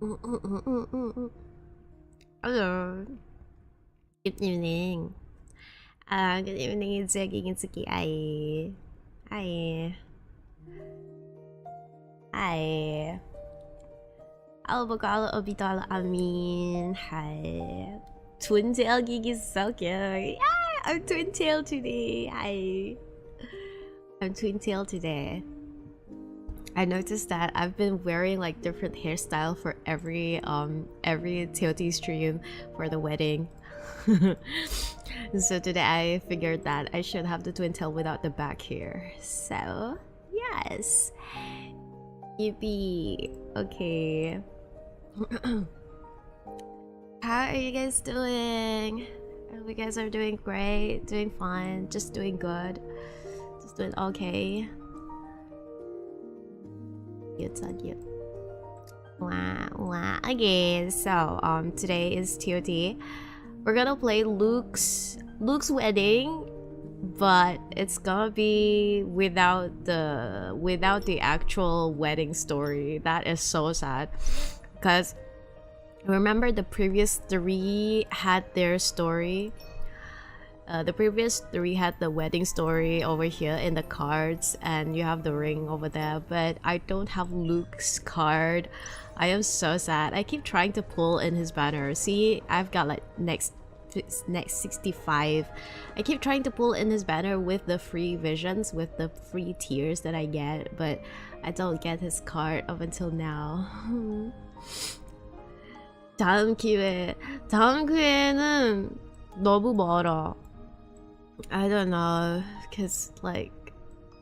Hello. Good evening. Good evening, Itsuki, Itsuki. Hi. Hi. Hi. Halo Boko, halo Obito, halo Amin. Hi. Twin tail gig is so cute. Yeah, I'm twin tail today. Hi. I'm twin tail today. I noticed that I've been wearing like different hairstyle for every TOT stream for the wedding. So today I figured that I should have the twin tail without the back hair. So yes. Yippee. Okay. How are you guys doing? I hope you guys are doing great, doing fine, just doing good. Just doing okay. Okay, so today is TOT. We're gonna play Luke's wedding, but it's gonna be without the actual wedding story. That is so sad, because remember the previous three had their story. The previous three had the wedding story over here in the cards, and you have the ring over there, but I don't have Luke's card. I am so sad. I keep trying to pull in his banner. See, I've got like next 65. I keep trying to pull in his banner with the free visions, with the free tiers that I get, but I don't get his card up until now. 다음 기회는 너무 멀어. I don't know, cause like,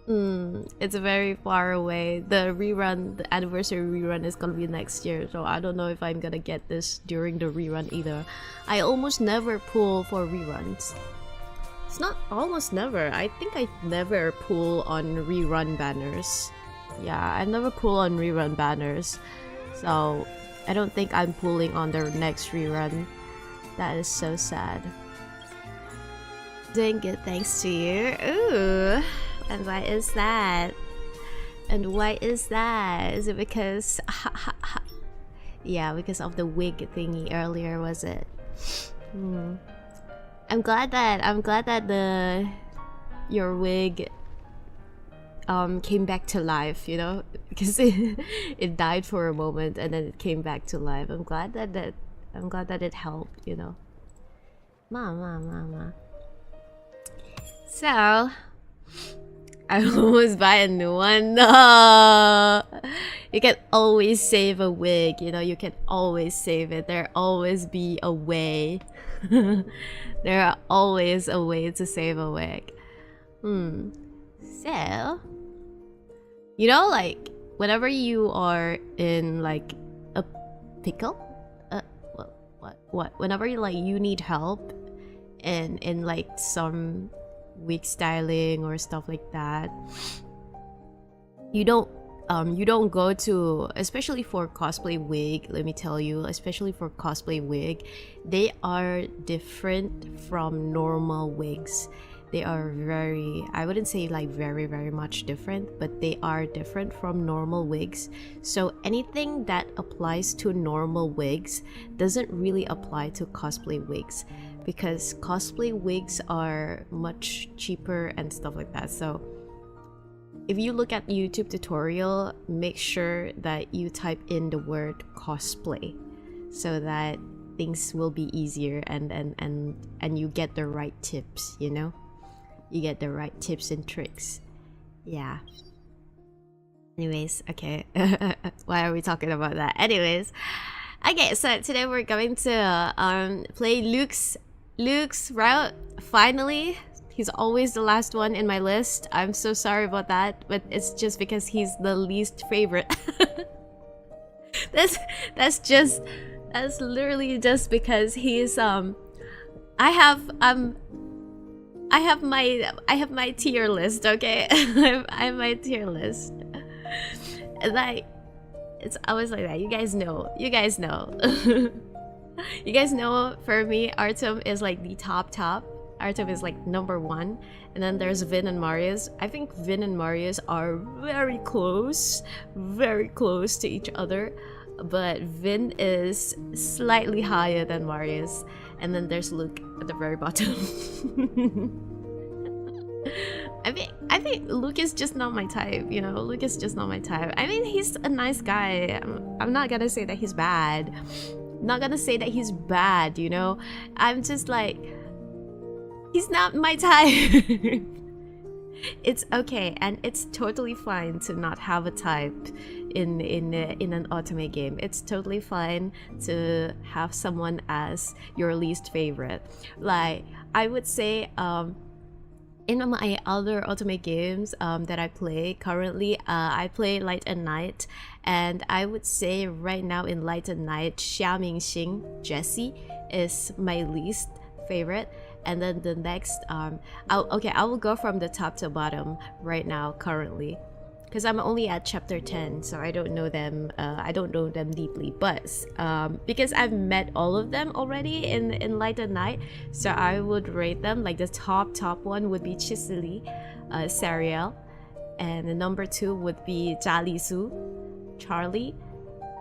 it's very far away. The anniversary rerun is gonna be next year, so I don't know if I'm gonna get this during the rerun either. I almost never pull for reruns. It's not almost never. I think I never pull on rerun banners. Yeah, I never pull on rerun banners, so I don't think I'm pulling on the next rerun. That is so sad. Doing good, thanks to you. Ooh, and why is that? And why is that? Is it because yeah, because of the wig thingy earlier, was it? I'm glad that your wig came back to life, you know, because it died for a moment and then it came back to life. I'm glad that it helped, you know. Mama. So, I almost buy a new one. No, you can always save a wig. You know, you can always save it. There always be a way. There are always a way to save a wig. So, you know, like whenever you are in like a pickle, what? Whenever you need help in like some wig styling or stuff like that, you don't go to, especially for cosplay wig, let me tell you, especially for cosplay wig, they are different from normal wigs. They are very, I wouldn't say like very much different, but they are different from normal wigs. So anything that applies to normal wigs doesn't really apply to cosplay wigs, because cosplay wigs are much cheaper and stuff like that. So if you look at YouTube tutorial, make sure that you type in the word cosplay so that things will be easier and you get the right tips, you know? You get the right tips and tricks. Yeah. Anyways, okay. Why are we talking about that? Anyways, okay, so today we're going to play Luke's route. Finally, he's always the last one in my list. I'm so sorry about that, but it's just because he's the least favorite. That's literally just because he's I have my tier list, okay? I have my tier list. Like, it's always like that. You guys know. You guys know, for me, Artem is like the top. Artem is like #1. And then there's Vin and Marius. I think Vin and Marius are very close to each other. but Vin is slightly higher than Marius, and then there's Luke at the very bottom. I think Luke is just not my type, you know. Luke is just not my type. I mean, he's a nice guy. I'm not gonna say that he's bad. I'm not gonna say that he's bad, you know. I'm just like, he's not my type. It's okay, and it's totally fine to not have a type in an otome game. It's totally fine to have someone as your least favorite. Like, I would say in my other otome games that I play currently, I play Light and Night, and I would say right now in Light and Night, Xia Mingxing, Jessie, is my least favorite. And then the next, I will go from the top to bottom right now currently, because I'm only at chapter 10, so I don't know them. I don't know them deeply, but because I've met all of them already in Light and Night, so I would rate them like the top one would be Chisili, Sariel, and the number 2 would be Jalisu, Charlie.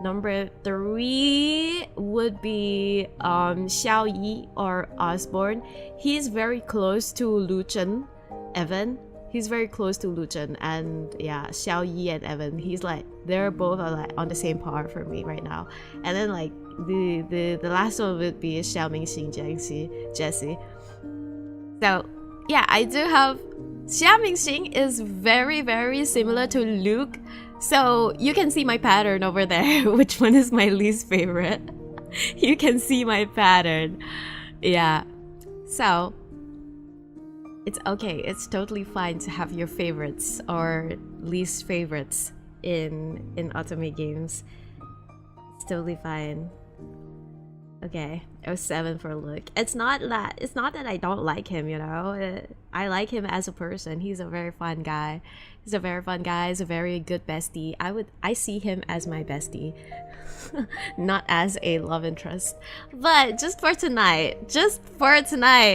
Number 3 would be Xiao Yi or Osborne. He's very close to Luchan, Evan. He's very close to Luchan, and yeah, Xiao Yi and Evan. He's like, they're both are like on the same par for me right now. And then like the last one would be Xiao Mingxing, Jessie. So yeah, I do have Xia Mingxing is very, very similar to Luke. So you can see my pattern over there. Which one is my least favorite? You can see my pattern. Yeah. So it's okay. It's totally fine to have your favorites or least favorites in otome games. It's totally fine. Okay, it was 7 for Luke. It's not that I don't like him, you know. I like him as a person. He's a very fun guy. He's a very fun guy. He's a very good bestie. I see him as my bestie, not as a love interest. But just for tonight,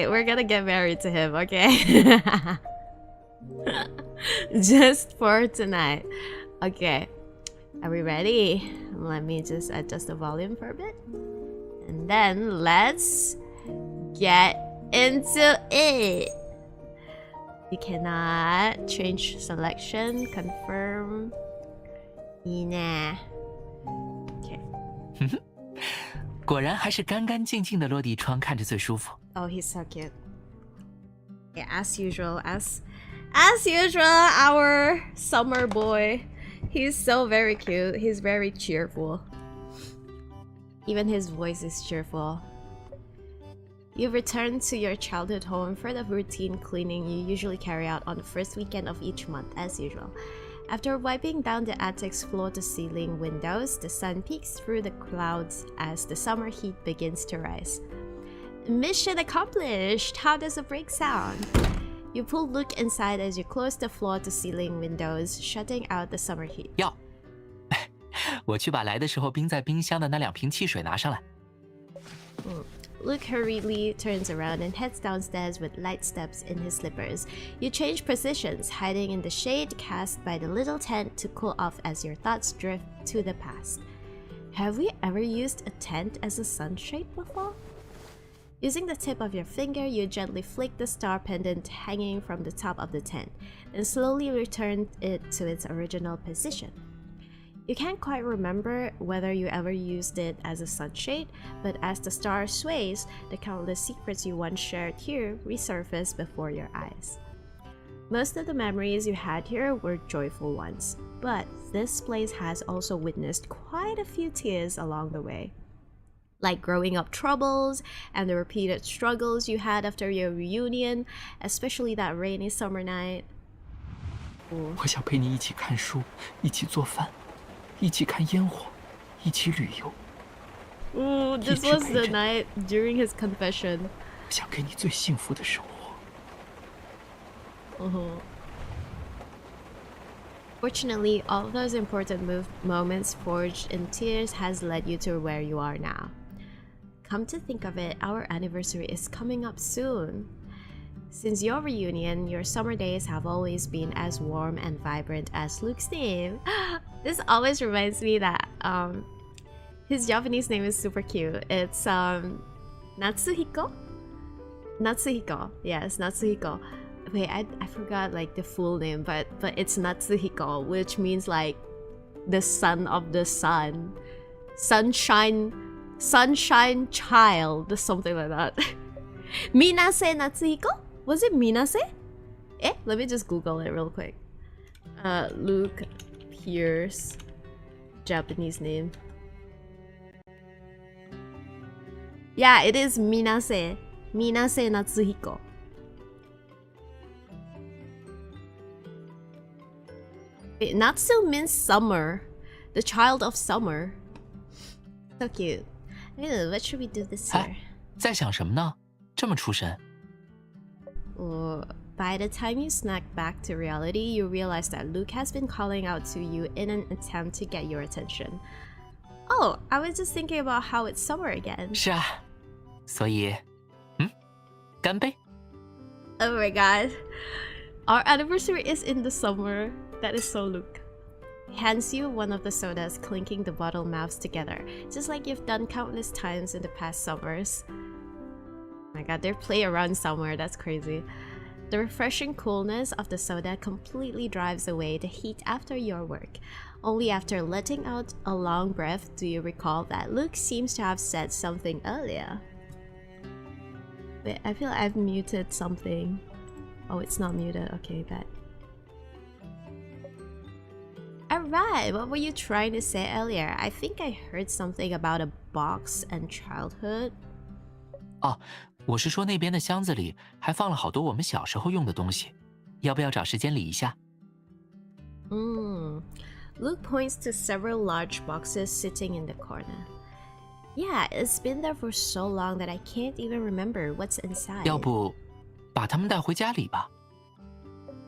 we're gonna get married to him, okay? Just for tonight. Okay, are we ready? Let me just adjust the volume for a bit. And then let's get into it. You cannot change selection, confirm. Nah. Okay. 果然还是干干净净的落地窗看着最舒服。 Oh, he's so cute. Yeah, as usual, as usual, our summer boy. He's so very cute. He's very cheerful. Even his voice is cheerful. You return to your childhood home for the routine cleaning you usually carry out on the first weekend of each month, as usual. After wiping down the attic's floor-to-ceiling windows, the sun peeks through the clouds as the summer heat begins to rise. Mission accomplished! How does a break sound? You pull Luke inside as you close the floor-to-ceiling windows, shutting out the summer heat. 要，我去把来的时候冰在冰箱的那2瓶汽水拿上来。Luke hurriedly turns around and heads downstairs with light steps in his slippers. You change positions, hiding in the shade cast by the little tent to cool off as your thoughts drift to the past. Have we ever used a tent as a sunshade before? Using the tip of your finger, you gently flick the star pendant hanging from the top of the tent, then slowly return it to its original position. You can't quite remember whether you ever used it as a sunshade, but as the star sways, the countless secrets you once shared here resurface before your eyes. Most of the memories you had here were joyful ones, but this place has also witnessed quite a few tears along the way. Like growing up troubles and the repeated struggles you had after your reunion, especially that rainy summer night. 我想陪你一起看书，一起做饭，一起看烟火，一起旅游。 Ooh, this was the night during his confession. 我想给你最幸福的生活。 Fortunately, all of those important moments forged in tears has led you to where you are now. Come to think of it, our anniversary is coming up soon. Since your reunion, your summer days have always been as warm and vibrant as Luke's name. This always reminds me that His Japanese name is super cute. It's Natsuhiko? Natsuhiko. Yes, Natsuhiko. Wait, I forgot like the full name, but it's Natsuhiko, which means like the son of the sun. Sunshine child, something like that. Minase Natsuhiko? Was it Minase? Let me just Google it real quick. Luke Pearce, Japanese name. Yeah, it is Minase. Minase Natsuhiko. Wait, Natsu means summer. The child of summer. So cute. Ew, what should we do this year? 在想什么呢？这么出神。By the time you snap back to reality, you realize that Luke has been calling out to you in an attempt to get your attention. Oh, I was just thinking about how it's summer again. 是啊，所以，干杯。Oh my god. Our anniversary is in the summer. That is so Luke. He hands you one of the sodas, clinking the bottle mouths together, just like you've done countless times in the past summers. Oh my god, they're play around somewhere. That's crazy. The refreshing coolness of the soda completely drives away the heat after your work. Only after letting out a long breath do you recall that Luke seems to have said something earlier. Wait, I feel like I've muted something. Oh, it's not muted. Okay, bad. Alright, what were you trying to say earlier? I think I heard something about a box and childhood. 哦，我是说那边的箱子里还放了好多我们小时候用的东西，要不要找时间理一下？ Luke points to several large boxes sitting in the corner. Yeah, it's been there for so long that I can't even remember what's inside. 要不把它们带回家里吧？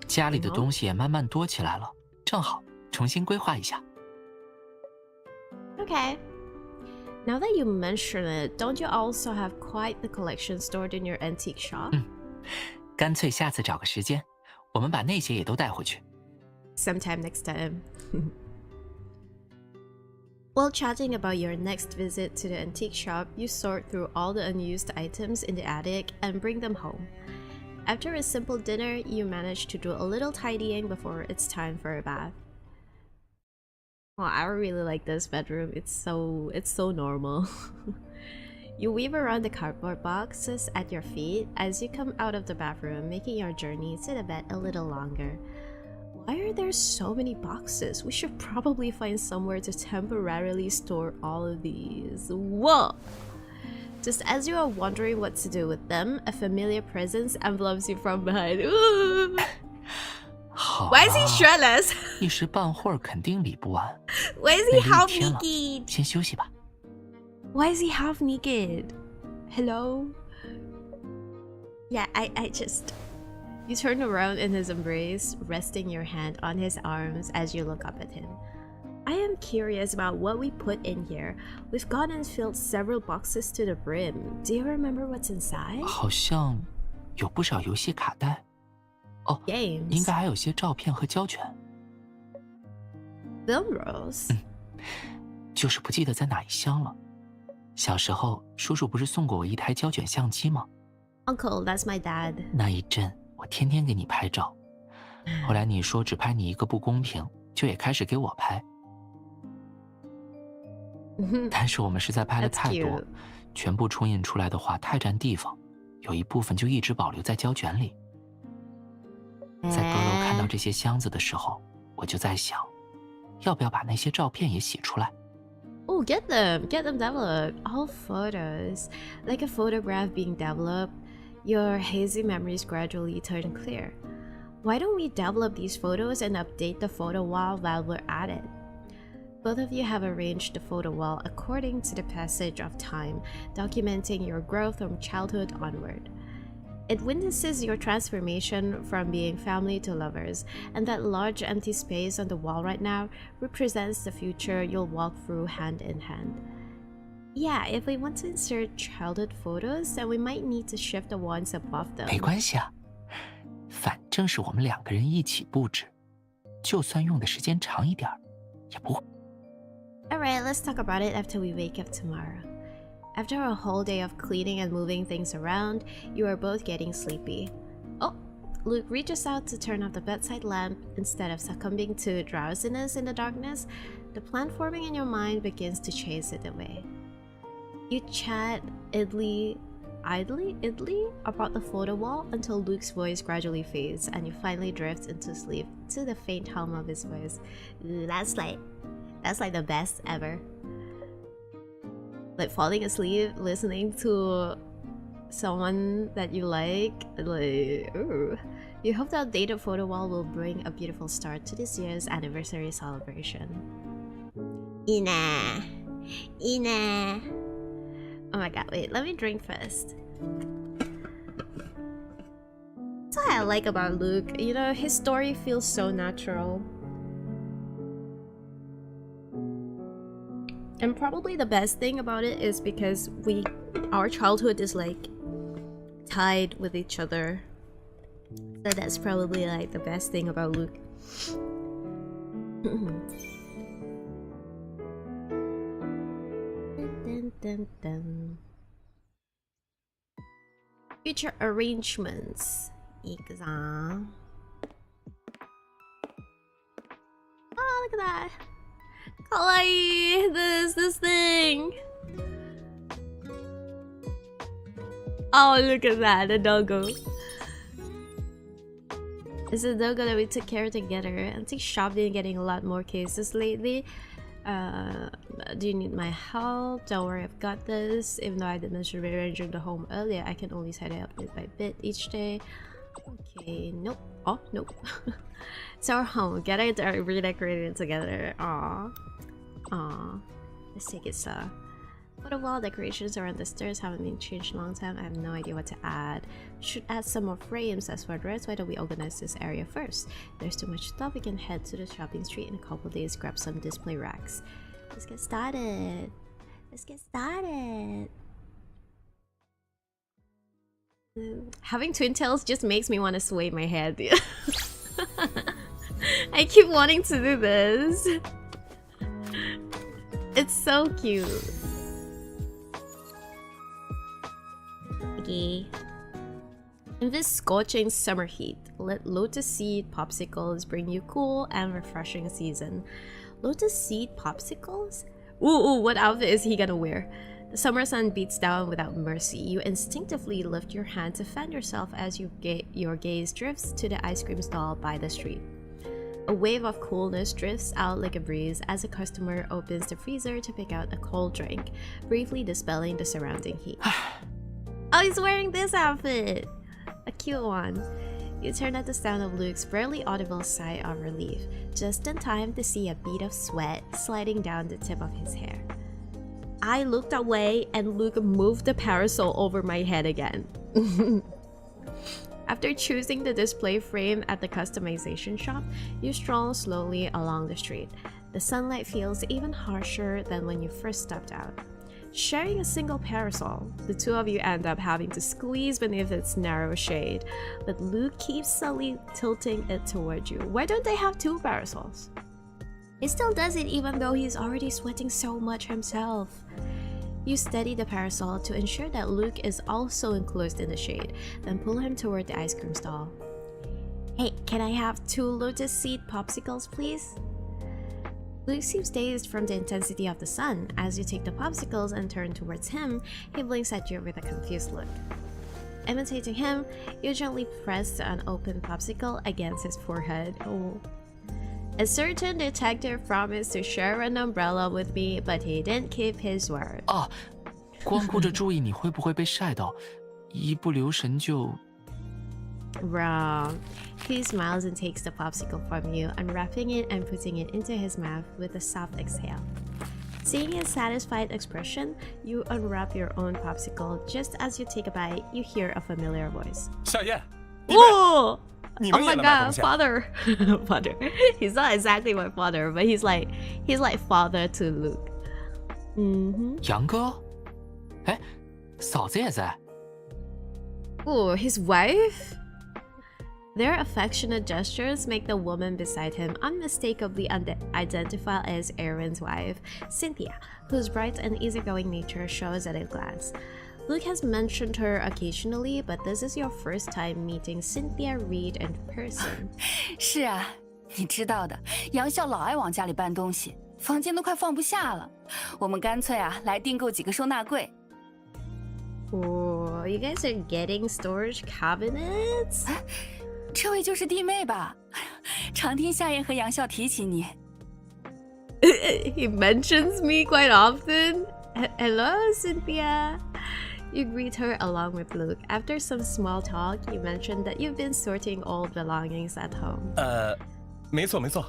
家里的东西也慢慢多起来了，正好重新规划一下。 Okay. Now that you mention it, don't you also have quite the collection stored in your antique shop? 干脆下次找个时间，我们把那些也都带回去。 Sometime next time. While chatting about your next visit to the antique shop, you sort through all the unused items in the attic and bring them home. After a simple dinner, you manage to do a little tidying before it's time for a bath. Oh, I really like this bedroom. It's so normal. You weave around the cardboard boxes at your feet as you come out of the bathroom, making your journey to the bed a little longer. Why are there so many boxes? We should probably find somewhere to temporarily store all of these. Whoa! Just as you are wondering what to do with them, a familiar presence envelops you from behind. Ooh! 好啊 Why is he shirtless? 一时半会儿肯定理不完。 Why is 累 he 了 half 一天了， naked? 先休息吧。 Why is he half naked? Hello? Yeah, I just... You turn around in his embrace, resting your hand on his arms as you look up at him. I am curious about what we put in here. We've gone and filled several boxes to the brim. Do you remember what's inside? 好像有不少游戏卡带。哦， Games. 应该还有些照片和胶卷。 Film rolls. 就是不记得在哪一箱了。小时候，叔叔不是送过我一台胶卷相机吗？ Uncle, that's my dad. 那一阵，我天天给你拍照。后来你说只拍你一个不公平，就也开始给我拍。但是我们实在拍了 That's 太多 cute. 全部冲印出来的话太占地方，有一部分就一直保留在胶卷里。在阁楼看到这些箱子的时候，我就在想，要不要把那些照片也洗出来？ Oh, get them developed. All photos. Like a photograph being developed, your hazy memories gradually turn clear. Why don't we develop these photos and update the photo wall while we're at it? Both of you have arranged the photo wall according to the passage of time, documenting your growth from childhood onward. It witnesses your transformation from being family to lovers, and that large empty space on the wall right now represents the future you'll walk through hand in hand. Yeah, if we want to insert childhood photos, then we might need to shift the ones above them. 没关系啊，反正是我们两个人一起布置，就算用的时间长一点，也不会。Alright, let's talk about it after we wake up tomorrow. After a whole day of cleaning and moving things around, you are both getting sleepy. Oh, Luke reaches out to turn off the bedside lamp. Instead of succumbing to drowsiness in the darkness, the plan forming in your mind begins to chase it away. You chat idly about the photo wall until Luke's voice gradually fades and you finally drift into sleep to the faint hum of his voice. Ooh, that's like the best ever. Like falling asleep listening to someone that you like ooh. You hope the updated photo wall will bring a beautiful start to this year's anniversary celebration. Ina. Oh my god, wait, let me drink first. That's what I like about Luke. You know, his story feels so natural. And probably the best thing about it is because our childhood is like tied with each other. So that's probably like the best thing about Luke. Dun, dun. Future arrangements. Exam. Oh, look at that. Kawaii! This thing! Oh, look at that, the doggo. It's a doggo that we took care of together. Antique shop been getting a lot more cases lately. Do you need my help? Don't worry, I've got this. Even though I did mention rearranging the home earlier, I can only set it up bit by bit each day. Okay, nope. Oh, nope. It's our home. Get it redecorated together. Aww. Let's take it, sir. For the wall decorations around the stairs haven't been changed in a long time. I have no idea what to add. Should add some more frames as for the rest. Why don't we organize this area first? There's too much stuff. We can head to the shopping street in a couple days, grab some display racks. Let's get started. Having twin tails just makes me want to sway my head. I keep wanting to do this. It's so cute. Okay. In this scorching summer heat, let lotus seed popsicles bring you cool and refreshing season. Lotus seed popsicles? Ooh, what outfit is he gonna wear? The summer sun beats down without mercy. You instinctively lift your hand to fend yourself as your gaze drifts to the ice cream stall by the street. A wave of coolness drifts out like a breeze as a customer opens the freezer to pick out a cold drink, briefly dispelling the surrounding heat. Oh, he's wearing this outfit! A cute one. You turn at the sound of Luke's barely audible sigh of relief, just in time to see a bead of sweat sliding down the tip of his hair. I looked away and Luke moved the parasol over my head again. After choosing the display frame at the customization shop, you stroll slowly along the street. The sunlight feels even harsher than when you first stepped out. Sharing a single parasol, the two of you end up having to squeeze beneath its narrow shade, but Luke keeps subtly tilting it toward you. Why don't they have two parasols? He still does it even though he's already sweating so much himself. You steady the parasol to ensure that Luke is also enclosed in the shade, then pull him toward the ice cream stall. Hey, can I have 2 lotus seed popsicles, please? Luke seems dazed from the intensity of the sun. As you take the popsicles and turn towards him, he blinks at you with a confused look. Imitating him, you gently press an open popsicle against his forehead. Oh. A certain detective promised to share an umbrella with me, but he didn't keep his word. 啊，光顾着注意你会不会被晒到，一不留神就… Wrong. He smiles and takes the popsicle from you, unwrapping it and putting it into his mouth with a soft exhale. Seeing his satisfied expression, you unwrap your own popsicle. Just as you take a bite, you hear a familiar voice. 夏夜， Whoa! 你 Oh 们 my 也来买 god, 东西啊？ father! Father. He's not exactly my father, but he's like father to Luke. 杨哥，哎，嫂子也在。 Oh, his wife? Their affectionate gestures make the woman beside him unmistakably identify as Aaron's wife, Cynthia, whose bright and easygoing nature shows at a glance. Luke has mentioned her occasionally, but this is your first time meeting Cynthia Reed in person. 是啊，你知道的，杨笑老爱往家里搬东西，房间都快放不下了。我们干脆啊，来订购几个收纳柜。Oh, you guys are getting storage cabinets? 这位就是弟妹吧？常听夏燕和杨笑提起你。He mentions me quite often. Hello, Cynthia. You greet her along with Luke. After some small talk, you mentioned that you've been sorting old belongings at home. 没错没错，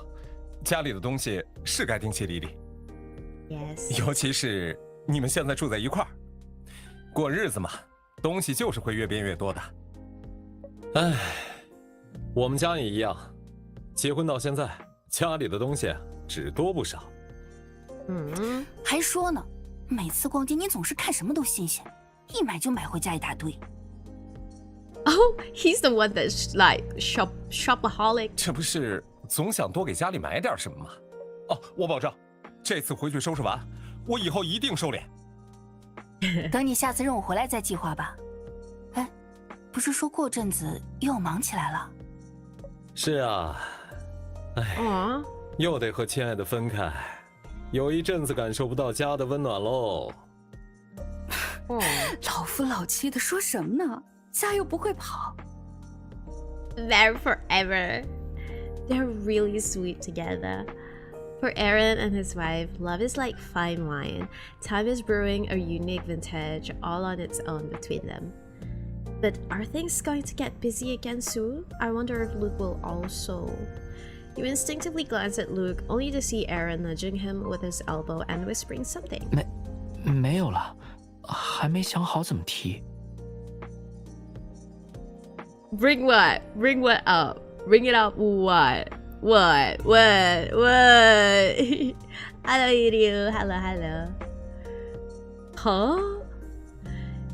家里的东西是该定期理理。Yes. 尤其是你们现在住在一块儿，过日子嘛，东西就是会越变越多的。唉，我们家也一样，结婚到现在，家里的东西只多不少。还说呢，每次逛街你总是看什么都新鲜。一买就买回家一大堆。Oh, he's the one that's like shopaholic. 这不是总想多给家里买点什么吗？哦，我保证，这次回去收拾完，我以后一定收敛。等你下次任务回来再计划吧。哎，不是说过阵子又要忙起来了？是啊，哎，又得和亲爱的分开，有一阵子感受不到家的温暖喽。老夫老妻的说什么呢？家又不会跑。They're forever. They're really sweet together. For Aaron and his wife, love is like fine wine. Time is brewing a unique vintage all on its own between them. But are things going to get busy again soon? I wonder if Luke will also. You instinctively glance at Luke, only to see Aaron nudging him with his elbow and whispering something. 没有了。还没想好怎么提。Bring what? Bring what up? Bring it up what? What? Hello, you. Hello. Huh?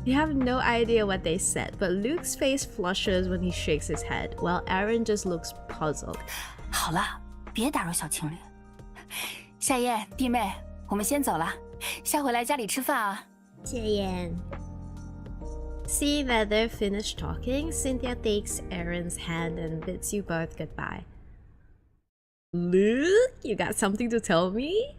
You have no idea what they said, but Luke's face flushes when he shakes his head, while Aaron just looks puzzled. 好了，别打扰小情侣。夏燕，弟妹，我们先走了，下回来家里吃饭啊。Seeing that they're finished talking, Cynthia takes Aaron's hand and bids you both goodbye. Luke, you got something to tell me?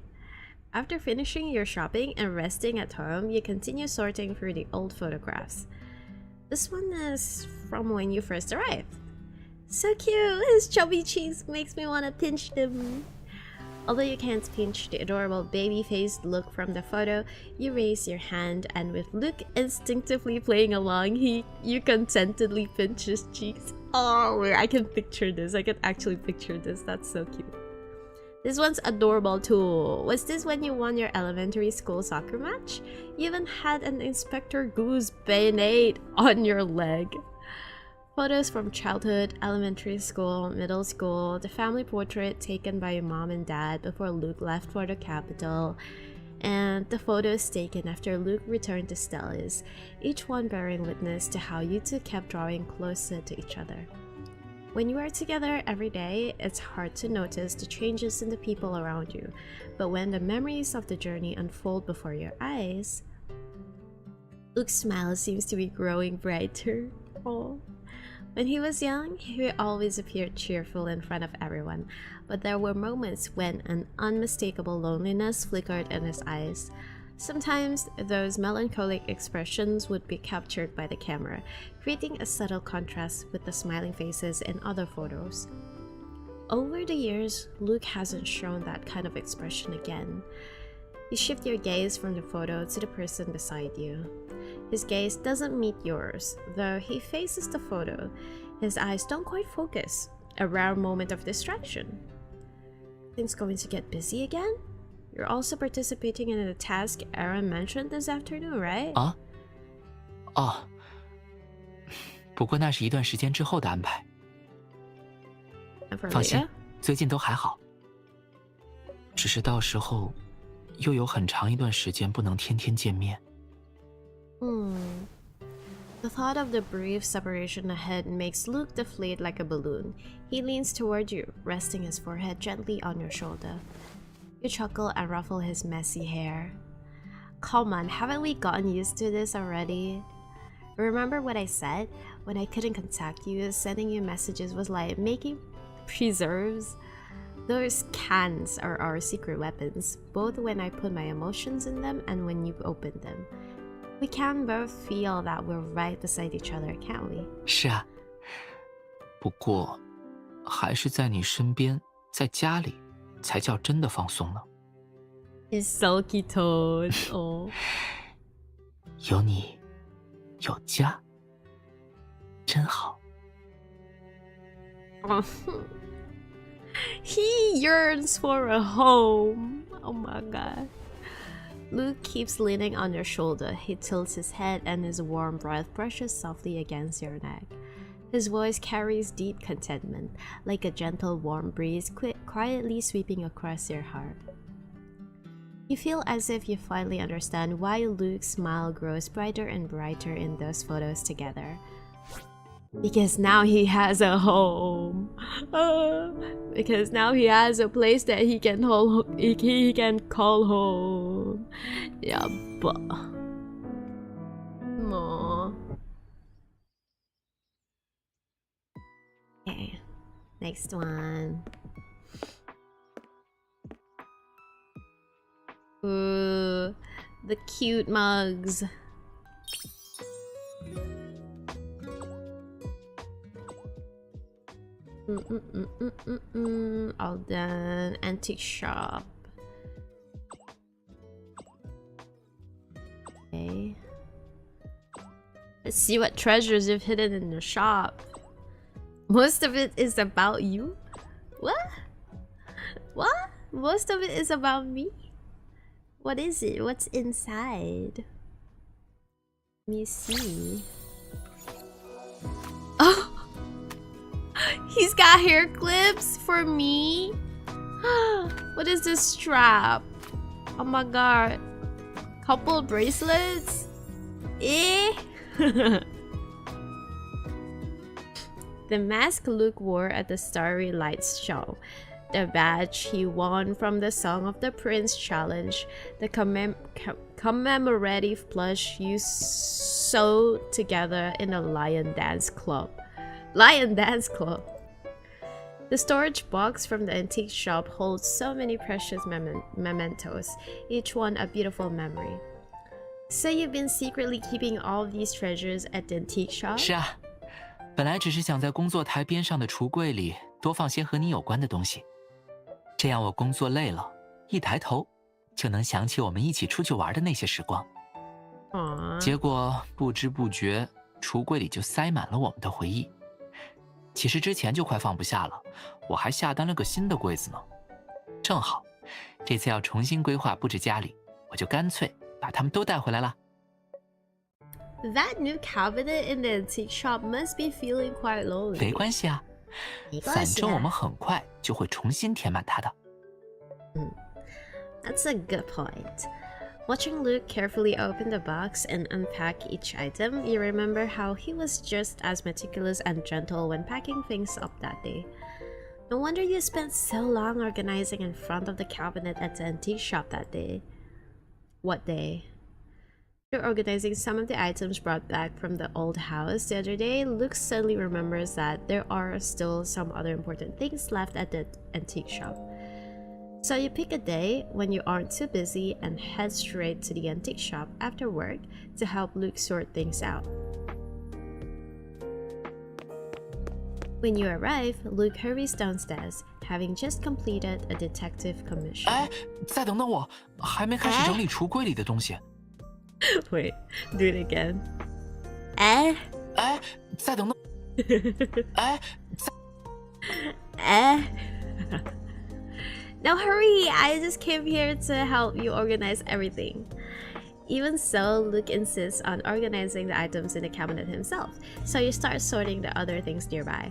After finishing your shopping and resting at home, you continue sorting through the old photographs. This one is from when you first arrived. So cute! His chubby cheeks makes me want to pinch them. Although you can't pinch the adorable baby-faced look from the photo, you raise your hand and with Luke instinctively playing along, you contentedly pinch his cheeks. Oh, I can picture this. I can actually picture this. That's so cute. This one's adorable too. Was this when you won your elementary school soccer match? You even had an Inspector Goose bayonet on your leg. Photos from childhood, elementary school, middle school, the family portrait taken by your mom and dad before Luke left for the capital, and the photos taken after Luke returned to Stella's, each one bearing witness to how you two kept drawing closer to each other. When you are together every day, it's hard to notice the changes in the people around you, but when the memories of the journey unfold before your eyes, Luke's smile seems to be growing brighter. Oh. When he was young, he always appeared cheerful in front of everyone, but there were moments when an unmistakable loneliness flickered in his eyes. Sometimes those melancholic expressions would be captured by the camera, creating a subtle contrast with the smiling faces in other photos. Over the years, Luke hasn't shown that kind of expression again. You shift your gaze from the photo to the person beside you. His gaze doesn't meet yours, though he faces the photo. His eyes don't quite focus, a rare moment of distraction. Things going to get busy again? You're also participating in a task Aaron mentioned this afternoon, right? 啊？哦，不过那是一段时间之后的安排。放心，最近都还好。只是到时候又有很长一段时间不能天天见面。The thought of the brief separation ahead makes Luke deflate like a balloon. He leans toward you, resting his forehead gently on your shoulder. You chuckle and ruffle his messy hair. Come on, haven't we gotten used to this already? Remember what I said? When I couldn't contact you, sending you messages was like making preserves. Those cans are our secret weapons, both when I put my emotions in them and when you open them. We can both feel that we're right beside each other, can't we? 是啊，不过还是在你身边，在家里，才叫真的放松呢。His sulky toad. Oh. 有你，有家，真好。He yearns for a home. Oh my god. Luke keeps leaning on your shoulder. He tilts his head and his warm breath brushes softly against your neck. His voice carries deep contentment, like a gentle warm breeze quietly sweeping across your heart. You feel as if you finally understand why Luke's smile grows brighter and brighter in those photos together. Because now he has a home. Because now he has a place that he can call home. Yeah, but Aww. Okay, next one. Ooh, the cute mugs. All done. Antique shop. Okay. Let's see what treasures you've hidden in the shop. Most of it is about you? What? What? Most of it is about me? What is it? What's inside? Let me see. Oh! He's got hair clips for me? What is this strap? Oh my god. Couple bracelets? Eh? The mask Luke wore at the Starry Lights show. The badge he won from the Song of the Prince challenge. The commemorative plush you sewed together in a lion dance club. Lion Dance Club. The storage box from the antique shop holds so many precious mementos, each one a beautiful memory. So you've been secretly keeping all of these treasures at the antique shop? 是啊，本来只是想在工作台边上的橱柜里多放些和你有关的东西，这样我工作累了，一抬头就能想起我们一起出去玩的那些时光。结果不知不觉，橱柜里就塞满了我们的回忆。其实之前就快放不下了，我还下单了个新的柜子呢。正好，这次要重新规划布置家里，我就干脆把它们都带回来了。That new cabinet in the antique shop must be feeling quite lonely. 没关系啊，反正我们很快就会重新填满它的。That's a good point. Watching Luke carefully open the box and unpack each item, you remember how he was just as meticulous and gentle when packing things up that day. No wonder you spent so long organizing in front of the cabinet at the antique shop that day. What day? After organizing some of the items brought back from the old house the other day, Luke suddenly remembers that there are still some other important things left at the antique shop. So you pick a day when you aren't too busy and head straight to the antique shop after work to help Luke sort things out. When you arrive, Luke hurries downstairs, having just completed a detective commission. 哎，再等等我，还没开始整理橱柜里的东西。Wait, do it again. 哎，再等等。Now hurry! I just came here to help you organize everything. Even so, Luke insists on organizing the items in the cabinet himself, so you start sorting the other things nearby.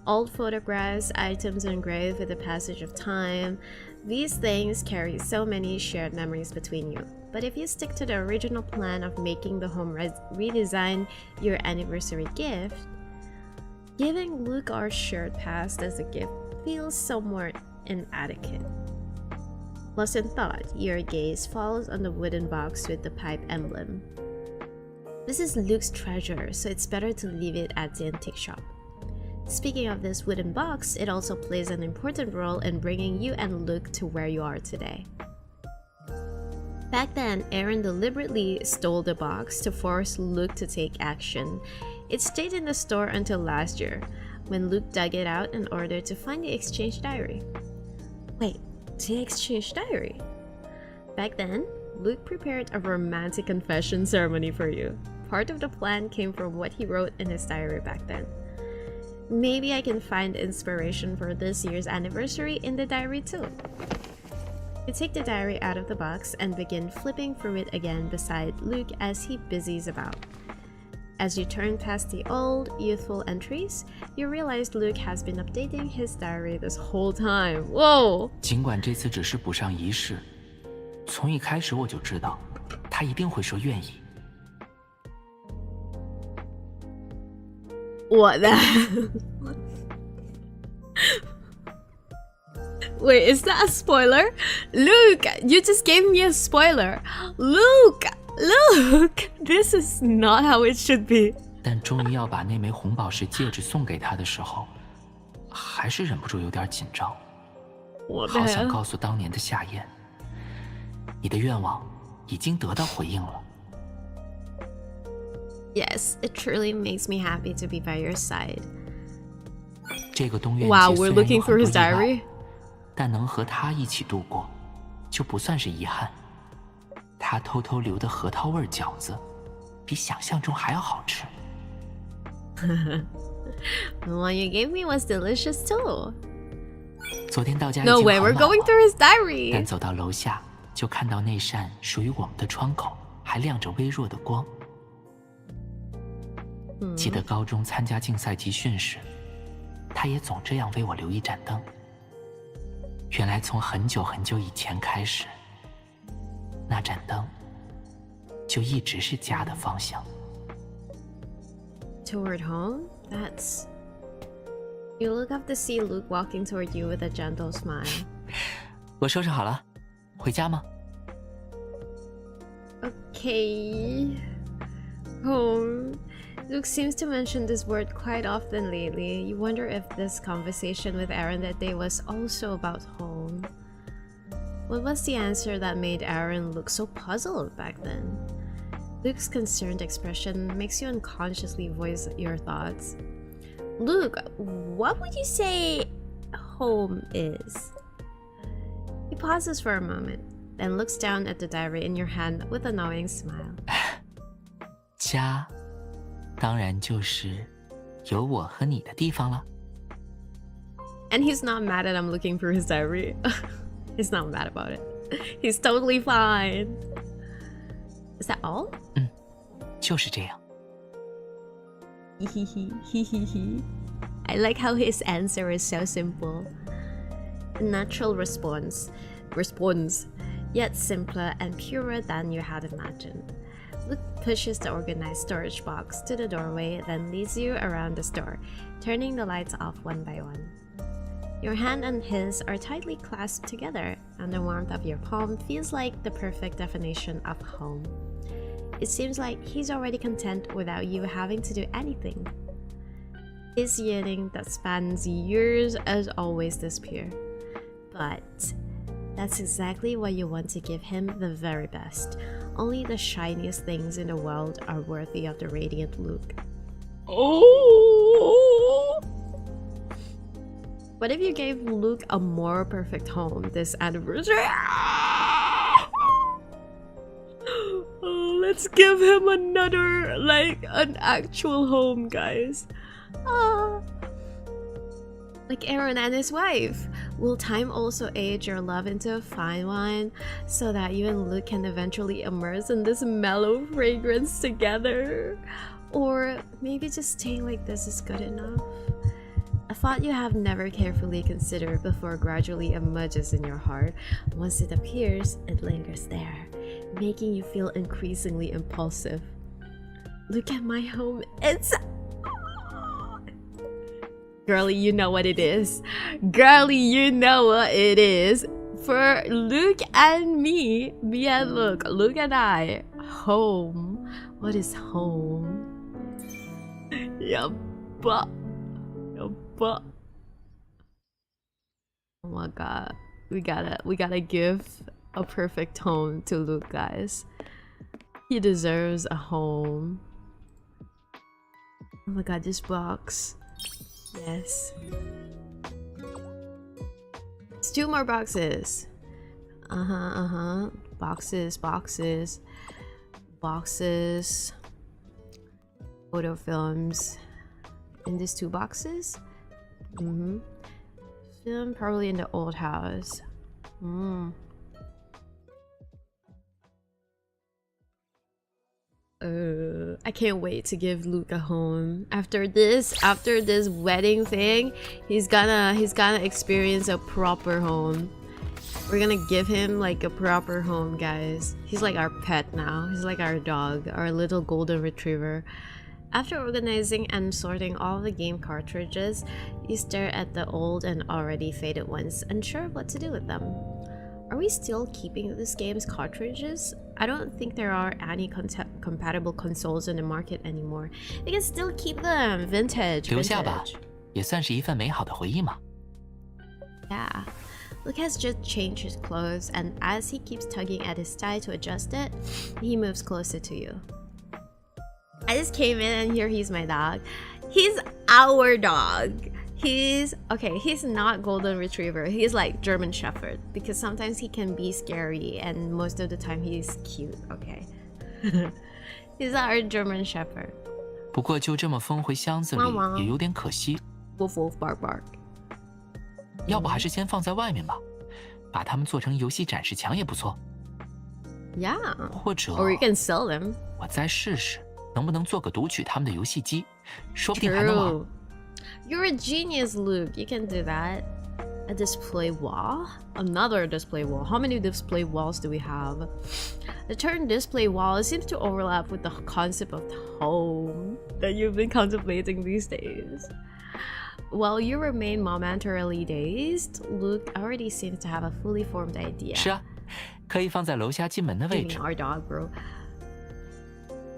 Old photographs, items engraved with the passage of time. These things carry so many shared memories between you. But if you stick to the original plan of making the home redesign your anniversary gift, giving Luke our shared past as a gift feels somewhat inadequate. Lost in thought, your gaze falls on the wooden box with the pipe emblem. This is Luke's treasure, so it's better to leave it at the antique shop. Speaking of this wooden box, it also plays an important role in bringing you and Luke to where you are today. Back then, Aaron deliberately stole the box to force Luke to take action. It stayed in the store until last year, when Luke dug it out in order to find the exchange diary. Wait, the exchange diary? Back then, Luke prepared a romantic confession ceremony for you. Part of the plan came from what he wrote in his diary back then. Maybe I can find inspiration for this year's anniversary in the diary too. You take the diary out of the box and begin flipping through it again beside Luke as he busies about. As you turn past the old, youthful entries, you realize Luke has been updating his diary this whole time. Whoa! 尽管这次只是补上仪式，从一开始我就知道，他一定会说愿意。 What the hell? Wait, is that a spoiler? Luke, you just gave me a spoiler. Luke, this is not how it should be. 但终于要把那枚红宝石戒指送给他的时候，还是忍不住有点紧张。好想告诉当年的夏燕，你的愿望已经得到回应了。 Yes, it truly makes me happy to be by your side. 这个冬愿 Wow, we're looking through his diary. 但能和他一起度过，就不算是遗憾。他偷偷留的核桃味饺子，比想象中还要好吃。The one you gave me was delicious too. 昨天到家已 No 经 way, 很 we're 晚 going 了， through his diary. 但走到楼下就看到那扇属于我们的窗口还亮着微弱的光。记得高中参加竞赛集训时，他也总这样为我留一盏灯。原来从很久很久以前开始，那盏灯就一直是家的方向。Toward home? That's... You look up to see Luke walking toward you with a gentle smile. 我收拾好了，回家吗？ Okay. Home. Luke seems to mention this word quite often lately. You wonder if this conversation with Aaron that day was also about home. What was the answer that made Aaron look so puzzled back then? Luke's concerned expression makes you unconsciously voice your thoughts. Luke, what would you say home is? He pauses for a moment, then looks down at the diary in your hand with a knowing smile. 家，当然就是有我和你的地方了。 And he's not mad that I'm looking through his diary. He's not mad about it. He's totally fine. Is that all? 就是这样。 I like how his answer is so simple. A natural response, yet simpler and purer than you had imagined. Luke pushes the organized storage box to the doorway, then leads you around the store, turning the lights off one by one. Your hand and his are tightly clasped together, and the warmth of your palm feels like the perfect definition of home. It seems like he's already content without you having to do anything. His yearning that spans years is always this pure. But that's exactly what you want to give him, the very best. Only the shiniest things in the world are worthy of the radiant Luke. Oh! What if you gave Luke a more perfect home this anniversary? Oh, let's give him another, like, an actual home, guys. Like Aaron and his wife. Will time also age your love into a fine wine so that you and Luke can eventually immerse in this mellow fragrance together? Or maybe just staying like this is good enough? A thought you have never carefully considered before gradually emerges in your heart. Once it appears, it lingers there, making you feel increasingly impulsive. Look at my home. It's... Girlie, you know what it is. Girlie, you know what it is. For Luke and me and Luke and I, home. What is home? Yabba. Oh my god. We gotta give a perfect home to Luke, guys. He deserves a home. Oh my god, this box. Yes. It's 2 more boxes. Boxes. Photo films. In these 2 boxes? Film probably in the old house. I can't wait to give Luke a home. After this wedding thing, he's gonna experience a proper home. We're gonna give him like a proper home, guys. He's like our pet now. He's like our dog, our little golden retriever. After organizing and sorting all the game cartridges, you stare at the old and already faded ones, unsure of what to do with them. Are we still keeping this game's cartridges? I don't think there are any compatible consoles in the market anymore. We can still keep them. Vintage. 留下吧，也算是一份美好的回忆嘛。 Yeah. Luke has just changed his clothes, and as he keeps tugging at his tie to adjust it, he moves closer to you. I just came in and here he's my dog. He's our dog. He's not golden retriever. He's like German shepherd because sometimes he can be scary and most of the time he's cute. Okay. He's our German shepherd. 不过就这么封回箱子里也有点可惜。 Woof woof bark bark. 要不还是先放在外面吧，把它们做成游戏展示墙也不错。 Yeah. 或者 Or you can sell them. 我再试试，能不能做个读取他们的游戏机，说不定还能玩。 True. You're a genius, Luke. You can do that. A display wall? Another display wall. How many display walls do we have? The term display wall seems to overlap with the concept of home that you've been contemplating these days. While you remain momentarily dazed, Luke already seems to have a fully formed idea. 是啊，可以放在楼下进门的位 You 置。 mean our dog, bro?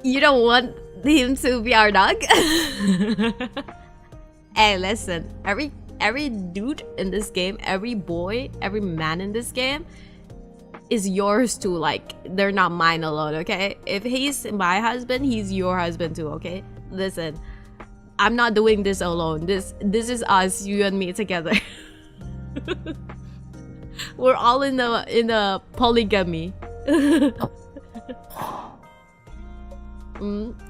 You don't want him to be our dog? Hey, listen. Every dude in this game, every boy, every man in this game is yours too. Like, they're not mine alone, okay? If he's my husband, he's your husband too, okay? Listen, I'm not doing this alone. This is us, you and me together. We're all in a polygamy.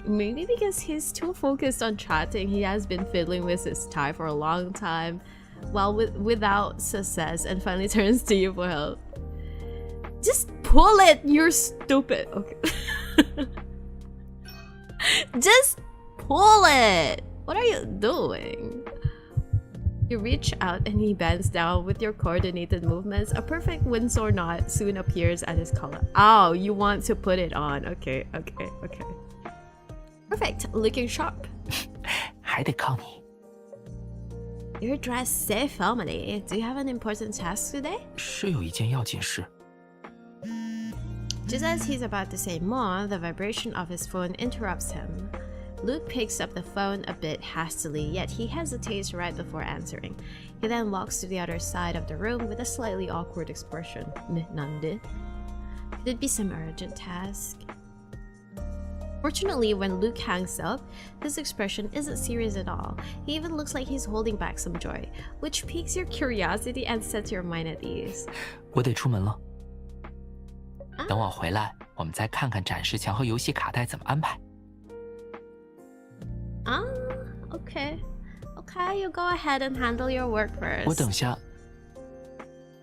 Maybe because he's too focused on chatting, he has been fiddling with his tie for a long time, while without success, and finally turns to you for help. Just pull it, you're stupid. Okay. Just pull it. What are you doing? You reach out and he bends down with your coordinated movements. A perfect Windsor knot soon appears at his collar. Oh, you want to put it on. Okay. Perfect. Looking sharp. 还得靠你。 You're dressed so formally. Do you have an important task today? 是有一件要紧事。 Just as he's about to say more, the vibration of his phone interrupts him. Luke picks up the phone a bit hastily, yet he hesitates right before answering. He then walks to the other side of the room with a slightly awkward expression. Nande? Could it be some urgent task? Fortunately, when Luke hangs up, his expression isn't serious at all. He even looks like he's holding back some joy, which piques your curiosity and sets your mind at ease. 我得出门了。等我回来，我们再看看展示墙和游戏卡带怎么安排。 Okay. Okay, you go ahead and handle your work first. 我等下。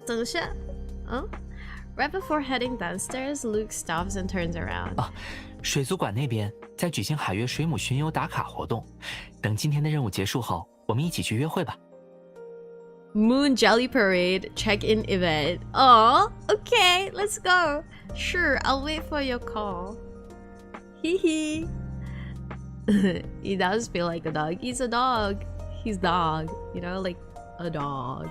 等下? Right before heading downstairs, Luke stops and turns around. 水族馆那边在举行海月水母巡游打卡活动，等今天的任务结束后，我们一起去约会吧。Moon Jelly Parade check-in event. Oh, okay, let's go. Sure, I'll wait for your call. Hee hee. He does feel like a dog. He's a dog. He's dog, you know, like a dog.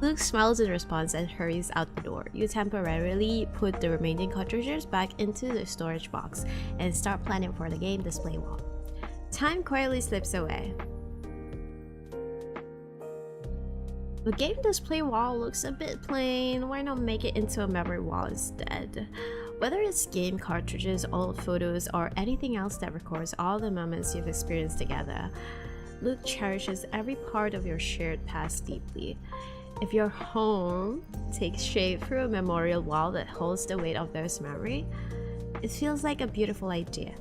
Luke smiles in response and hurries out the door. You temporarily put the remaining cartridges back into the storage box and start planning for the game display wall. Time quietly slips away. The game display wall looks a bit plain. Why not make it into a memory wall instead? Whether it's game cartridges, old photos, or anything else that records all the moments you've experienced together, Luke cherishes every part of your shared past deeply. If your home takes shape through a memorial wall that holds the weight of those memories, it feels like a beautiful idea.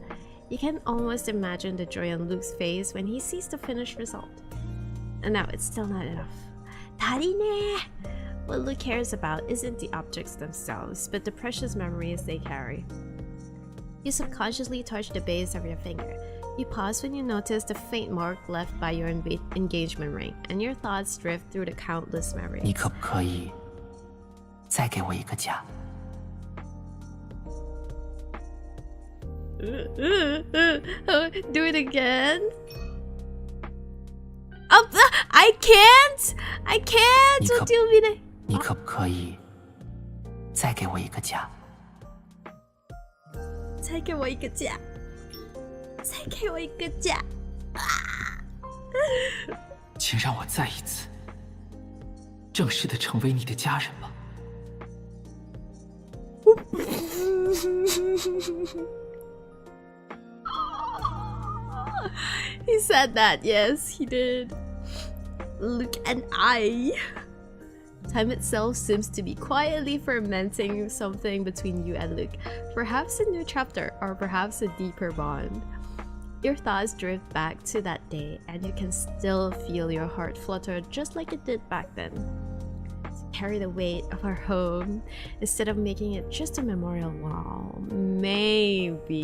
You can almost imagine the joy on Luke's face when he sees the finished result. And now it's still not enough. 다리네! What Luke cares about isn't the objects themselves, but the precious memories they carry. You subconsciously touch the base of your finger. You pause when you notice the faint mark left by your engagement ring, and your thoughts drift through the countless memories. 你可不可以再给我一个家？ Do it again? I can't! I can't! What do you mean? 你可不可以再给我一个家？再给我一个家。再给我一个家。请让我再一次正式的成为你的家人吧。He said that, yes, he did. Luke and I. Time itself seems to be quietly fermenting something between you and Luke. Perhaps a new chapter, or perhaps a deeper bond. Your thoughts drift back to that day, and you can still feel your heart flutter just like it did back then. To carry the weight of our home, instead of making it just a memorial wall. Maybe...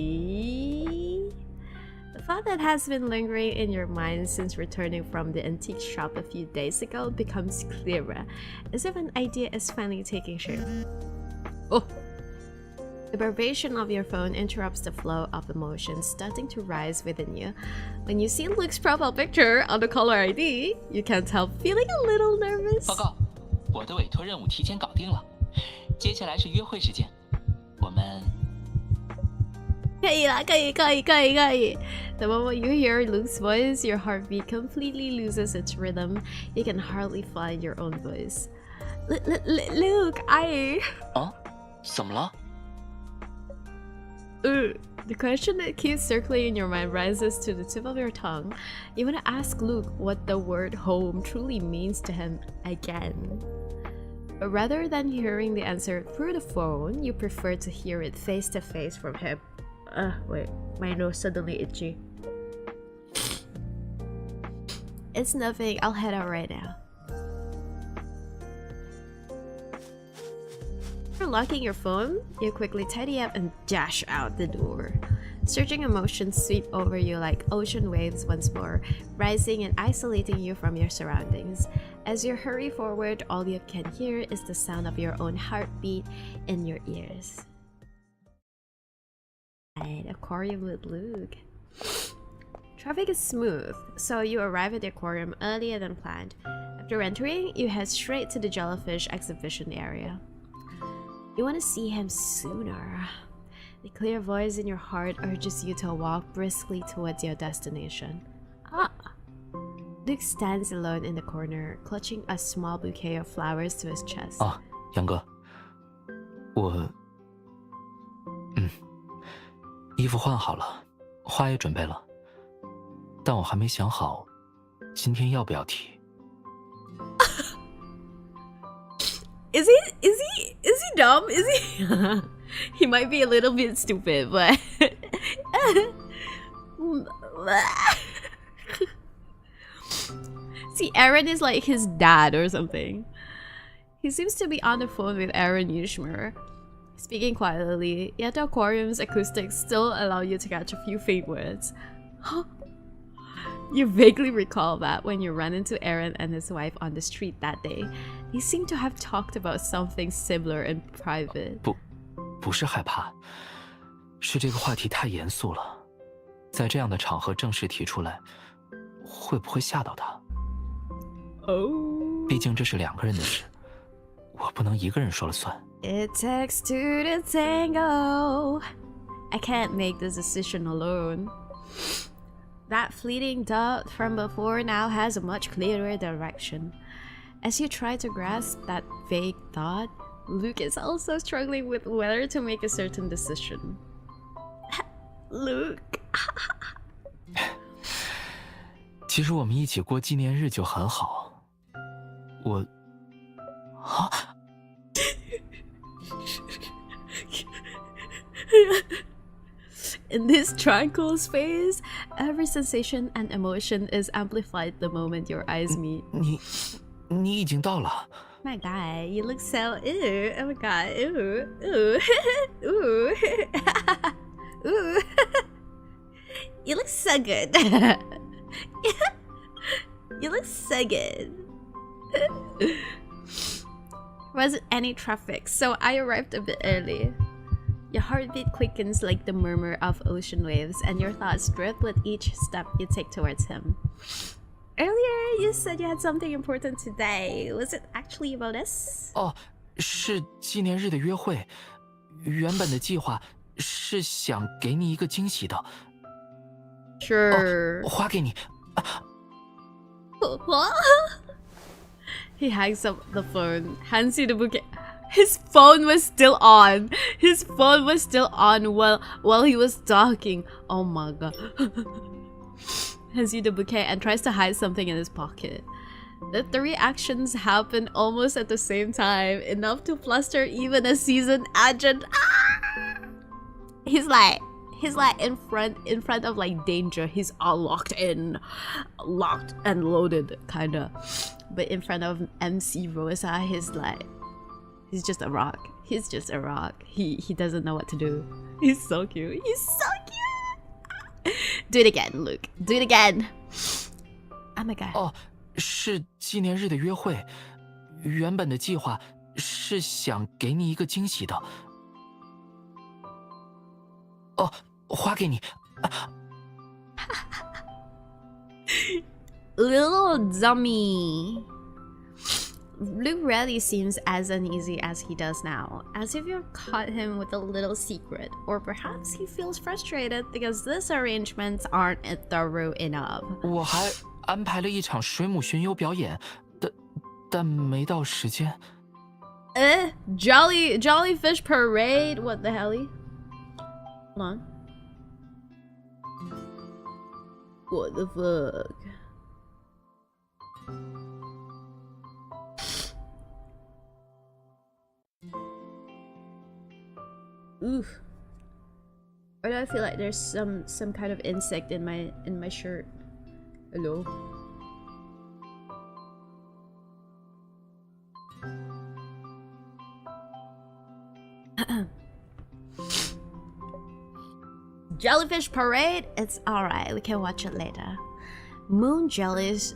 The thought that has been lingering in your mind since returning from the antique shop a few days ago becomes clearer, as if an idea is finally taking shape. Oh! The vibration of your phone interrupts the flow of emotions starting to rise within you. When you see Luke's profile picture on the caller ID, you can't help feeling a little nervous. 报告，我的委托任务提前搞定了，接下来是约会时间，我们。 可以啦，可以。The moment you hear Luke's voice, your heartbeat completely loses its rhythm. You can hardly find your own voice. Luke, I... 啊？怎么了？ The question that keeps circling in your mind rises to the tip of your tongue. You want to ask Luke what the word home truly means to him again. But rather than hearing the answer through the phone, you prefer to hear it face to face from him. Wait, my nose suddenly itchy. It's nothing, I'll head out right now. After locking your phone, you quickly tidy up and dash out the door. Surging emotions sweep over you like ocean waves once more, rising and isolating you from your surroundings. As you hurry forward, all you can hear is the sound of your own heartbeat in your ears. Aquarium with Luke. Traffic is smooth, so you arrive at the aquarium earlier than planned. After entering, you head straight to the jellyfish exhibition area. You want to see him sooner. The clear voice in your heart urges you to walk briskly towards your destination. Luke stands alone in the corner, clutching a small bouquet of flowers to his chest. 杨哥，我……衣服换好了，花也准备了，但我还没想好，今天要不要提。Is he dumb? Is he? He might be a little bit stupid, but see, Aaron is like his dad or something. He seems to be on the phone with Aaron Yushmer, speaking quietly, yet the aquarium's acoustics still allow you to catch a few faint words. You vaguely recall that when you ran into Aaron and his wife on the street that day, they seemed to have talked about something similar in private. 不是害怕，是这个话题太严肃了，在这样的场合正式提出来，会不会吓到他？毕竟这是2个人的事，我不能一个人说了算。It takes two to tango. I can't make this decision alone. That fleeting doubt from before now has a much clearer direction. As you try to grasp that vague thought, Luke is also struggling with whether to make a certain decision. Luke. 其实我们一起过纪念日就很好。In this tranquil space, every sensation and emotion is amplified the moment your eyes meet. 你已经到了。My God, you look so ooh. Oh my God, ooh, ooh, ooh, ooh. You look so good. You look so good. Wasn't any traffic, so I arrived a bit early. Your heartbeat quickens like the murmur of ocean waves, and your thoughts drift with each step you take towards him. Earlier, you said you had something important today. Was it actually about us? 哦，是纪念日的约会。原本的计划是想给你一个惊喜的。Sure. 花给你。What? He hangs up the phone, hands you the bouquet. His phone was still on. His phone was still on while he was talking. Oh my God. Hands you the bouquet and tries to hide something in his pocket. The 3 actions happen almost at the same time, enough to fluster even a seasoned agent. Ah! He's like in front of like danger. He's all locked and loaded, kinda. But in front of MC Rosa, he's just a rock. He's just a rock. He doesn't know what to do. He's so cute. He's so cute. Do it again, Luke. Do it again. Oh my God. 哦，是纪念日的约会。原本的计划是想给你一个惊喜的。哦，花给你。Little dummy. Luke rarely seems as uneasy as he does now, as if you've caught him with a little secret, or perhaps he feels frustrated because these arrangements aren't thorough enough. 我还安排了一场水母巡游表演，但没到时间。Jellyfish parade? What the hell? Hold on. What the fuck? Oof. Why do I feel like there's some kind of insect in my shirt? Hello? Jellyfish parade? It's alright, we can watch it later. Moon jellies.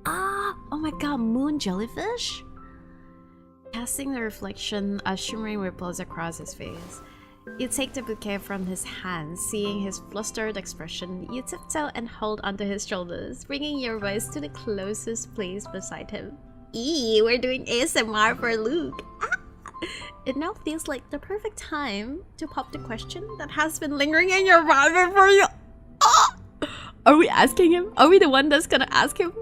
Ah! Oh my god, moon jellyfish? Casting the reflection of shimmering ripples across his face. You take the bouquet from his hand, seeing his flustered expression. You tiptoe and hold onto his shoulders, bringing your voice to the closest place beside him. Eee, we're doing ASMR for Luke. Ah! It now feels like the perfect time to pop the question that has been lingering in your mind for you. Ah! Are we asking him? Are we the one that's gonna ask him?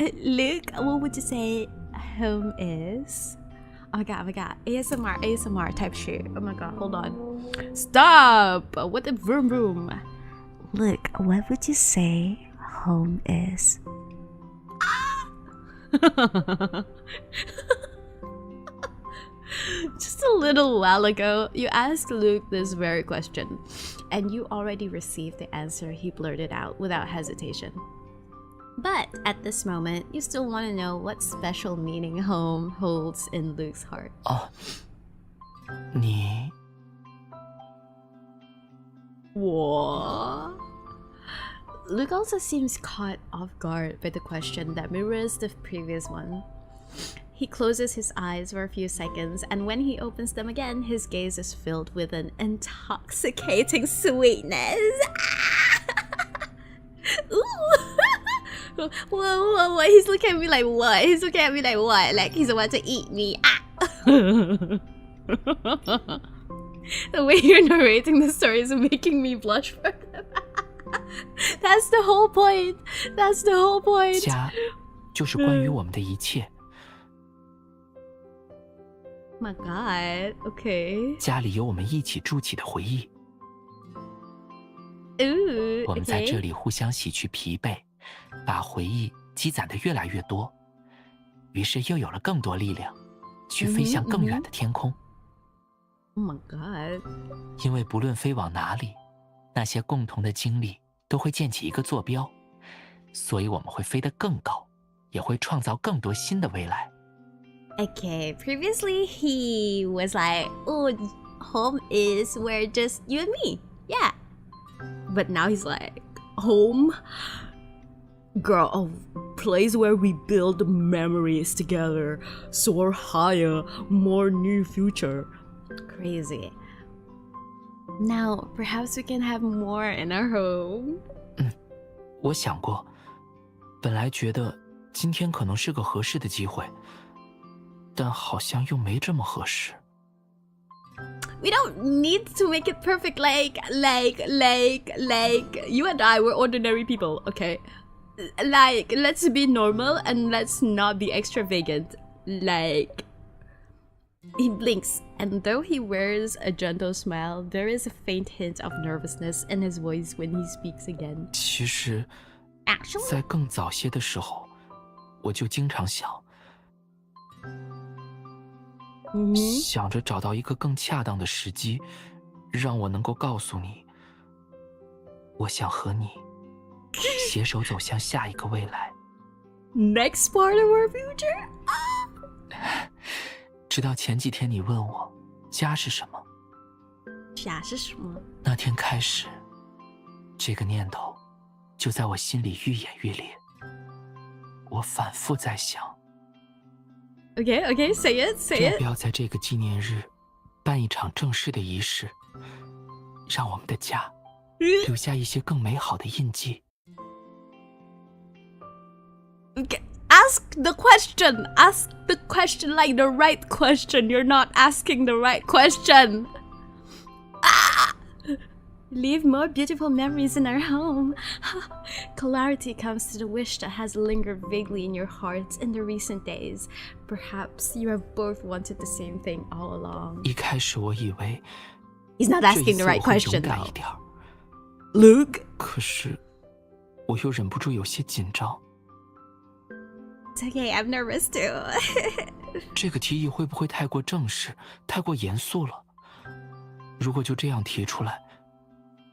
Luke, what would you say home is? Oh my god, ASMR type shit. Oh my god, hold on. Stop! What the vroom vroom? Luke, what would you say home is? Just a little while ago, you asked Luke this very question, and you already received the answer he blurted out without hesitation. But at this moment, you still want to know what special meaning home holds in Luke's heart. 哦，你我 Luke also seems caught off guard by the question that mirrors the previous one. He closes his eyes for a few seconds, and when he opens them again, his gaze is filled with an intoxicating sweetness. Ooh. Whoa. He's looking at me like what? He's looking at me like what? Like he's about to eat me. The way you're narrating the story is making me blush for them. That's the whole point. That's the whole point. 家就是关于我们的一切。My God. Okay. 家里有我们一起筑起的回忆。 Ooh. 我们在 Okay. 这里互相洗去疲惫，把回忆积攒得越来越多，于是又有了更多力量，去飞向更远的天空。 Oh my God. 因为不论飞往哪里，那些共同的经历都会建起一个坐标，所以我们会飞得更高，也会创造更多新的未来。 Okay, previously he was like, oh, home is where just you and me. Yeah. But now he's like, home? Girl, a place where we build memories together, soar higher, more new future. Crazy. Now, perhaps we can have more in our home. 我想过，本来觉得今天可能是个合适的机会，但好像又没这么合适。 We don't need to make it perfect like you and I were ordinary people, okay? Like, let's be normal and let's not be extravagant. Like, he blinks, and though he wears a gentle smile, there is a faint hint of nervousness in his voice when he speaks again. 其实， Actually? 在更早些的时候，我就经常想，想着找到一个更恰当的时机，让我能够告诉你，我想和你携手走向下一个未来。 Next part of our future? 直到前几天你问我家是什么，家是什么？那天开始，这个念头就在我心里愈演愈烈。我反复在想， Okay, say it. 要不要在这个纪念日办一场正式的仪式，让我们的家留下一些更美好的印记。 Okay, ask the question. Ask the question like the right question. You're not asking the right question. Ah! Leave more beautiful memories in our home. Clarity comes to the wish that has lingered vaguely in your hearts in the recent days. Perhaps you have both wanted the same thing all along. 一开始我以为 He's not 这一 asking 次 the 我 right 会 question 勇敢 though. 一点儿， Luke? 可是我又忍不住有些紧张。 It's okay, I'm nervous too. 这个提议会不会太过正式、太过严肃了？如果就这样提出来，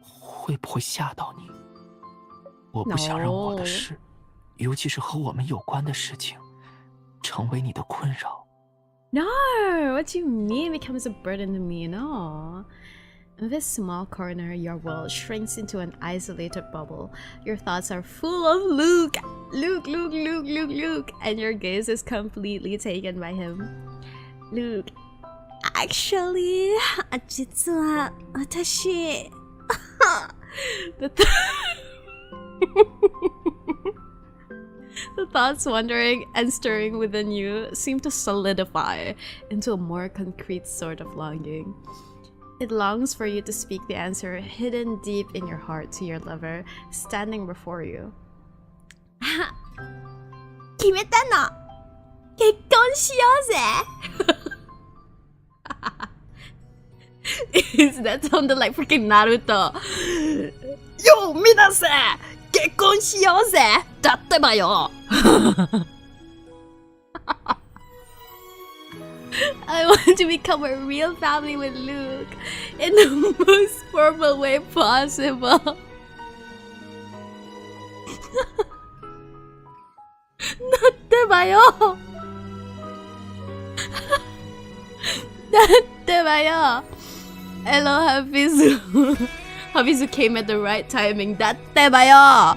会不会吓到你？我不想让我的事，尤其是和我们有关的事情，成为你的困扰。 No, what you mean becomes a burden to me, no. In this small corner, your world shrinks into an isolated bubble. Your thoughts are full of Luke, and your gaze is completely taken by him. Luke, actually, 実は私 The thoughts wandering and stirring within you seem to solidify into a more concrete sort of longing. It longs for you to speak the answer hidden deep in your heart to your lover, standing before you. 決めたの。結婚しようぜ。Is that sounded like freaking Naruto? Yo, 皆さん、結婚しようぜ。だってばよ。I want to become a real family with Luke in the most formal way possible. だってばよ。だってばよ。Hello, Hafizu. Hafizu came at the right timing. だってばよ。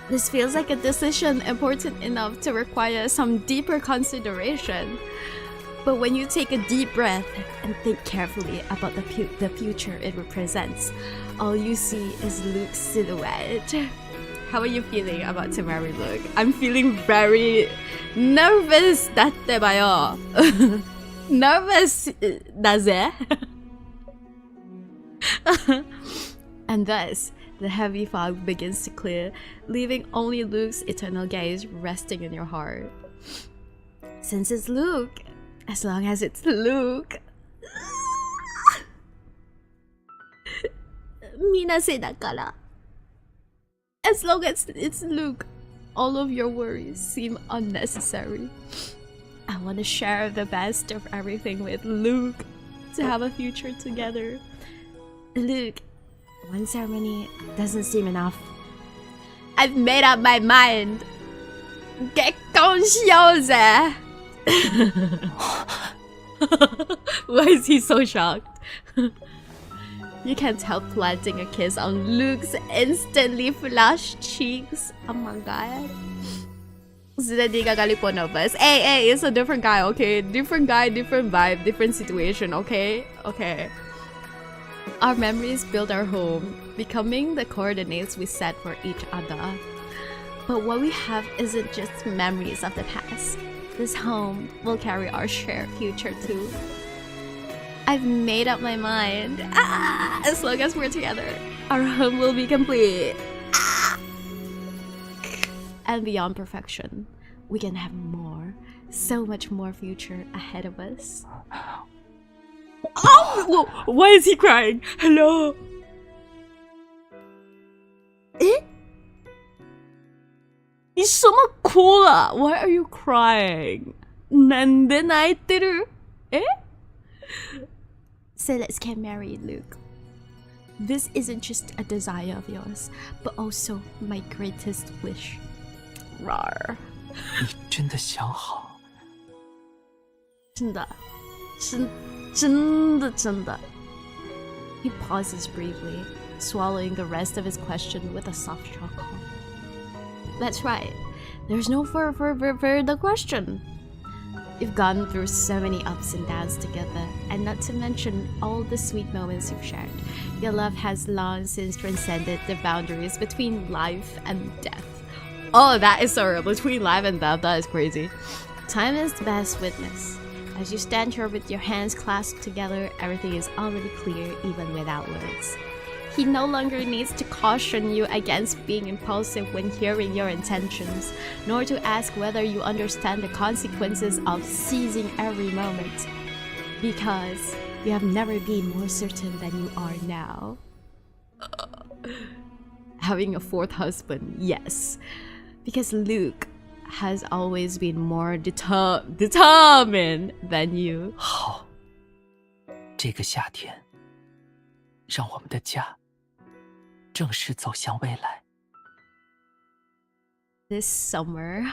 This feels like a decision important enough to require some deeper consideration. But when you take a deep breath and think carefully about the future it represents, all you see is Luke's silhouette. How are you feeling about to marry Luke? I'm feeling very nervous. 다때봐요. Nervous. 나제. And thus, the heavy fog begins to clear, leaving only Luke's eternal gaze resting in your heart. Since it's Luke, as long as it's Luke. Minase dakara. As long as it's Luke, all of your worries seem unnecessary. I want to share the best of everything with Luke, to have a future together. Luke, one ceremony doesn't seem enough. I've made up my mind. 결혼시켜세. Why is he so shocked? You can't help planting a kiss on Luke's instantly flushed cheeks. Oh my god. Hey, it's a different guy, okay? Different guy, different vibe, different situation, okay? Okay. Our memories build our home, becoming the coordinates we set for each other. But what we have isn't just memories of the past. This home will carry our shared future too. I've made up my mind. As long as we're together, our home will be complete. And beyond perfection, we can have more, so much more future ahead of us. Oh! Why is he crying? Hello? Eh? 你什么哭了? Why are you crying? なんで泣いてる? Eh? So let's get married, Luke. This isn't just a desire of yours, but also my greatest wish. Rawr. 你真的想好？真的. He pauses briefly, swallowing the rest of his question with a soft chuckle. That's right. There's no further question. You've gone through so many ups and downs together, and not to mention all the sweet moments you've shared. Your love has long since transcended the boundaries between life and death. Oh, that is so real. Between life and death, that is crazy. Time is the best witness. As you stand here with your hands clasped together, everything is already clear even without words. He no longer needs to caution you against being impulsive when hearing your intentions, nor to ask whether you understand the consequences of seizing every moment, because you have never been more certain than you are now. Having a fourth husband, yes, because Luke has always been more determined than you. 好，这个夏天，让我们的家正式走向未来。 This summer,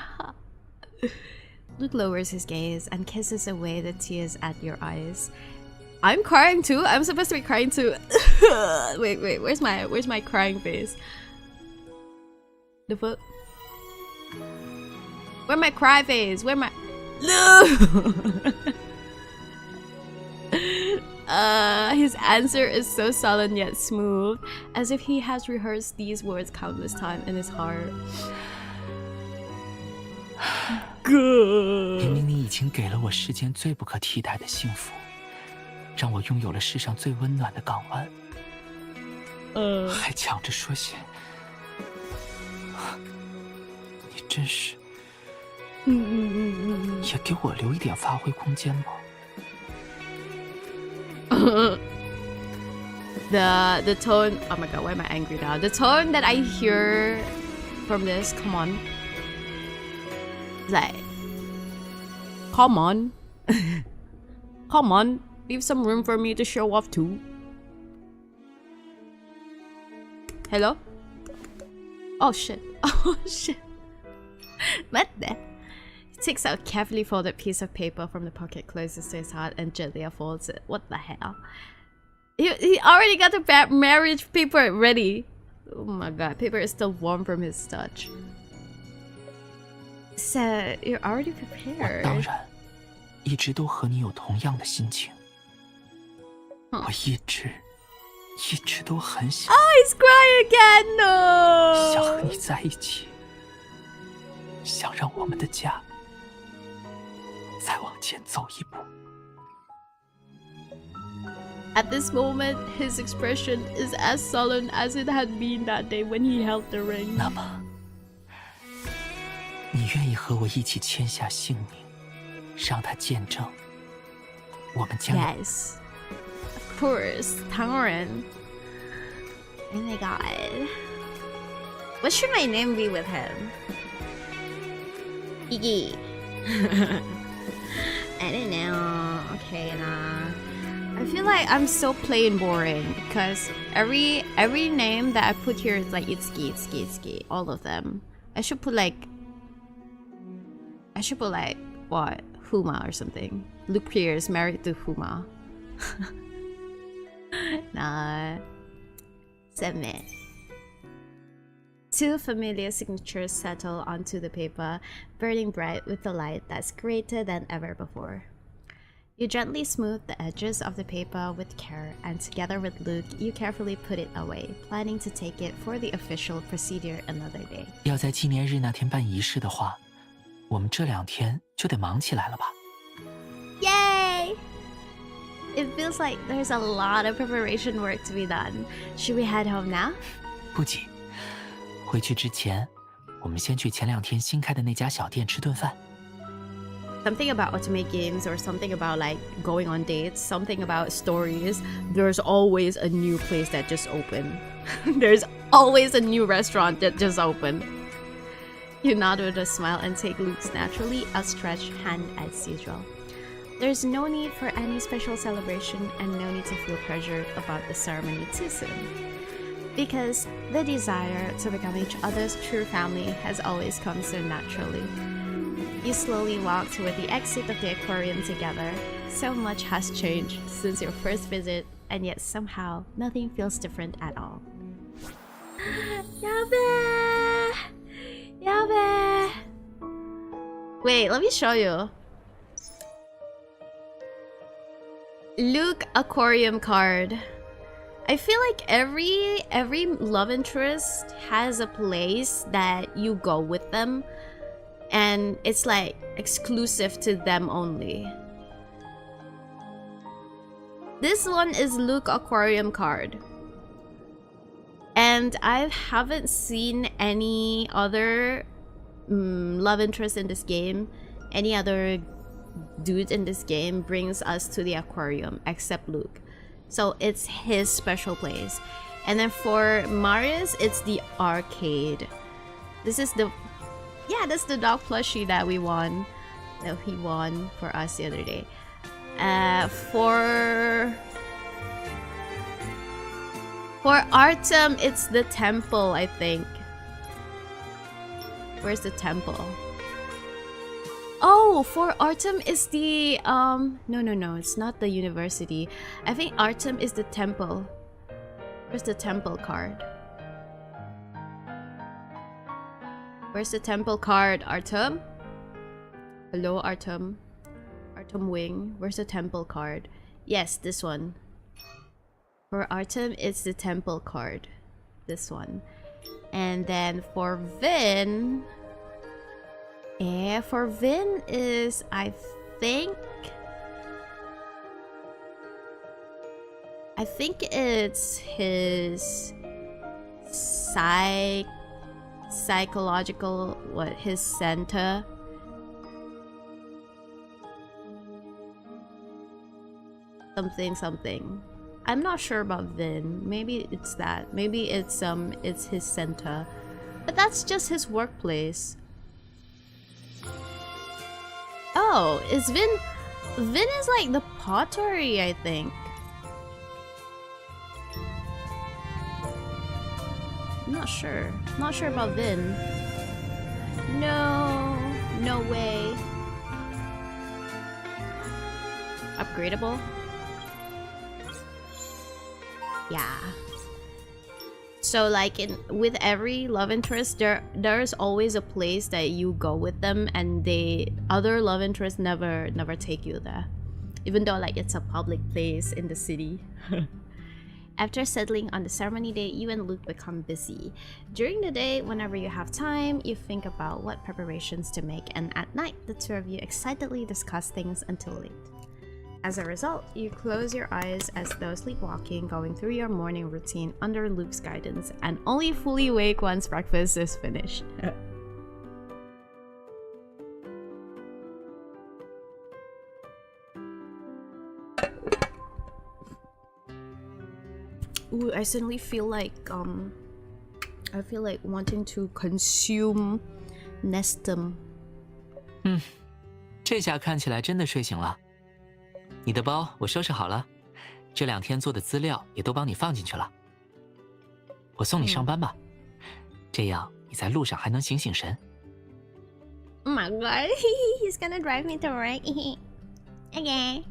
Luke lowers his gaze and kisses away the tears at your eyes. I'm crying too. I'm supposed to be crying too. wait, where's my crying face? The foot. Where my cry face? Where my his answer is so sullen yet smooth, as if he has rehearsed these words countless times in his heart. Good. 明明你已经给了我世间最不可替代的幸福，让我拥有了世上最温暖的港湾，还抢着说些，你真是，也给我留一点发挥空间吧。 The tone, oh my god, why am I angry now? The tone that I hear from this, come on. Like, come on. Come on, leave some room for me to show off too. Hello? Oh shit. Oh shit. What the? He takes out a carefully folded piece of paper from the pocket closest to his heart and gently unfolds it. What the hell? He already got the marriage paper ready. Oh my god, paper is still warm from his touch. So, you're already 我 prepared. 当然一直都和你有同样的心情。我一直都很想 He's crying again, 想和 no! 你在一起，想让我们的家再往前走一步。 At this moment, his expression is as sullen as it had been that day when he held the ring. 那么，你愿意和我一起签下姓名，让他见证我们将 Yes. Of course, 当然. Oh my god. What should my name be with him? Iggy. I don't know. Okay, nah. I feel like I'm so plain boring because every name that I put here is like Itsuki, all of them. I should put like what? Huma or something. Luke Pearce married to Huma. Nah. Submit. 2 familiar signatures settle onto the paper, burning bright with a light that's greater than ever before. You gently smooth the edges of the paper with care, and together with Luke, you carefully put it away, planning to take it for the official procedure another day. 要在纪念日那天办仪式的话，我们这2天就得忙起来了吧？ Yay! It feels like there's a lot of preparation work to be done. Should we head home now? 不急，回去之前，我们先去前2天新开的那家小店吃顿饭。 Something about ultimate games or something about like going on dates, something about stories. There's always a new place that just opened. There's always a new restaurant that just opened. You nod with a smile and take Luke's naturally outstretched hand as usual. There's no need for any special celebration and no need to feel pressured about the ceremony too soon. Because the desire to become each other's true family has always come so naturally. You slowly walk toward the exit of the aquarium together. So much has changed since your first visit, and yet somehow nothing feels different at all. Yabe! Yabe! Wait, let me show you. Luke aquarium card. I feel like every love interest has a place that you go with them. And it's like exclusive to them only. This one is Luke aquarium card. And I haven't seen any other love interest in this game. Any other dude in this game brings us to the aquarium except Luke. So it's his special place. And then for Marius, it's the arcade. This is the... Yeah, that's the dog plushie that we won. That he won for us the other day. For Artem, it's the temple, I think. Where's the temple? Oh, for Artem is the no, it's not the university. I think Artem is the temple. Where's the temple card? Where's the temple card, Artem? Hello, Artem. Artem Wing. Where's the temple card? Yes, this one. For Artem, it's the temple card. This one. And then for Vin... for Vin is, I think it's his psychological, his center. Something. I'm not sure about Vin. Maybe it's that. Maybe it's his center. But that's just his workplace. Oh, is Vin is like the pottery, I think. I'm not sure. Not sure about Vin. No way. Upgradable? Yeah. So like with every love interest, there's always a place that you go with them, and other love interests never take you there, even though like it's a public place in the city. After settling on the ceremony day, you and Luke become busy. During the day, whenever you have time, you think about what preparations to make, and at night, the two of you excitedly discuss things until late. As a result, you close your eyes as though sleepwalking, going through your morning routine under Luke's guidance, and only fully wake once breakfast is finished. Ooh, I suddenly feel like wanting to consume Nestum. 这下看起来真的睡醒了。你的包我收拾好了，这2天做的资料也都帮你放进去了。我送你上班吧，这样你在路上还能醒醒神。Oh my god, he's gonna drive me to work. Okay.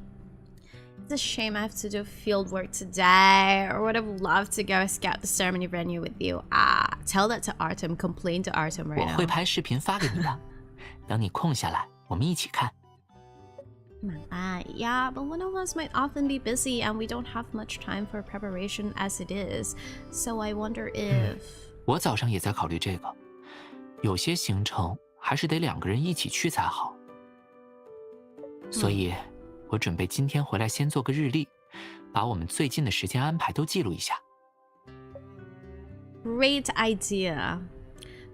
It's a shame I have to do field work today, or would have loved to go scout the ceremony venue with you. Tell that to Artem. Complain to Artem right now. 我会拍视频发给你的，等你空下来，我们一起看。Yeah, but one of us might often be busy, and we don't have much time for preparation as it is. So I wonder if 我早上也在考虑这个，有些行程还是得2个人一起去才好。所以。我准备今天回来先做个日历，把我们最近的时间安排都记录一下。Great idea.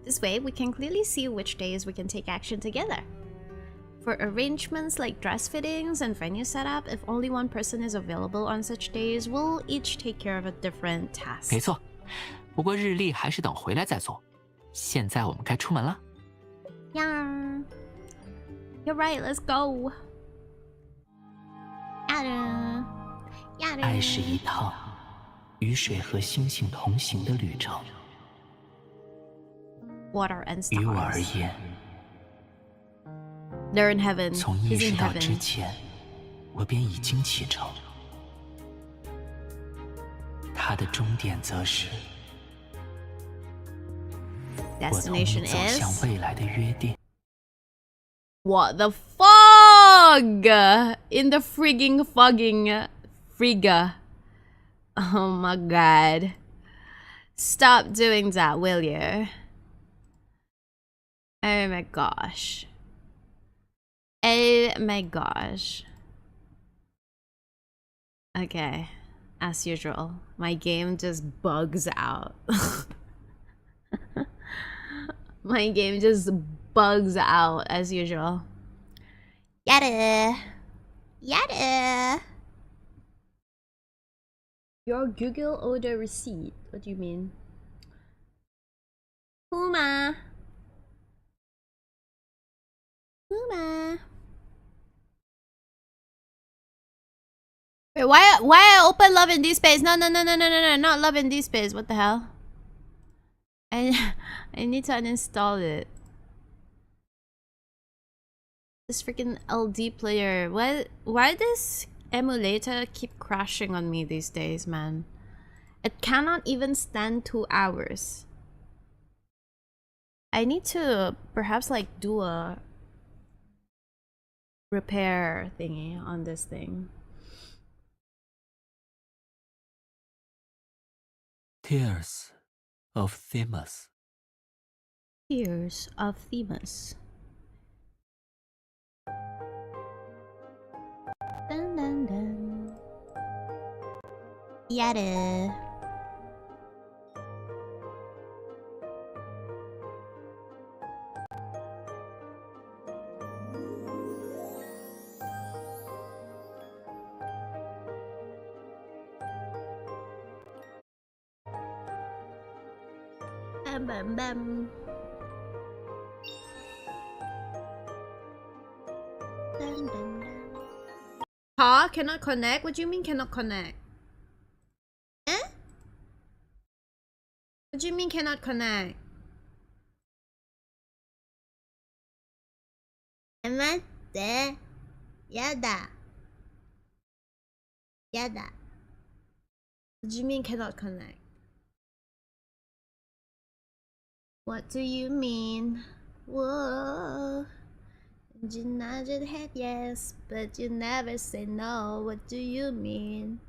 This way we can clearly see which days we can take action together. For arrangements like dress fittings and venue setup, if only one person is available on such days, we'll each take care of a different task. 没错，不过日历还是等回来再做。现在我们该出门了。Yeah. You're right, let's go. 爱是一趟与水和星星同行的旅程。 Water and stars. 于我而言 They're in heaven. 从意 He's 识 in 到之 heaven. 前，我便已经启程。它的终点则是我同你 Destination 走向 is 未来的约定。 what the fog in the frigging frigga. Oh my god. Stop doing that, will you? Oh my gosh. Oh my gosh. Okay, as usual, my game just bugs out. My game just bugs out as usual. Yada. Yada. Your Google order receipt. What do you mean? Puma. Puma. Wait, why I open love in this space? No, not love in this space. What the hell? I need to uninstall it. This freaking LD player. Why does emulator keep crashing on me these days, man? It cannot even stand 2 hours. I need to perhaps like do a repair thingy on this thing. Tears of Themis. Tears of Themis. Dun dun dun. Yada. Bam bam bam. Dun dun dun. Huh? Cannot connect? What do you mean cannot connect? Eh? What do you mean cannot connect? Yada. Yada. What do you mean cannot connect? What do you mean? Whoa. You nod your head yes, but you never say no. What do you mean?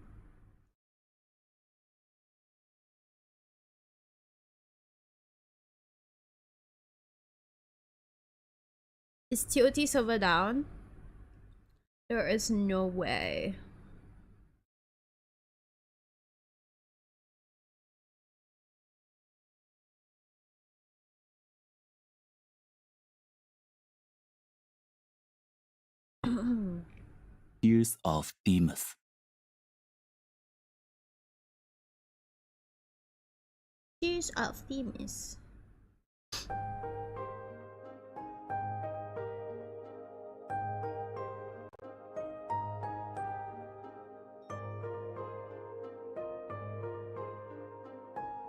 Is TOT server down? There is no way. Tears of Demons. Tears of Demons.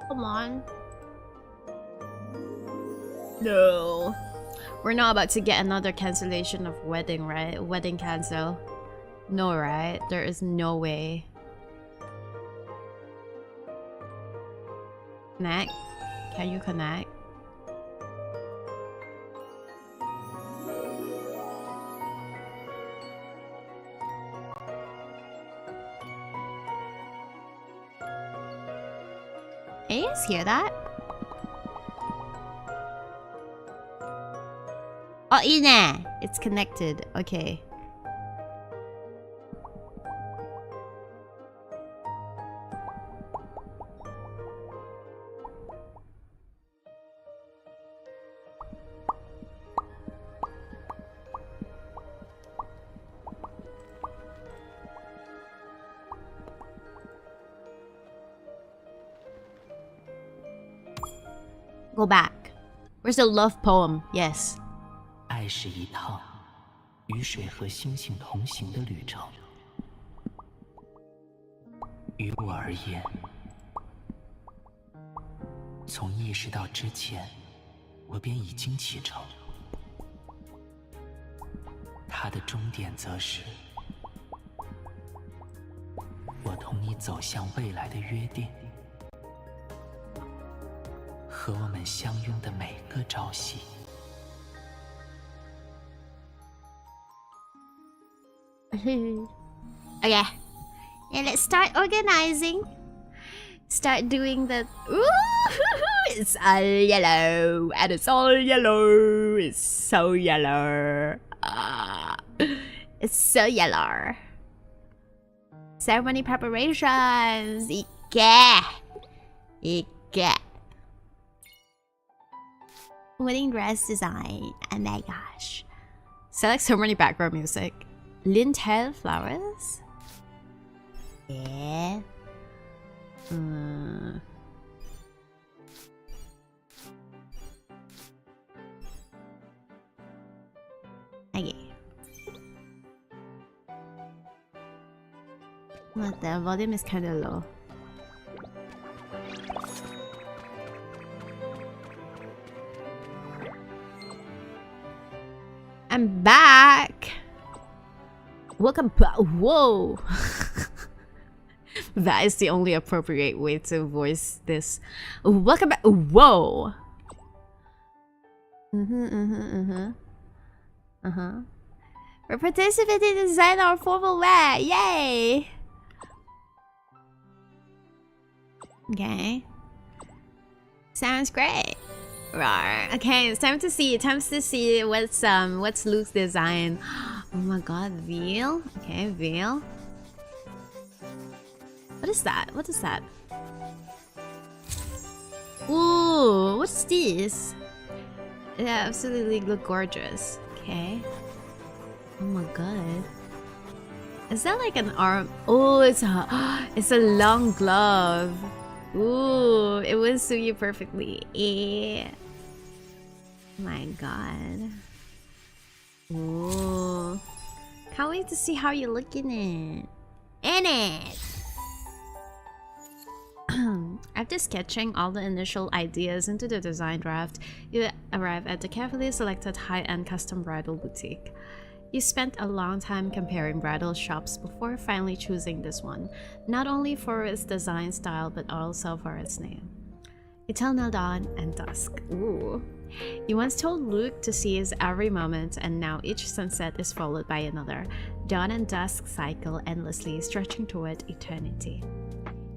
Come on. No. We're not about to get another cancellation of wedding, right? Wedding cancel. No, right? There is no way. Connect? Can you connect? Can you guys hear that? Oh, Ine! It's connected. Okay. Go back. Where's the love poem? Yes. 爱是一趟与水和星星同行的旅程。于我而言，从意识到之前，我便已经启程。它的终点则是我同你走向未来的约定。 和我们相拥的每个朝夕。Okay, and let's start organizing. Start doing the. Ooh, it's all yellow, and it's all yellow. It's so yellow. It's so yellow. Ceremony preparations. Ike. Wedding dress design. Oh my gosh. Select ceremony background music. Lintel flowers? Yeah. Okay. What, the volume is kind of low. I'm back. Welcome back. Whoa. That is the only appropriate way to voice this. Welcome back. Whoa. We're participating in design our formal wear. Yay. Okay. Sounds great. Right. Okay, it's time to see. What's Luke's design. Oh my god, veil. Okay, veil. What is that? What is that? Ooh, what's this? It absolutely look gorgeous. Okay. Oh my god. Is that like an arm? Oh, it's a long glove. Ooh, it will suit you perfectly. Yeah. My god. Ooh. Can't wait to see how you look in it. After sketching all the initial ideas into the design draft, you arrive at the carefully selected high-end custom bridal boutique. You spent a long time comparing bridal shops before finally choosing this one, not only for its design style but also for its name. Eternal dawn and dusk. Ooh. You once told Luke to seize every moment, and now each sunset is followed by another. Dawn and dusk cycle endlessly, stretching toward eternity.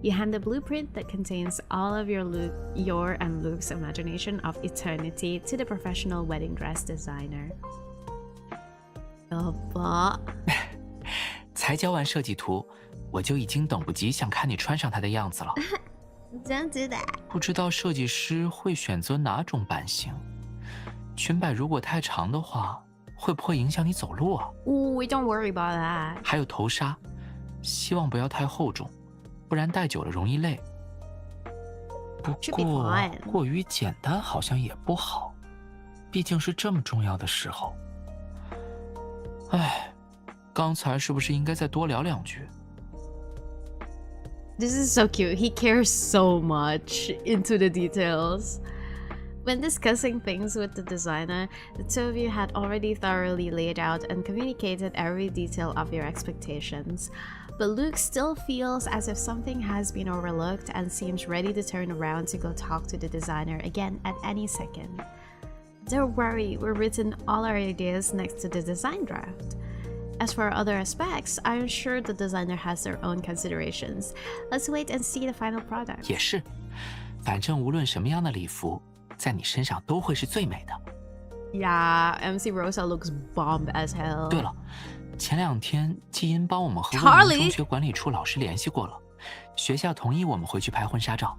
You hand the blueprint that contains all of your and Luke's imagination of eternity to the professional wedding dress designer. 才交完设计图，我就已经等不及想看你穿上它的样子了。Don't do that. 不知道设计师会选择哪种版型？裙摆如果太长的话，会不会影响你走路啊？ Ooh, don't worry about that. 还有头纱，希望不要太厚重，不然戴久了容易累。不过过于简单好像也不好，毕竟是这么重要的时候。哎，刚才是不是应该再多聊两句？ This is so cute. He cares so much into the details. When discussing things with the designer, the two of you had already thoroughly laid out and communicated every detail of your expectations. But Luke still feels as if something has been overlooked and seems ready to turn around to go talk to the designer again at any second. Don't worry, we've written all our ideas next to the design draft. As for other aspects, I'm sure the designer has their own considerations. Let's wait and see the final product. 也是，反正无论什么样的礼服，在你身上都会是最美的。Yeah, MC Rosa looks bomb as hell. 对了，前2天基因帮我们和未名中学管理处老师联系过了，学校同意我们回去拍婚纱照。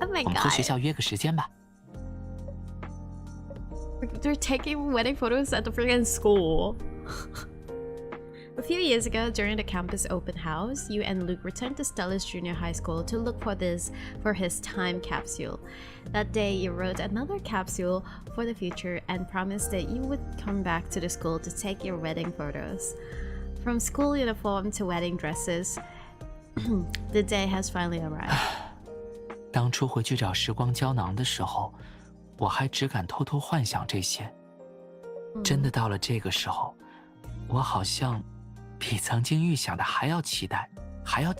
Oh my god. 我们和学校约个时间吧。They're taking wedding photos at the freaking school. A few years ago, during the campus open house, you and Luke returned to Stella's junior high school to look for his time capsule. That day, you wrote another capsule for the future and promised that you would come back to the school to take your wedding photos. From school uniform to wedding dresses, the day has finally arrived. 当初回去找时光胶囊的时候，我还只敢偷偷幻想这些。真的到了这个时候，我好像比曾经预想的还要期待，还要。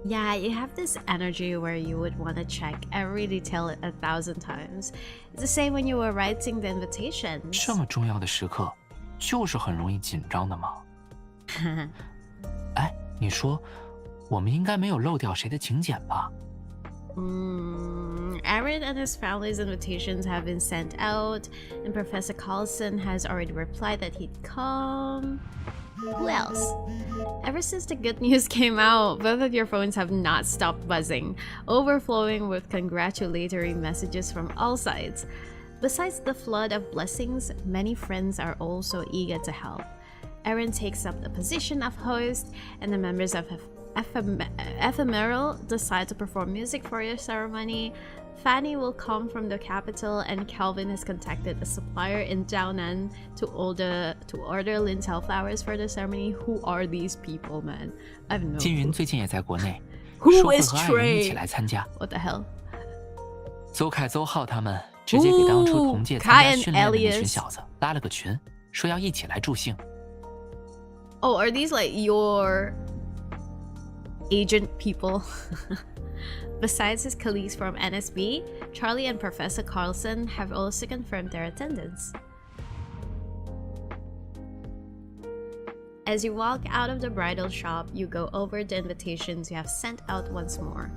Yeah, you have this energy where you would want to check every detail 1,000 times. It's the same when you were writing the invitations. 这么重要的时刻，就是很容易紧张的嘛。哎，你说，我们应该没有漏掉谁的请柬吧？ Aaron and his family's invitations have been sent out, and Professor Carlson has already replied that he'd come. Who else? Ever since the good news came out, both of your phones have not stopped buzzing, overflowing with congratulatory messages from all sides. Besides the flood of blessings, many friends are also eager to help. Aaron takes up the position of host, and the members of Ephemeral decide to perform music for your ceremony. Fanny will come from the capital, and Calvin has contacted a supplier in Jiaonan to order lintel flowers for the ceremony. Who are these people, man? I have no clue. 金云最近也在国内， Who is 说会和爱人一起 Trey? 来参加。 What the hell? 邹凯、邹浩他们直接给当初同届参加训练的那群小子拉了个群，说要一起来助兴。 Oh, are these like your agent people? Besides his colleagues from NSB, Charlie and Professor Carlson have also confirmed their attendance. As you walk out of the bridal shop, you go over the invitations you have sent out once more.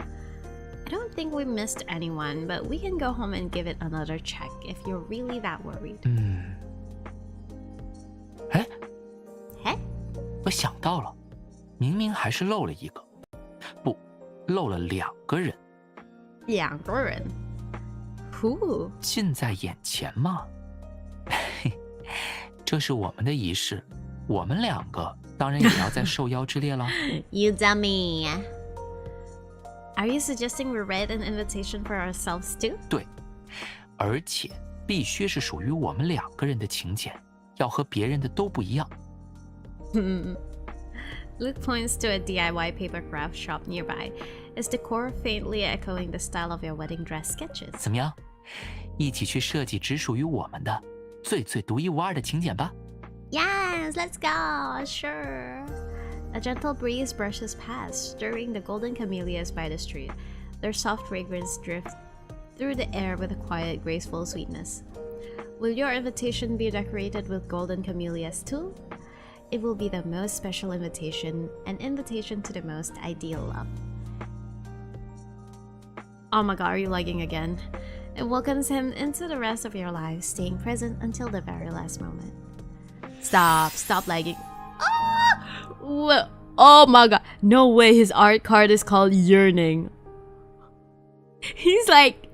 I don't think we missed anyone, but we can go home and give it another check if you're really that worried. 哎，我想到了，明明还是漏了一个，不，漏了2个人。2个人 Who? 近在眼前嘛。这是我们的仪式，我们2个当然也要在受邀之列了。You dummy. Are you suggesting we write an invitation for ourselves too? 对，而且必须是属于我们2个人的请柬，要和别人的都不一样。Luke points to a DIY paper craft shop nearby, its decor faintly echoing the style of your wedding dress sketches. 怎么样？一起去设计只属于我们的、最独一无二的请柬吧。 Yes, let's go. Sure. A gentle breeze brushes past, stirring the golden camellias by the street. Their soft fragrance drifts through the air with a quiet, graceful sweetness. Will your invitation be decorated with golden camellias too? It will be the most special invitation, an invitation to the most ideal love. Oh my god, are you lagging again? It welcomes him into the rest of your life, staying present until the very last moment. Stop lagging. Ah! Whoa. Oh my god, no way his art card is called Yearning. He's like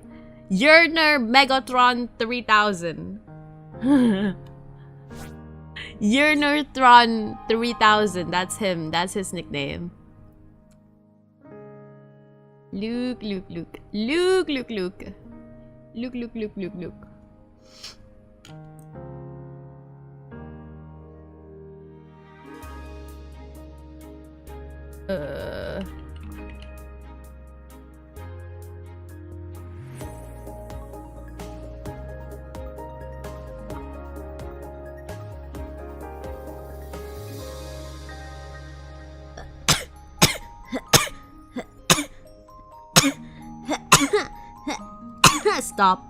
Yearner Megatron 3000. Yearnertron 3000, that's him, that's his nickname. Luke. Stop.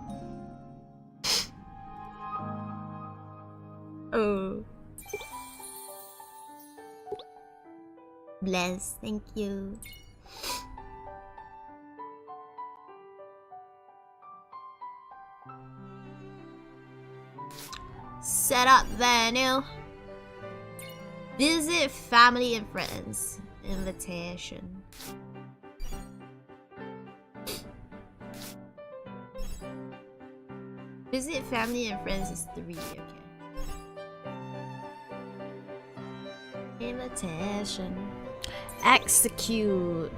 Oh. Bless, thank you. Set up venue. Visit family and friends. Invitation. Visit family and friends is 3, okay. Invitation. Execute.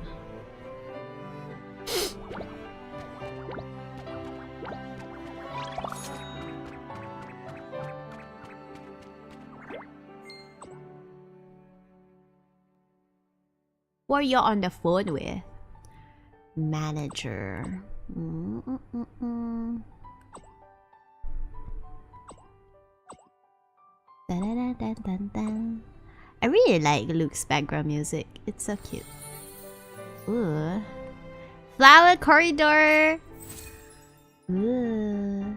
Who are you on the phone with? Manager. I really like Luke's background music. It's so cute. Ooh. Flower corridor. Ooh.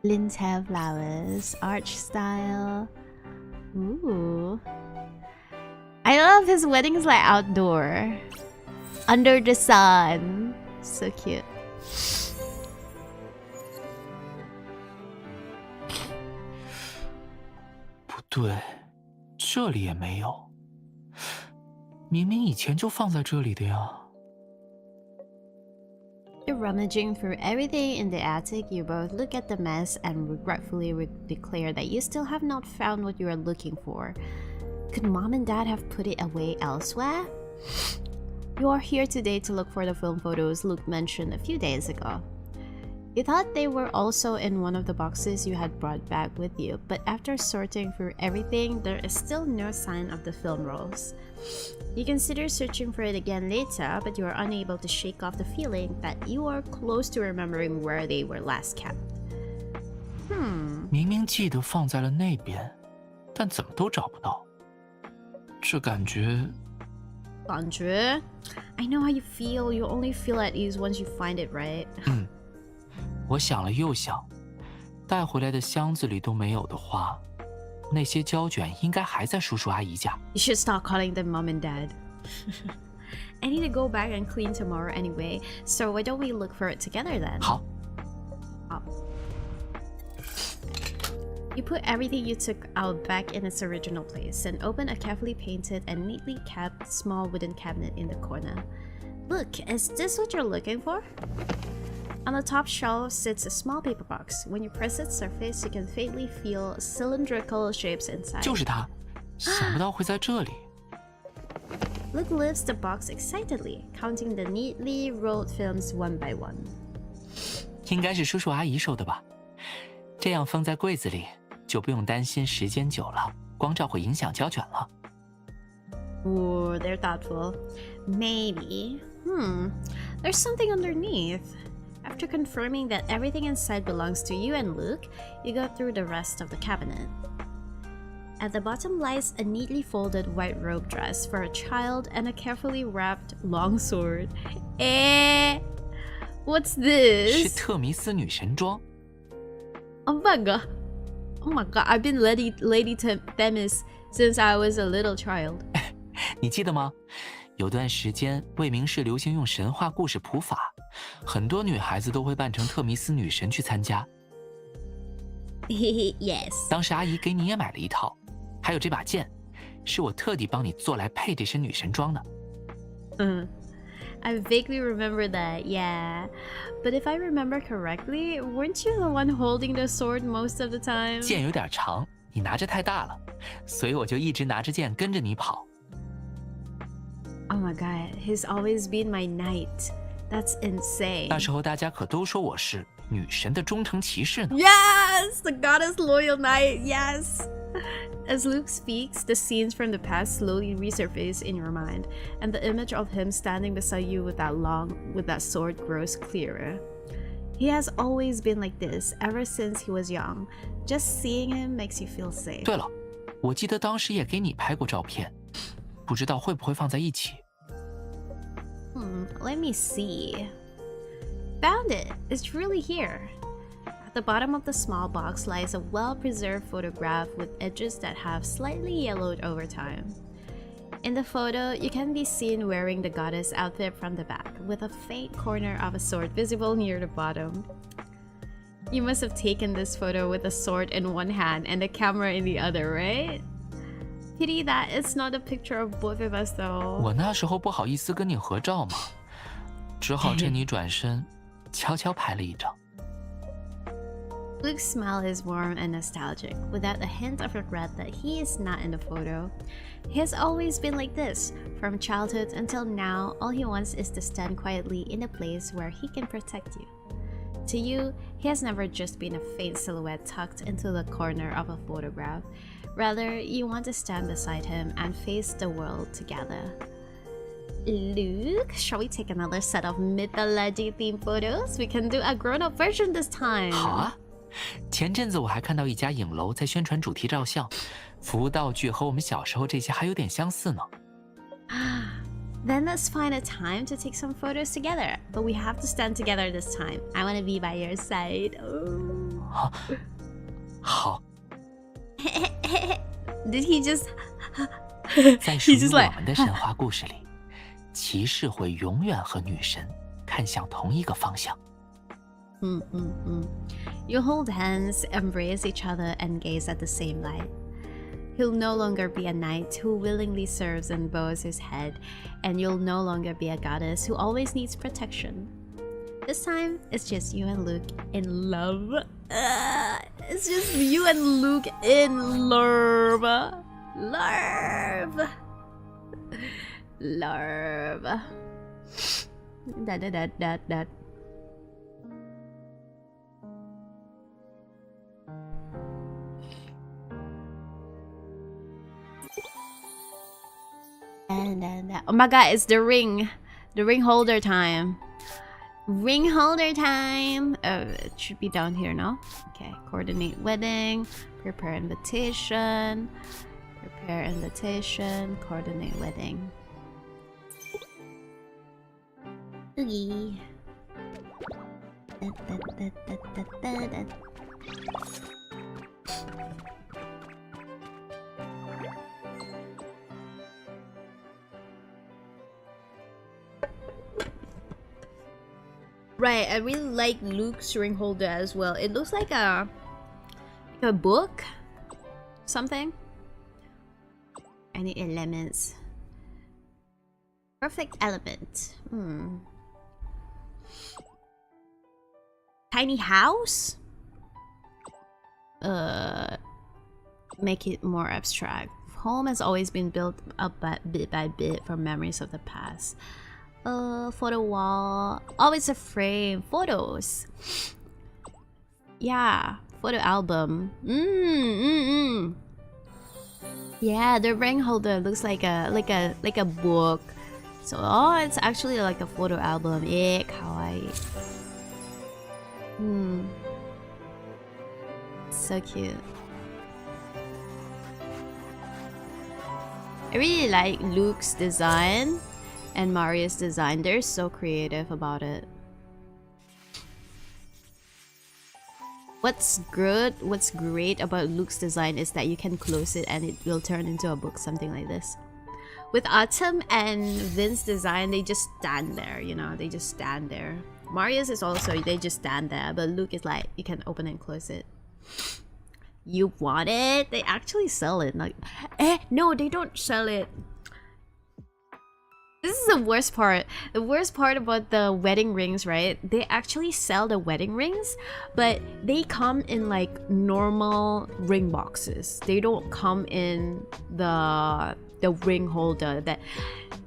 Lin's have flowers. Arch style. Ooh. I love his weddings like outdoor. Under the sun. So cute. 不对，这里也没有。明明以前就放在这里的呀。 You're rummaging through everything in the attic. You both look at the mess and regretfully declare that you still have not found what you are looking for. Could Mom and Dad have put it away elsewhere? You are here today to look for the film photos Luke mentioned a few days ago. You thought they were also in one of the boxes you had brought back with you, but after sorting through everything, there is still no sign of the film rolls. You consider searching for it again later, but you are unable to shake off the feeling that you are close to remembering where they were last kept. 明明记得放在了那边，但怎么都找不到。这感觉 I know how you feel. You only feel at ease once you find it, right? 我想了又想，带回来的箱子里都没有的话，那些胶卷应该还在叔叔阿姨家。You should start calling them Mom and Dad. I need to go back and clean tomorrow anyway, so why don't we look for it together then? 好。You put everything you took out back in its original place and open a carefully painted and neatly kept small wooden cabinet in the corner. Look, is this what you're looking for? On the top shelf sits a small paper box. When you press its surface, you can faintly feel cylindrical shapes inside. 就是它，想不到会在这里。Luke lifts the box excitedly, counting the neatly rolled films one by one. 应该是叔叔阿姨收的吧？这样放在柜子里，就不用担心时间久了光照会影响胶卷了。Ooh, they're thoughtful. Maybe. There's something underneath. After confirming that everything inside belongs to you and Luke, you go through the rest of the cabinet. At the bottom lies a neatly folded white robe dress for a child and a carefully wrapped long sword. What's 是 this? 特弥斯女神装。 Oh my god. Oh my god, I've been Lady Themis since I was a little child. 你记得吗？有段时间魏明市流行用神话故事普法，很多女孩子都会扮成特弥斯女神去参加。Yes. 当时阿姨给你也买了一套，还有这把剑，是我特地帮你做来配这身女神装的。I vaguely remember that, yeah. But if I remember correctly, weren't you the one holding the sword most of the time? 剑有点长，你拿着太大了，所以我就一直拿着剑跟着你跑。Oh my god, he's always been my knight. That's insane. 那时候大家可都说我是女神的忠诚骑士呢。Yes! The goddess loyal knight, yes! As Luke speaks, the scenes from the past slowly resurface in your mind, and the image of him standing beside you with that sword grows clearer. He has always been like this ever since he was young. Just seeing him makes you feel safe. 对了，我记得当时也给你拍过照片，不知道会不会放在一起。Let me see. Found it! It's really here. At the bottom of the small box lies a well-preserved photograph with edges that have slightly yellowed over time. In the photo, you can be seen wearing the goddess outfit from the back, with a faint corner of a sword visible near the bottom. You must have taken this photo with a sword in one hand and the camera in the other, right? Pity that it's not a picture of both of us though. 我那时候不好意思跟你合照嘛，只好趁你转身，悄悄拍了一张。Luke's smile is warm and nostalgic, without a hint of regret that he is not in the photo. He has always been like this. From childhood until now, all he wants is to stand quietly in a place where he can protect you. To you, he has never just been a faint silhouette tucked into the corner of a photograph. Rather, you want to stand beside him and face the world together. Luke, shall we take another set of mythology-themed photos? We can do a grown-up version this time. 好啊，前阵子我还看到一家影楼在宣传主题照相，服务道具和我们小时候这些还有点相似呢。Then let's find a time to take some photos together. But we have to stand together this time. I want to be by your side. Oh. 好。Did he just? 在属于我们的神话故事里，骑士会永远和女神看向同一个方向。You hold hands, embrace each other, and gaze at the same light. He'll no longer be a knight who willingly serves and bows his head, and you'll no longer be a goddess who always needs protection. This time, it's just you and Luke in love. It's just you and Luke in love. Love. Love. Da. Oh my god, it's the ring. The ring holder time. Ring holder time. It should be down here now. Okay, coordinate wedding. Prepare invitation. Prepare invitation. Coordinate wedding. Oogie. Right, I really like Luke's ring holder as well. It looks like a book, something. Any elements? Perfect element. Tiny house? Make it more abstract. Home has always been built up bit by bit from memories of the past. Photo wall. Oh, it's a frame. Photos. Yeah, photo album. Yeah, the ring holder looks like a book. So, it's actually like a photo album. Yeah, kawaii. So cute. I really like Luke's design and Maria's design. They're so creative about it. What's great about Luke's design is that you can close it and it will turn into a book, something like this. With Autumn and Vince's design, they just stand there, you know, they just stand there. Maria's is also, they just stand there, but Luke is like, you can open and close it. You want it? They actually sell it. Like, no, they don't sell it. This is the worst part. The worst part about the wedding rings, right? They actually sell the wedding rings, but they come in like normal ring boxes. They don't come in the ring holder that,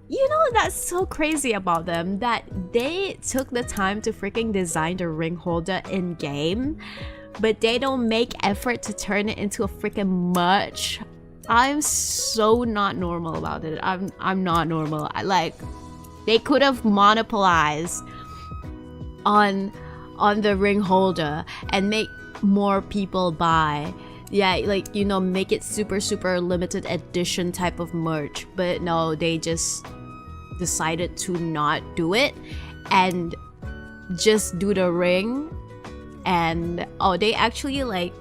you know, that's so crazy about them, that they took the time to freaking design the ring holder in game, but they don't make effort to turn it into a freaking merch. I'm so not normal about it. I'm not normal. Like, they could have monopolized on the ring holder and make more people buy. Yeah, like, you know, make it super limited edition type of merch. But no, they just decided to not do it and just do the ring. And oh, they actually like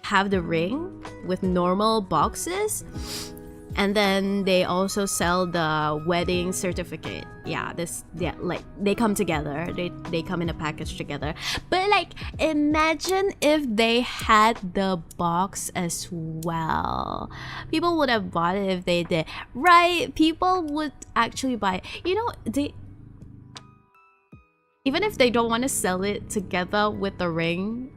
have the ring with normal boxes, and then they also sell the wedding certificate. Yeah, like they come together, they come in a package together. But like, imagine if they had the box as well. People would have bought it if they did, right? People would actually buy it. You know, they, even if they don't want to sell it together with the ring,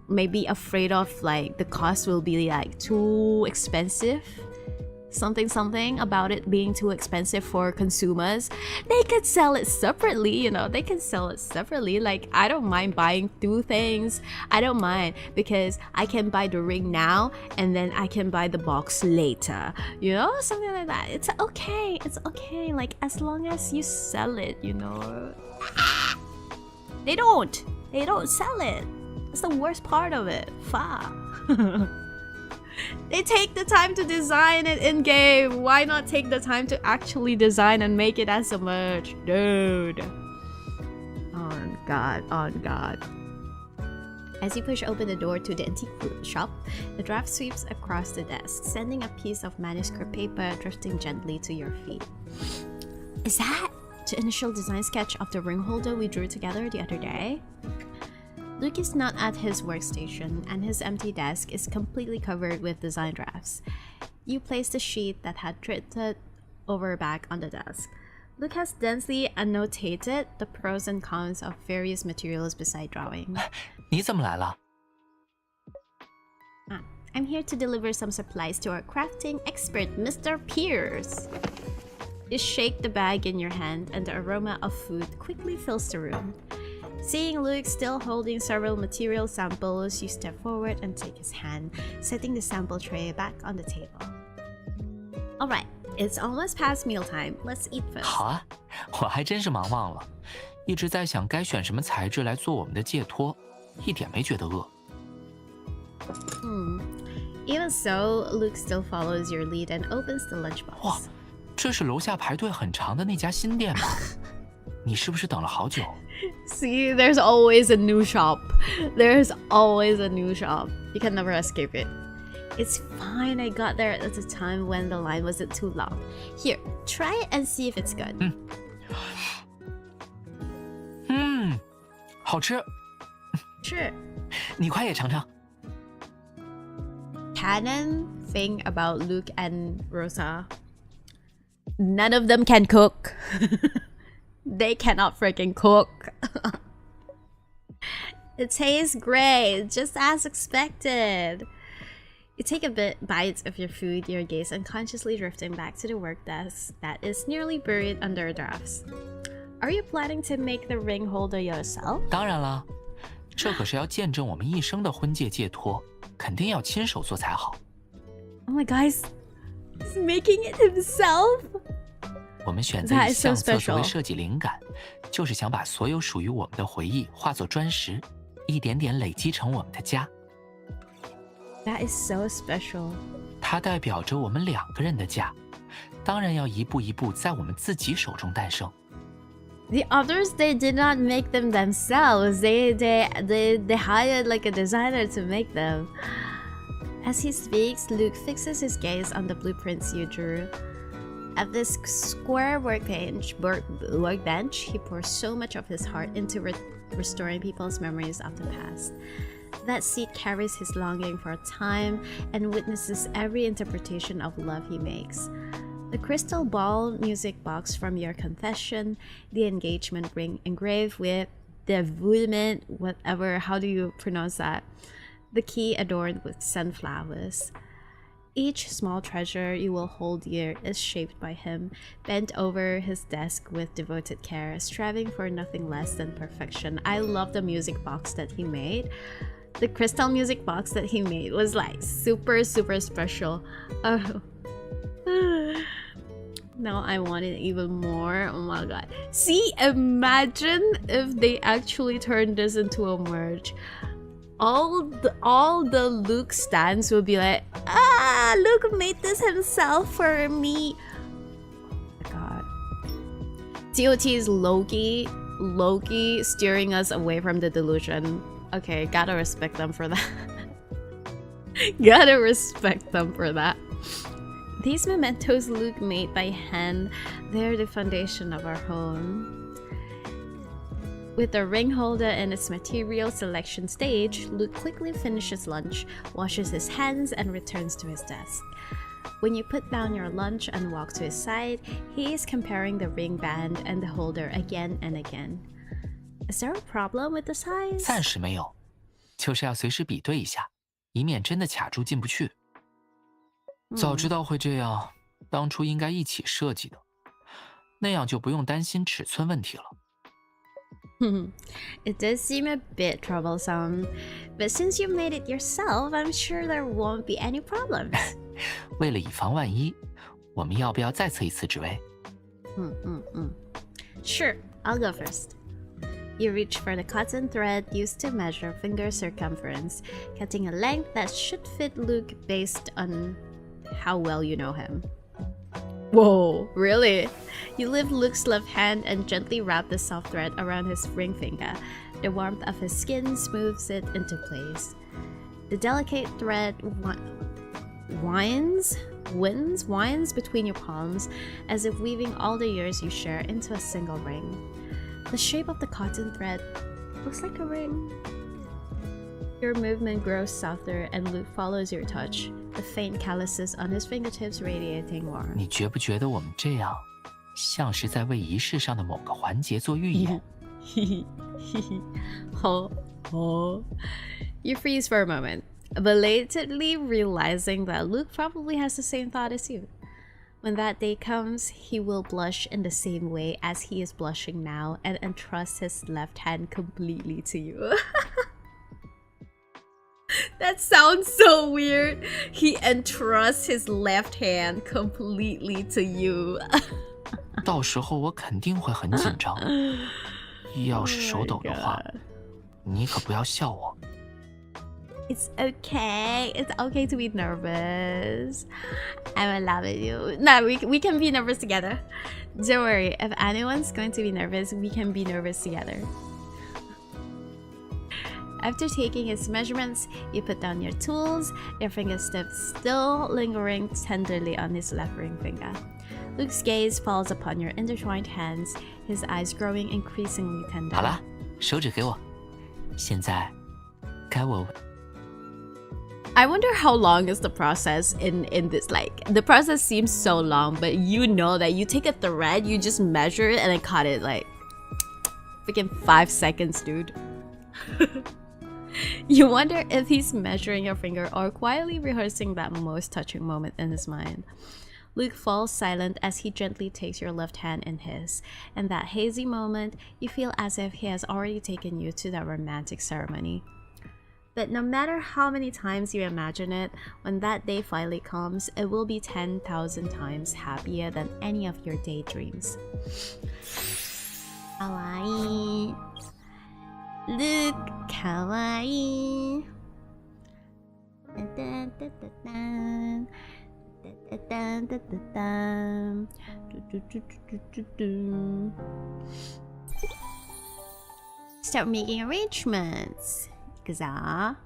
maybe afraid of like the cost will be like too expensive, something about it being too expensive for consumers, they could sell it separately. You know, they can sell it separately. Like, I don't mind buying two things. I don't mind, because I can buy the ring now and then I can buy the box later, you know, something like that. It's okay, like, as long as you sell it, you know. They don't sell it. That's the worst part of it. Fuck. They take the time to design it in game. Why not take the time to actually design and make it as a merch, dude? On God. As you push open the door to the antique shop, the draft sweeps across the desk, sending a piece of manuscript paper drifting gently to your feet. Is that the initial design sketch of the ring holder we drew together the other day? Luke is not at his workstation, and his empty desk is completely covered with design drafts. You place the sheet that had drifted over back on the desk. Luke has densely annotated the pros and cons of various materials beside drawing. 你怎么来了? I'm here to deliver some supplies to our crafting expert, Mr. Pierce. You shake the bag in your hand, and the aroma of food quickly fills the room. Seeing Luke still holding several material samples, you step forward and take his hand, setting the sample tray back on the table. Alright, it's almost past mealtime. Let's eat first. 好啊，我还真是忙忘了，一直在想该选什么材质来做我们的戒托，一点没觉得饿。Even so, Luke still follows your lead and opens the lunchbox. 哇，这是楼下排队很长的那家新店吗？你是不是等了好久？ See, there's always a new shop. There's always a new shop. You can never escape it. It's fine, I got there at a time when the line wasn't too long. Here, try it and see if it's good. 好吃。Sure. 你快也尝尝。 Canon thing about Luke and Rosa. None of them can cook. They cannot freaking cook. It tastes great, just as expected. You take a bite of your food, your gaze unconsciously drifting back to the work desk that is nearly buried under drafts. Are you planning to make the ring holder yourself? 当然了，这可是要见证我们一生的婚戒戒托，肯定要亲手做才好。 Oh my God, he's making it himself. 我们选择以相册作为设计灵感，就是想把所有属于我们的回忆化作砖石，一点点累积成我们的家。 That is so special. 它代表着我们2个人的家，当然要一步一步在我们自己手中诞生。The others, they did not make them themselves. They hired like a designer to make them. As he speaks, Luke fixes his gaze on the blueprints you drew. At this square workbench, he pours so much of his heart into restoring people's memories of the past. That seat carries his longing for time and witnesses every interpretation of love he makes. The crystal ball music box from your confession, the engagement ring engraved with the vtuber, whatever, how do you pronounce that? The key adorned with sunflowers. Each small treasure you will hold dear is shaped by him, bent over his desk with devoted care, striving for nothing less than perfection. I love the music box that he made. The crystal music box that he made was like super special. Oh. Now I want it even more. Oh my god. See, imagine if they actually turned this into a merch. All the Luke stans will be like, ah, Luke made this himself for me. Oh my god. TOT is Loki steering us away from the delusion. Okay, gotta respect them for that. Gotta respect them for that. These mementos Luke made by hand, they're the foundation of our home. With the ring holder in its material selection stage, Luke quickly finishes lunch, washes his hands, and returns to his desk. When you put down your lunch and walk to his side, he is comparing the ring band and the holder again and again. Is there a problem with the size? 暂时没有，就是要随时比对一下，以免真的卡住进不去。早知道会这样，当初应该一起设计的，那样就不用担心尺寸问题了。It does seem a bit troublesome, but since you made it yourself, I'm sure there won't be any problems. 为了以防万一，我们要不要再测一次指围？Sure, I'll go first. You reach for the cotton thread used to measure finger circumference, cutting a length that should fit Luke based on how well you know him. Whoa, really? You lift Luke's left hand and gently wrap the soft thread around his ring finger. The warmth of his skin smooths it into place. The delicate thread winds between your palms, as if weaving all the years you share into a single ring. The shape of the cotton thread looks like a ring. Your movement grows softer and Luke follows your touch, the faint calluses on his fingertips radiating warmth. 你觉不觉得我们这样，像是在为仪式上的某个环节做预演？You freeze for a moment, belatedly realizing that Luke probably has the same thought as you. When that day comes, he will blush in the same way as he is blushing now and entrust his left hand completely to you. That sounds so weird. He entrusts his left hand completely to you. 到时候我肯定会很紧张。要是手抖的话，你可不要笑我。It's okay. It's okay to be nervous. I'm in love with you. No, we can be nervous together. Don't worry. If anyone's going to be nervous, we can be nervous together. After taking his measurements, you put down your tools, your fingertips still lingering tenderly on his left ring finger. Luke's gaze falls upon your intertwined hands, his eyes growing increasingly tender. 好了，手指给我。现在，该我。I wonder how long is the process in this, like, the process seems so long, but you know that you take a thread, you just measure it and then cut it like freaking 5 seconds, dude. You wonder if he's measuring your finger or quietly rehearsing that most touching moment in his mind. Luke falls silent as he gently takes your left hand in his. In that hazy moment, you feel as if he has already taken you to that romantic ceremony. But no matter how many times you imagine it, when that day finally comes, it will be 10,000 times happier than any of your daydreams. Kawaii. Luke, kawaii. Da, da, da, da, da. dun. Dun, dun, dun, dun. Start making arrangements. Gaza.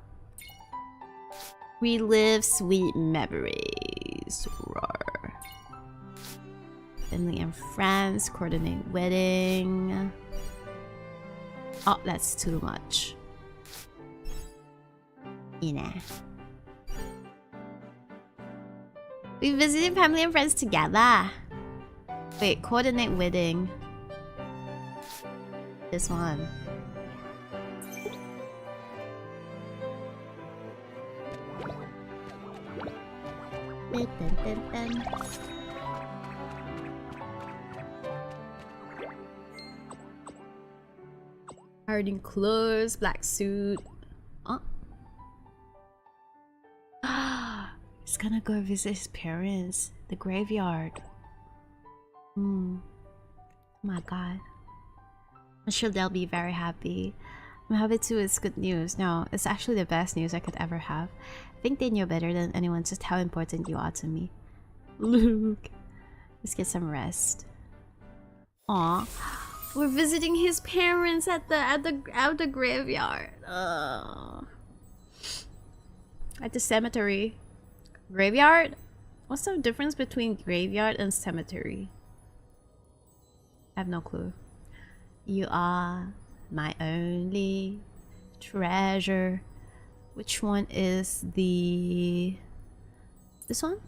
Relive sweet memories. Roar. Family and friends. Coordinate wedding. Oh, that's too much. We visited family and friends together. Wait, coordinate wedding. This one. Dun, dun, dun, dun. Harding clothes, black suit. Oh. He's gonna go visit his parents, the graveyard. Oh my god. I'm sure they'll be very happy. I'm happy too, it's good news. No, it's actually the best news I could ever have. I think they knew better than anyone just how important you are to me. Luke. Let's get some rest. Aw. We're visiting his parents at the graveyard. At the cemetery. Graveyard? What's the difference between graveyard and cemetery? I have no clue. You are my only treasure. Which one is the... This one?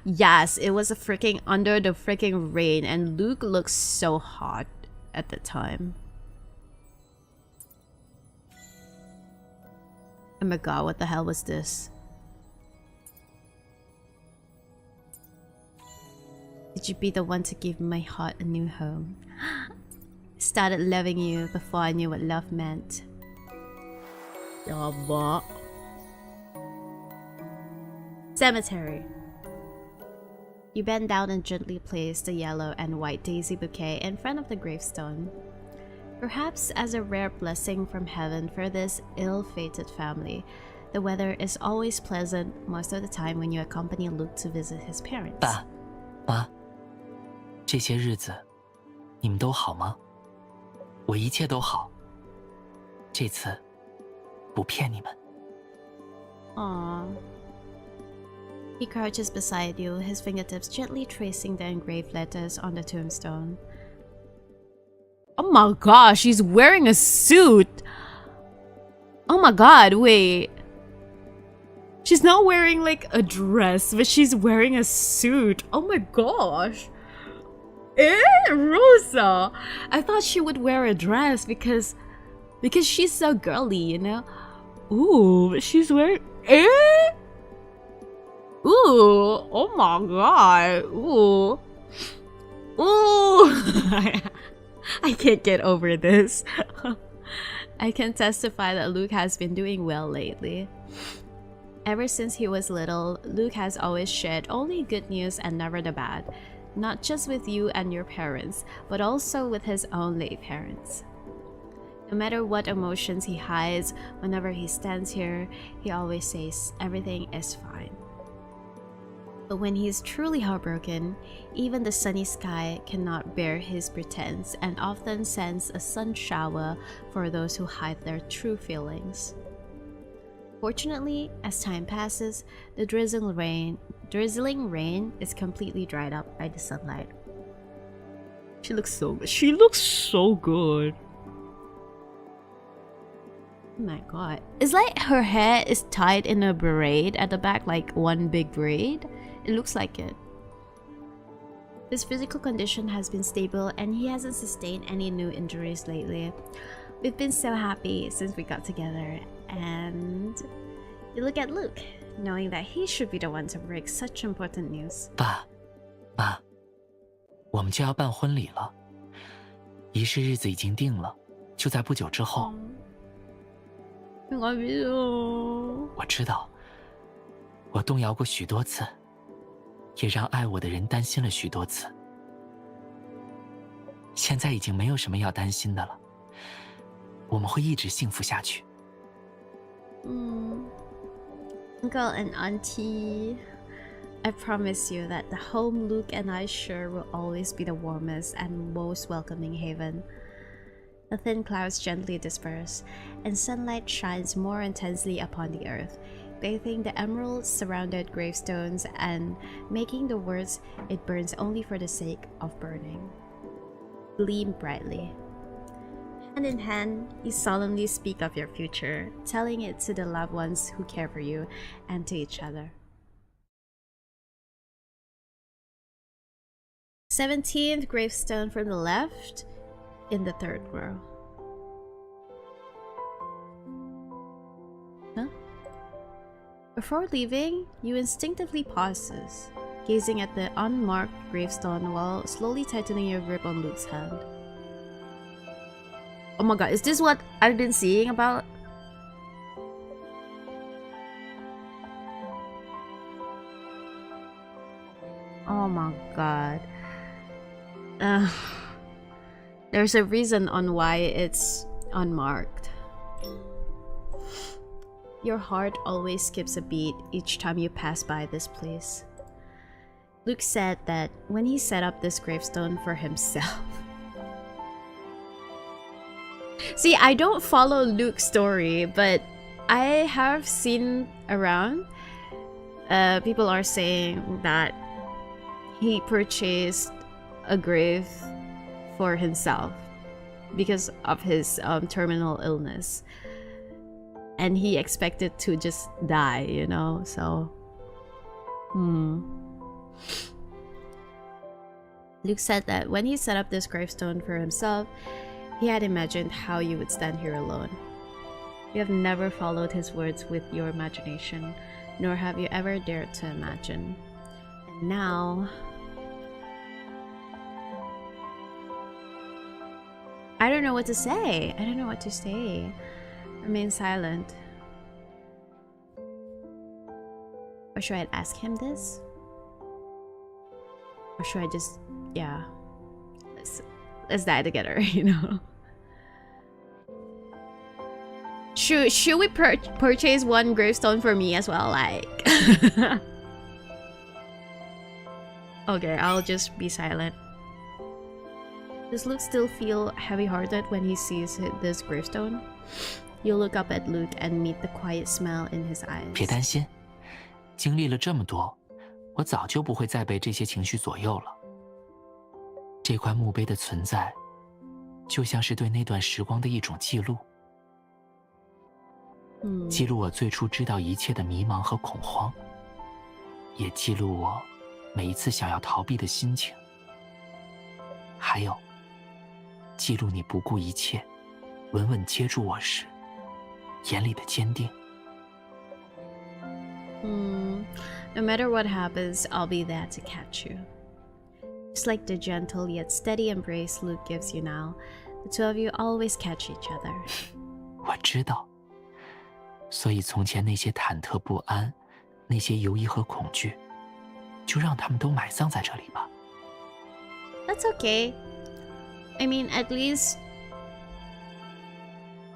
Yes, it was a freaking under the freaking rain and Luke looks so hot at the time. Oh my god, what the hell was this? Did you be the one to give my heart a new home? I started loving you before I knew what love meant. Yaba. Cemetery. You bend down and gently place the yellow and white daisy bouquet in front of the gravestone. Perhaps as a rare blessing from heaven for this ill-fated family, the weather is always pleasant most of the time when you accompany Luke to visit his parents. 爸，妈，这些日子你们都好吗？我一切都好。这次不骗你们。Aww. He crouches beside you, his fingertips gently tracing the engraved letters on the tombstone. Oh my gosh, she's wearing a suit! Oh my god, wait. She's not wearing like a dress, but she's wearing a suit. Oh my gosh. Rosa! I thought she would wear a dress because she's so girly, you know? Ooh, but she's wearing... Ooh, oh my god. Ooh. Ooh. I can't get over this. I can testify that Luke has been doing well lately. Ever since he was little, Luke has always shared only good news and never the bad. Not just with you and your parents, but also with his own late parents. No matter what emotions he hides, whenever he stands here, he always says everything is fine. But when he is truly heartbroken, even the sunny sky cannot bear his pretense and often sends a sun shower for those who hide their true feelings. Fortunately, as time passes, the drizzling rain is completely dried up by the sunlight. She looks so good. She looks so good. Oh my god. It's like her hair is tied in a braid at the back, like one big braid. It looks like it. His physical condition has been stable and he hasn't sustained any new injuries lately. We've been so happy since we got together, and you look at Luke, knowing that he should be the one to break such important news. 爸，妈，我们就要办婚礼了，仪式日子已经定了，就在不久之后。我知道，我动摇过许多次，也让爱我的人担心了许多次。现在已经没有什么要担心的了，我们会一直幸福下去。Uncle and Auntie, I promise you that the home Luke and I share will always be the warmest and most welcoming haven. The thin clouds gently disperse, and sunlight shines more intensely upon the earth, bathing the emerald-surrounded gravestones and making the words "it burns only for the sake of burning" gleam brightly. Hand in hand, you solemnly speak of your future, telling it to the loved ones who care for you and to each other. 17th gravestone from the left in the third row. Huh? Before leaving, you instinctively pauses, gazing at the unmarked gravestone while slowly tightening your grip on Luke's hand. Oh my god, is this what I've been seeing about? Oh my god. There's a reason on why it's unmarked. Your heart always skips a beat each time you pass by this place. Luke said that when he set up this gravestone for himself. See, I don't follow Luke's story, but I have seen around people are saying that he purchased a grave for himself because of his terminal illness, and he expected to just die, you know. So Luke said that when he set up this gravestone for himself, he had imagined how you would stand here alone. You have never followed his words with your imagination, nor have you ever dared to imagine. And now I don't know what to say. I don't know what to say. Remain silent. Or should I ask him this? Or should I just, yeah, let's die together, you know? Should we purchase one gravestone for me as well? Like, okay, I'll just be silent. Does Luke still feel heavy-hearted when he sees this gravestone? You look up at Luke and meet the quiet smile in his eyes. 别担心，经历了这么多，我早就不会再被这些情绪左右了。这块墓碑的存在，就像是对那段时光的一种记录。记录我最初知道一切的迷茫和恐慌，也记录我每一次想要逃避的心情，还有记录你不顾一切稳稳接住我时眼里的坚定。No matter what happens, I'll be there to catch you. Just like the gentle yet steady embrace Luke gives you now, the two of you always catch each other. 我知道，所以从前那些忐忑不安，那些犹疑和恐惧，就让他们都埋葬在这里吧。That's okay. I mean, at least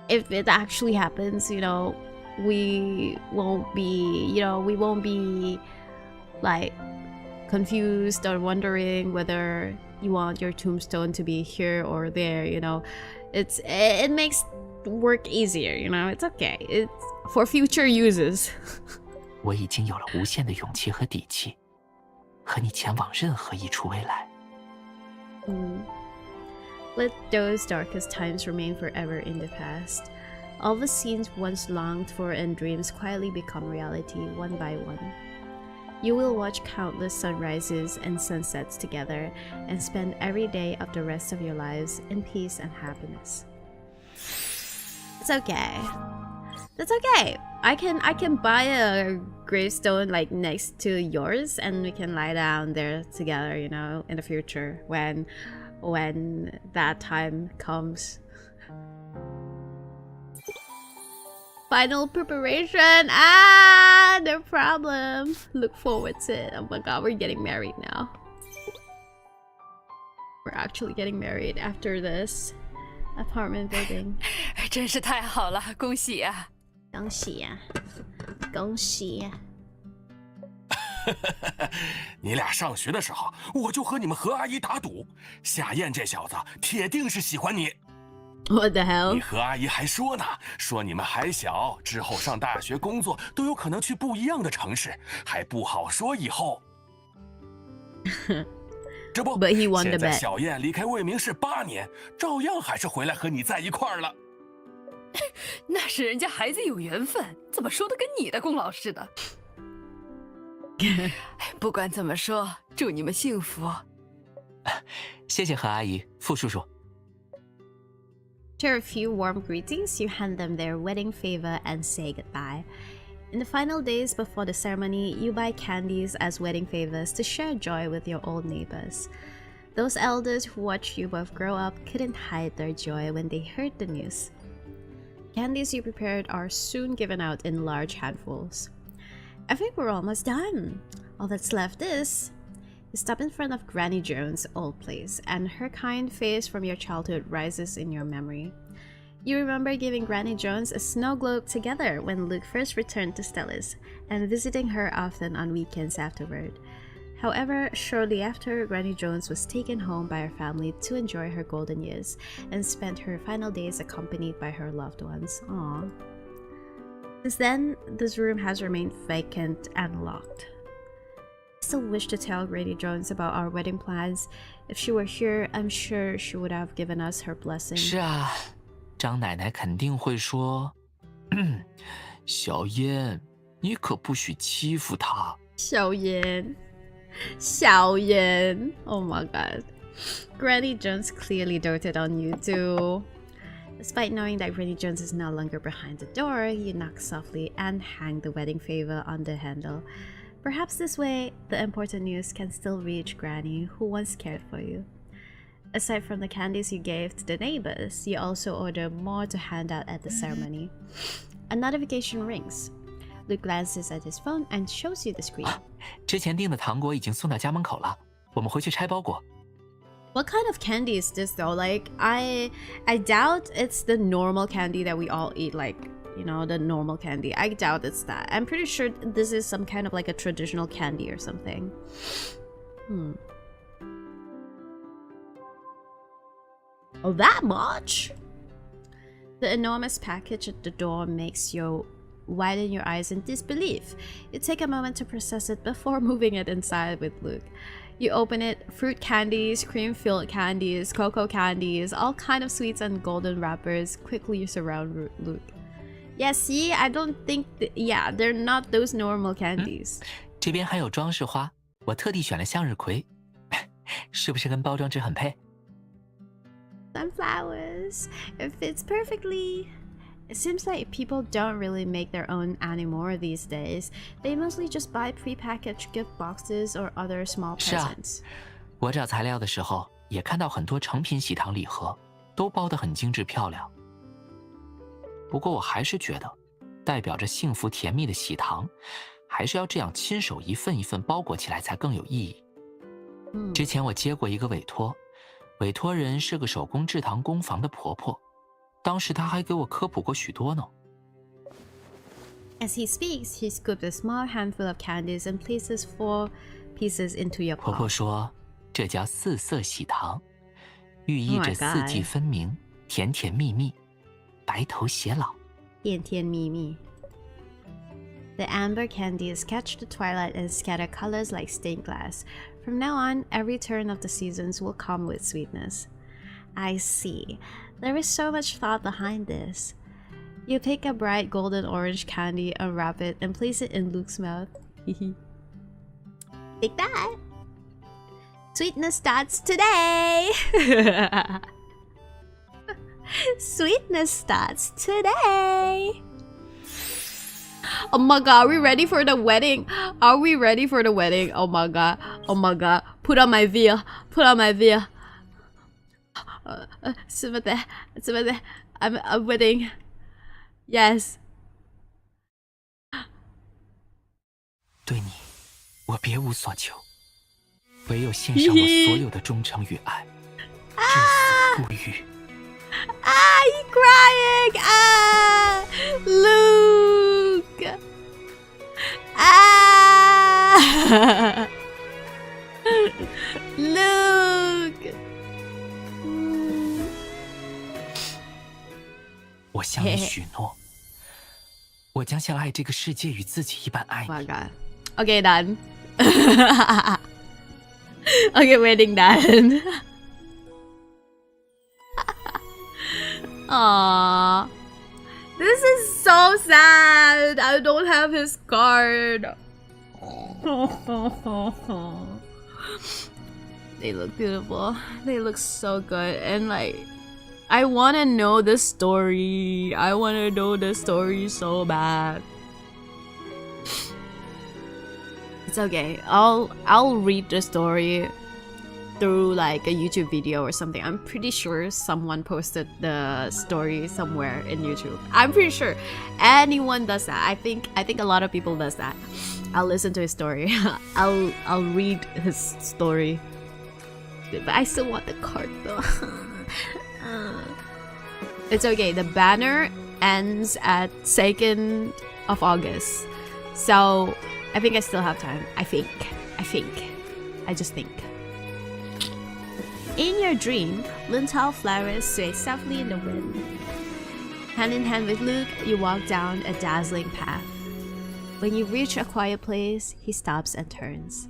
if it actually happens, you know, we won't be like confused or wondering whether you want your tombstone to be here or there, you know. It makes work easier, you know. It's okay. It's for future uses. 我已经有了无限的勇气和底气，和你前往任何一处未来。Let those darkest times remain forever in the past. All the scenes once longed for and dreams quietly become reality one by one. You will watch countless sunrises and sunsets together and spend every day of the rest of your lives in peace and happiness. It's okay. That's okay. I can buy a gravestone like next to yours and we can lie down there together, you know, in the future when that time comes. Final preparation. No problem. Look forward to it. Oh my god, we're getting married now. We're actually getting married after this apartment building. 真是太好了，恭喜啊！恭喜呀！恭喜呀！你俩上学的时候，我就和你们何阿姨打赌，夏燕这小子铁定是喜欢你。What the hell？ 你何阿姨还说呢，说你们还小，之后上大学工作都有可能去不一样的城市，还不好说以后。这不， But he won the 现在 bet. 小燕离开魏明市8年，照样还是回来和你在一块儿了。那是人家孩子有缘分，怎么说的跟你的功劳似的？不管怎么说，祝你们幸福。谢谢何阿姨、傅叔叔。 After a few warm greetings, you hand them their wedding favor and say goodbye. In the final days before the ceremony, you buy candies as wedding favors to share joy with your old neighbors. Those elders who watched you both grow up couldn't hide their joy when they heard the news. Candies you prepared are soon given out in large handfuls. I think we're almost done. All that's left is... You stop in front of Granny Jones' old place, and her kind face from your childhood rises in your memory. You remember giving Granny Jones a snow globe together when Luke first returned to Stella's, and visiting her often on weekends afterward. However, shortly after, Granny Jones was taken home by her family to enjoy her golden years, and spent her final days accompanied by her loved ones. Aww. Since then, this room has remained vacant and locked. I still wish to tell Granny Jones about our wedding plans. If she were here, I'm sure she would have given us her blessing. 是啊，张奶奶肯定会说：“小燕，你可不许欺负她。”小燕，小燕 Oh my god. Granny Jones clearly doted on you too. Despite knowing that Granny Jones is no longer behind the door, you knock softly and hang the wedding favor on the handle. Perhaps this way, the important news can still reach Granny, who once cared for you. Aside from the candies you gave to the neighbors, you also order more to hand out at the ceremony. A notification rings. Luke glances at his phone and shows you the screen. 之前订的糖果已经送到家门口了，我们回去拆包裹。 What kind of candy is this though? Like, I doubt it's the normal candy that we all eat, like, you know, the normal candy. I doubt it's that. I'm pretty sure this is some kind of like a traditional candy or something. Oh, that much? The enormous package at the door makes you widen your eyes in disbelief. You take a moment to process it before moving it inside with Luke. You open it, fruit candies, cream-filled candies, cocoa candies, all kind of sweets and golden wrappers quickly surround Luke. Yeah, see, I don't think... yeah, they're not those normal candies. 这边还有装饰花，我特地选了向日葵，是不是跟包装纸很配？ Sunflowers. It fits perfectly. It seems like people don't really make their own anymore these days. They mostly just buy pre-packaged gift boxes or other small presents. 我找材料的时候也看到很多成品喜糖礼盒，都包得很精致漂亮。不过我还是觉得，代表着幸福甜蜜的喜糖，还是要这样亲手一份一份包裹起来才更有意义。之前我接过一个委托，委托人是个手工制糖工坊的婆婆。 当时他还给我科普过许多呢。As he speaks, he scoops a small handful of candies and places 4 pieces into your palm. 婆婆说，这叫4色喜糖，寓意着4季分明、甜甜蜜蜜、白头偕老。甜甜蜜蜜。The amber candies catch the twilight and scatter colors like stained glass. From now on, every turn of the seasons will come with sweetness. I see. There is so much thought behind this. You pick a bright golden orange candy, unwrap it, and place it in Luke's mouth. Take that! Sweetness starts today! Sweetness starts today! Oh my god, are we ready for the wedding? Are we ready for the wedding? Oh my god, oh my god. Put on my veil, put on my veil. I'm wedding. Yes. 对你，我别无所求，唯有献上我所有的忠诚与爱，至死不渝。Ah, he's crying. Ah, Luke. Ah. Luke. 我向你许诺，我将像爱这个世界与自己一般爱你。 Oh my god. Okay, done. Okay, wedding done. Aww. This is so sad. I don't have his card. They look beautiful. They look so good. And like, I want to know the story. I want to know the story so bad. It's okay. I'll read the story through like a YouTube video or something. I'm pretty sure someone posted the story somewhere in YouTube. I'm pretty sure anyone does that. I think a lot of people does that. I'll listen to his story. I'll read his story. But I still want the card though. It's okay. The banner ends at 2nd of August. So I think I still have time. I just think. In your dream, Lintao flowers sway softly in the wind. Hand in hand with Luke, you walk down a dazzling path. When you reach a quiet place, he stops and turns.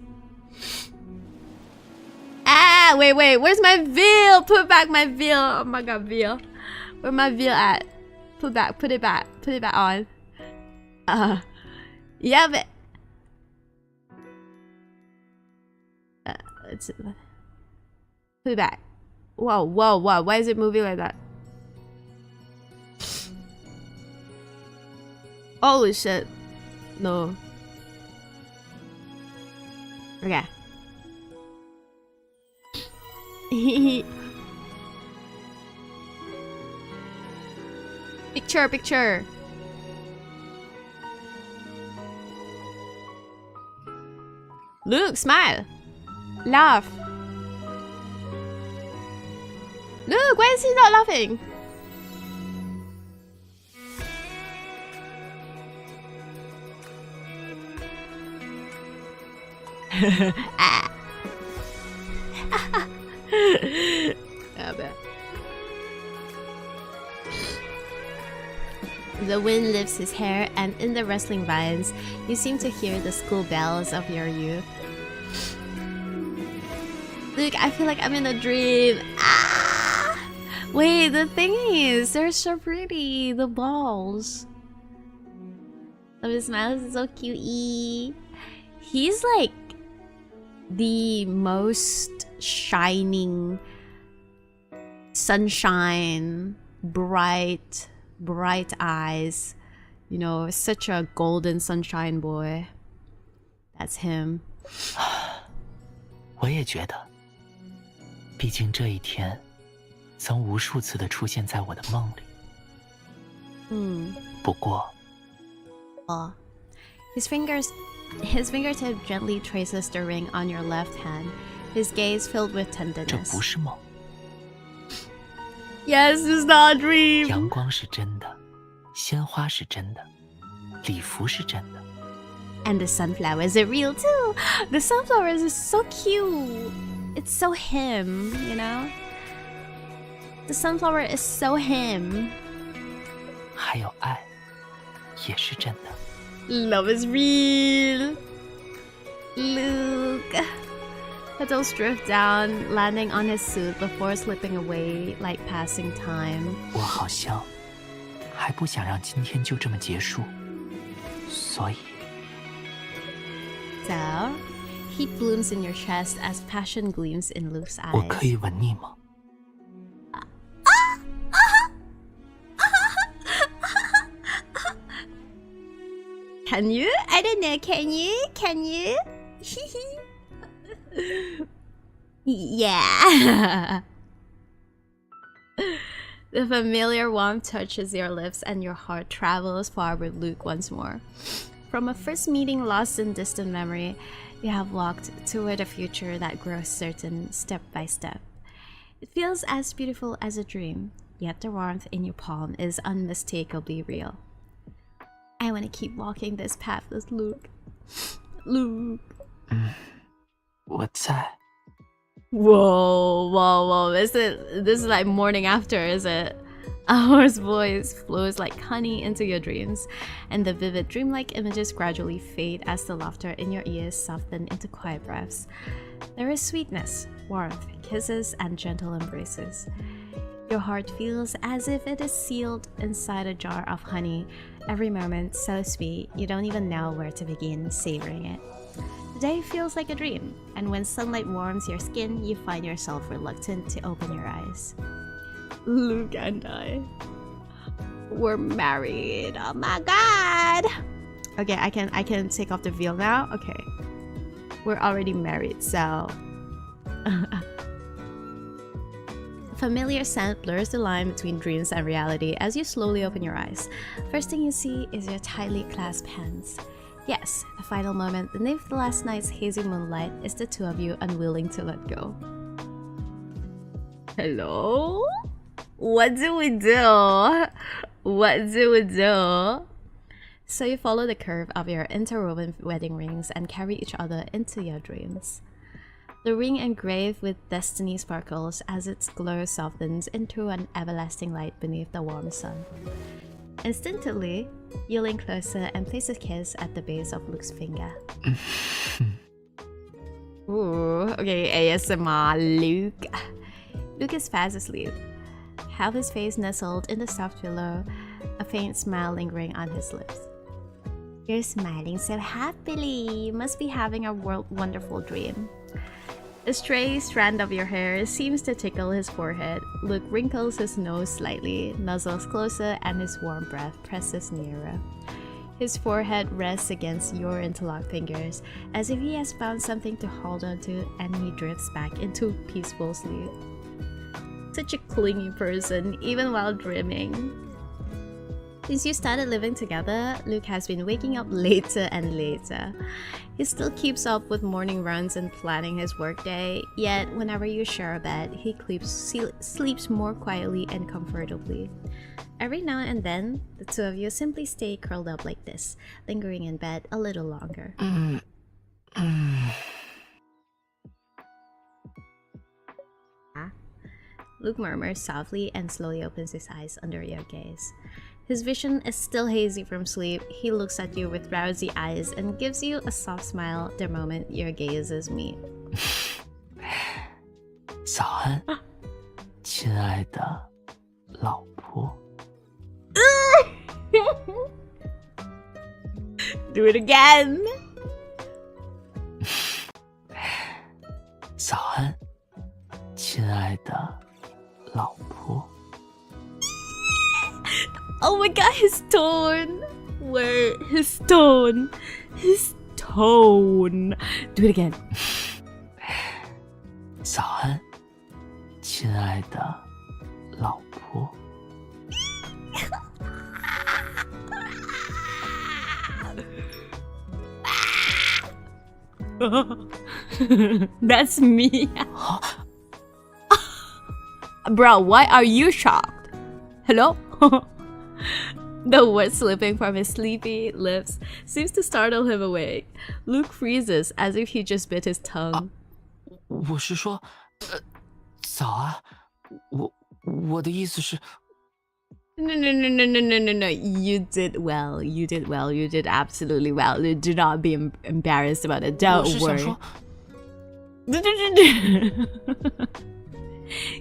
Ah, wait, where's my veil? Put back my veil. Oh my god, veil. Where my veil at? Put it back on. Yeah, but let's put it back. Whoa, why is it moving like that? Holy shit. No. Okay. Picture. Luke, smile. Laugh. Luke, why is he not laughing? Ah. I bet. The wind lifts his hair, and in the rustling vines, you seem to hear the school bells of your youth. Luke, I feel like I'm in a dream. Ah! Wait, the thing is, they're so pretty. The balls. Oh, his smile is so cute-y. He's like the most shining, sunshine, bright eyes. You know, such a golden sunshine boy. That's him. 我也觉得，毕竟这一天曾无数次的出现在我的梦里。不过， His fingertip gently traces the ring on your left hand, his gaze filled with 这 tenderness. 不是梦， Yes, it's not a dream. 阳光是真的，鲜花是真的，礼服是真的。 And the sunflowers are real too. The sunflowers are so cute. It's so him, you know? The sunflower is so him. 还有爱，也是真的。 Love is real. Luke. Petals drift down, landing on his suit before slipping away like passing time. 我好像还不想让今天就这么结束，所以 So, heat blooms in your chest as passion gleams in Luke's 我 eyes. 可以吻你吗？ Can you? I don't know. Can you? Can you? Yeah. The familiar warmth touches your lips and your heart travels far with Luke once more. From a first meeting lost in distant memory, you have walked toward a future that grows certain step by step. It feels as beautiful as a dream, yet the warmth in your palm is unmistakably real. I want to keep walking this path with Luke. Luke. 我在。 Whoa. This is like morning after, is it? Our's voice flows like honey into your dreams, and the vivid dreamlike images gradually fade as the laughter in your ears soften into quiet breaths. There is sweetness, warmth, kisses, and gentle embraces. Your heart feels as if it is sealed inside a jar of honey, every moment so sweet you don't even know where to begin savoring it. The day feels like a dream, and when sunlight warms your skin, you find yourself reluctant to open your eyes. Luke and I were married. Oh my god! Okay, I can take off the veil now. Okay, we're already married, so familiar scent blurs the line between dreams and reality as you slowly open your eyes. First thing you see is your tightly clasped hands. Yes, the final moment beneath the last night's hazy moonlight is the two of you unwilling to let go. Hello? What do we do? What do we do? So you follow the curve of your interwoven wedding rings and carry each other into your dreams. The ring engraved with destiny sparkles as its glow softens into an everlasting light beneath the warm sun. Instinctively, you lean closer and place a kiss at the base of Luke's finger. Ooh, okay, ASMR Luke. Luke is fast asleep, half his face nestled in the soft pillow, a faint smile lingering on his lips. You're smiling so happily. You must be having a wonderful dream. A stray strand of your hair seems to tickle his forehead. Luke wrinkles his nose slightly, nuzzles closer, and his warm breath presses nearer. His forehead rests against your interlocked fingers, as if he has found something to hold on to, and he drifts back into peaceful sleep. Such a clingy person, even while dreaming. Since you started living together, Luke has been waking up later and later. He still keeps up with morning runs and planning his workday, yet whenever you share a bed, he sleeps more quietly and comfortably. Every now and then, the two of you simply stay curled up like this, lingering in bed a little longer. Luke murmurs softly and slowly opens his eyes under your gaze. His vision is still hazy from sleep. He looks at you with drowsy eyes and gives you a soft smile the moment your gazes meet. 早安，亲爱的老婆。Do it again. 早安，亲爱的老婆。 Oh my god, his tone. Where? His tone. His tone. Do it again. 早安，亲爱的老婆。 That's me. Bro, why are you shocked? Hello? The word slipping from his sleepy lips seems to startle him awake. Luke freezes as if he just bit his tongue. 我是说，早啊，我的意思是。 No. You did well. You did well. You did absolutely well. Do not be embarrassed about it. Don't worry.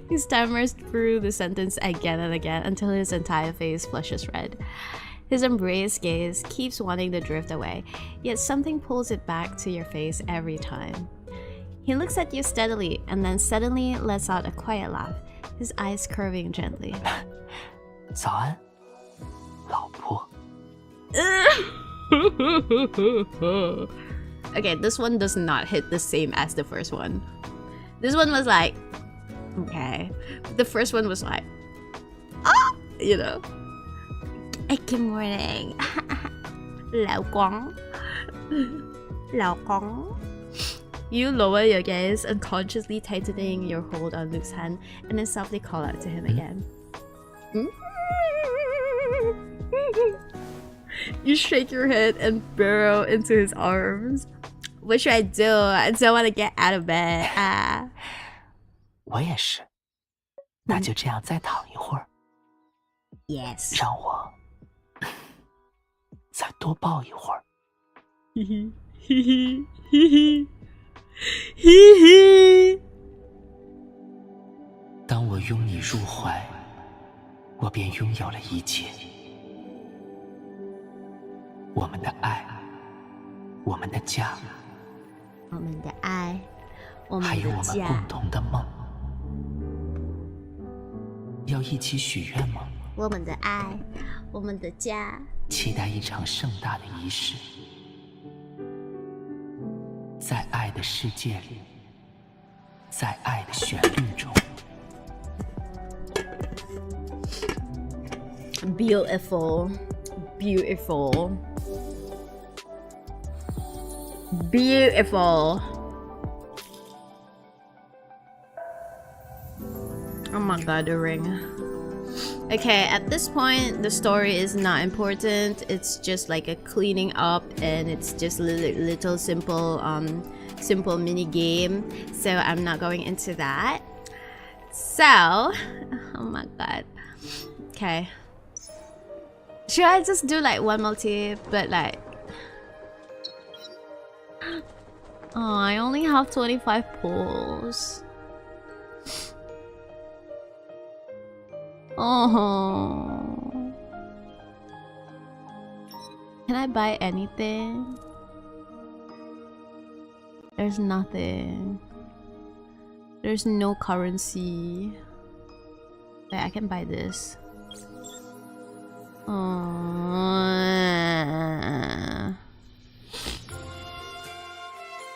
He stammers through the sentence again and again until his entire face flushes red. His embraced gaze keeps wanting to drift away, yet something pulls it back to your face every time. He looks at you steadily and then suddenly lets out a quiet laugh, his eyes curving gently. 早安，老婆。 Okay, this one does not hit the same as the first one. This one was like, okay. The first one was like, ah, you know. Good morning. 老公. 老公. You lower your gaze, unconsciously tightening your hold on Luke's hand, and then softly call out to him again. You shake your head and burrow into his arms. What should I do? I don't want to get out of bed. 我也是。那就这样再躺一会儿。Yes. 让我再多抱一会儿。嘿嘿嘿嘿嘿嘿嘿嘿。当我拥你入怀，我便拥有了一切。我们的爱，我们的家，我们的爱，我们的家，还有我们共同的梦。要一起许愿吗？我们的爱，我们的家，期待一场盛大的仪式，在爱的世界里，在爱的旋律中。Beautiful, beautiful, beautiful. Oh my god, the ring. Okay, at this point, the story is not important. It's just like a cleaning up, and it's just a little simple, simple mini game. So I'm not going into that. So, oh my god. Okay. Should I just do like one multi, but like... Oh, I only have 25 pulls. Oh. Can I buy anything? There's nothing. There's no currency. Wait, I can buy this.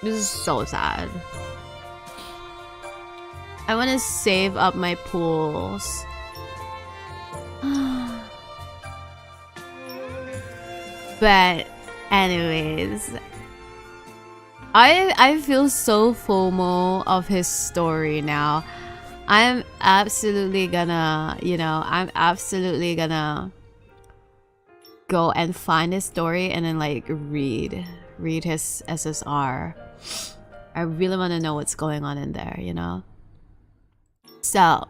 This is so sad. I want to save up my pools. But anyways, I feel so FOMO of his story now. I'm absolutely gonna, you know, I'm absolutely gonna go and find his story and then like read his SSR. I really want to know what's going on in there, you know? So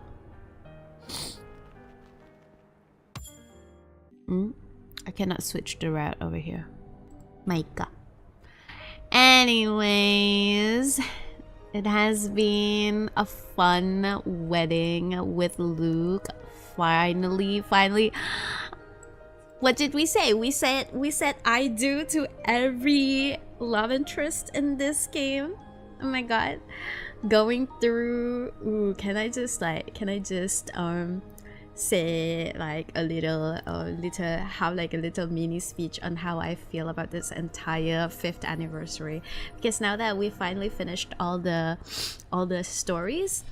I cannot switch the route over here. My god. Anyways, it has been a fun wedding with Luke. Finally. What did we say? We said I do to every love interest in this game. Oh my god. Going through, ooh, can I just say like a little have like a little mini speech on how I feel about this entire 5th anniversary, because now that we finally finished all the stories,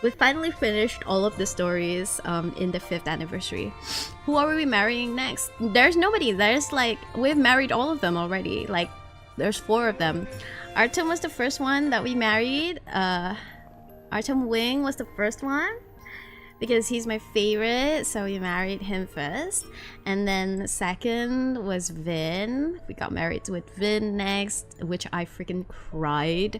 we finally finished all of the stories in the 5th anniversary. Who are we marrying next? There's nobody. There's like, we've married all of them already. Like, there's 4 of them. Artem was the first one that we married. Artem Wing was the first one because he's my favorite, so we married him first. And then second was Vin. We got married with Vin next, which I freaking cried.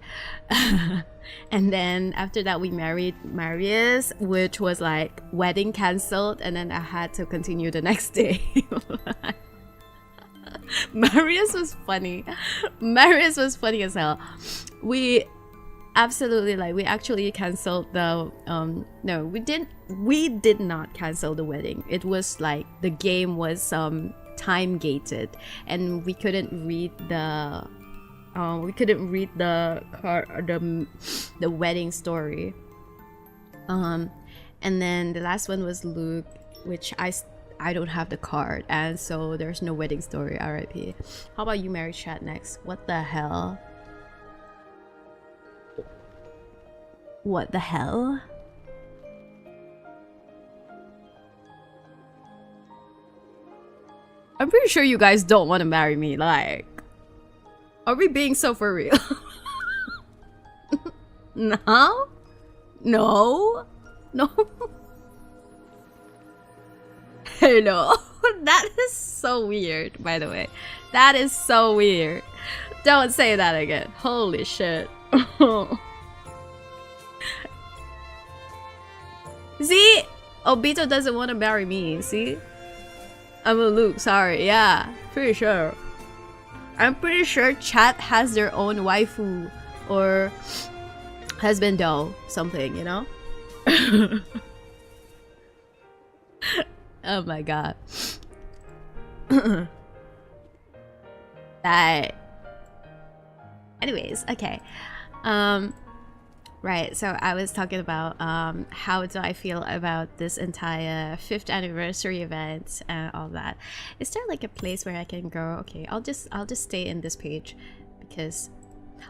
And then after that we married Marius, which was like wedding cancelled, and then I had to continue the next day. Marius was funny. Marius was funny as hell. We absolutely, like, we actually cancelled the no, we did not cancel the wedding. It was like the game was time gated, and we couldn't read the the wedding story. And then the last one was Luke, which I don't have the card, and so there's no wedding story. RIP. How about you, Mary Chat, next? What the hell? What the hell? I'm pretty sure you guys don't want to marry me. Like, are we being so for real? No? No? No? Hello? That is so weird, by the way. That is so weird. Don't say that again. Holy shit. See? Obito doesn't want to marry me, see? I'm a Luke, sorry. Yeah, pretty sure. I'm pretty sure chat has their own waifu or husband doll, something, you know? Oh my god. That. Anyways, okay. Right, so I was talking about how do I feel about this entire 5th anniversary event and all that. Is there like a place where I can go? Okay, I'll just stay in this page because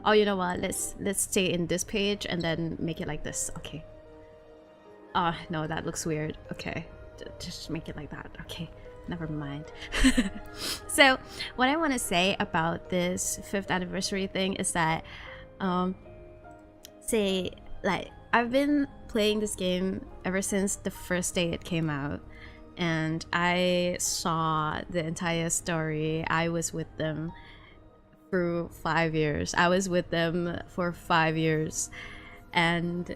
oh, you know what? Let's stay in this page and then make it like this. Okay. Oh, no, that looks weird. Okay. Just make it like that. Okay. Never mind. So, what I want to say about this 5th anniversary thing is that say like I've been playing this game ever since the first day it came out, and I saw the entire story. I was with them through 5 years. I was with them for 5 years, and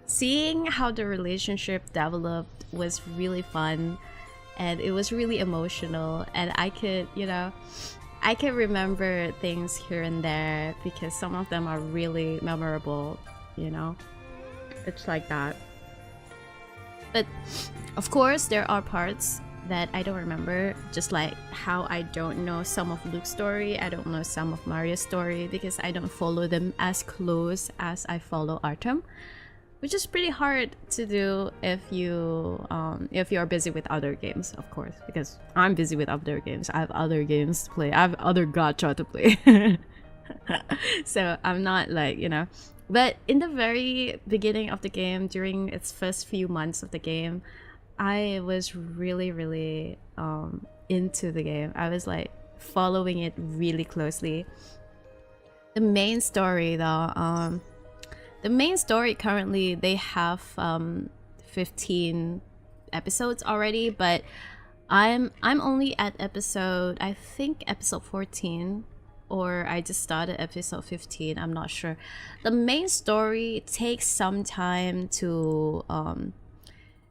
seeing how the relationship developed was really fun, and it was really emotional, and I could, you know, I can remember things here and there because some of them are really memorable, you know? It's like that. But of course, there are parts that I don't remember, just like how I don't know some of Luke's story, I don't know some of Mario's story because I don't follow them as close as I follow Artem, which is pretty hard to do if you're busy with other games, of course, because I'm busy with other games. I have other games to play. I have other gacha to play. So I'm not like, you know. But in the very beginning of the game, during its first few months of the game, I was really, really into the game. I was like following it really closely. The main story though, the main story currently, they have 15 episodes already, but I'm only at episode, I think episode 14, or I just started episode 15, I'm not sure. The main story takes some time to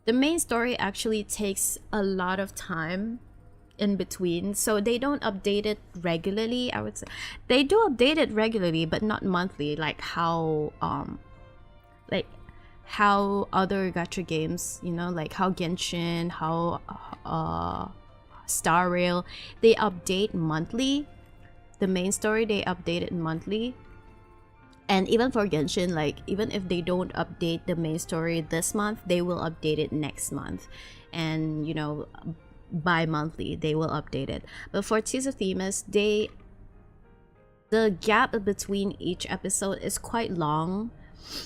the main story actually takes a lot of time in between, so they don't update it regularly. I would say they do update it regularly but not monthly, like how other gacha games, you know, like how Genshin, how Star Rail, they update monthly. The main story, they update it monthly. And even for Genshin, like even if they don't update the main story this month, they will update it next month, and you know, bi-monthly they will update it. But for Tears of Themis, the gap between each episode is quite long,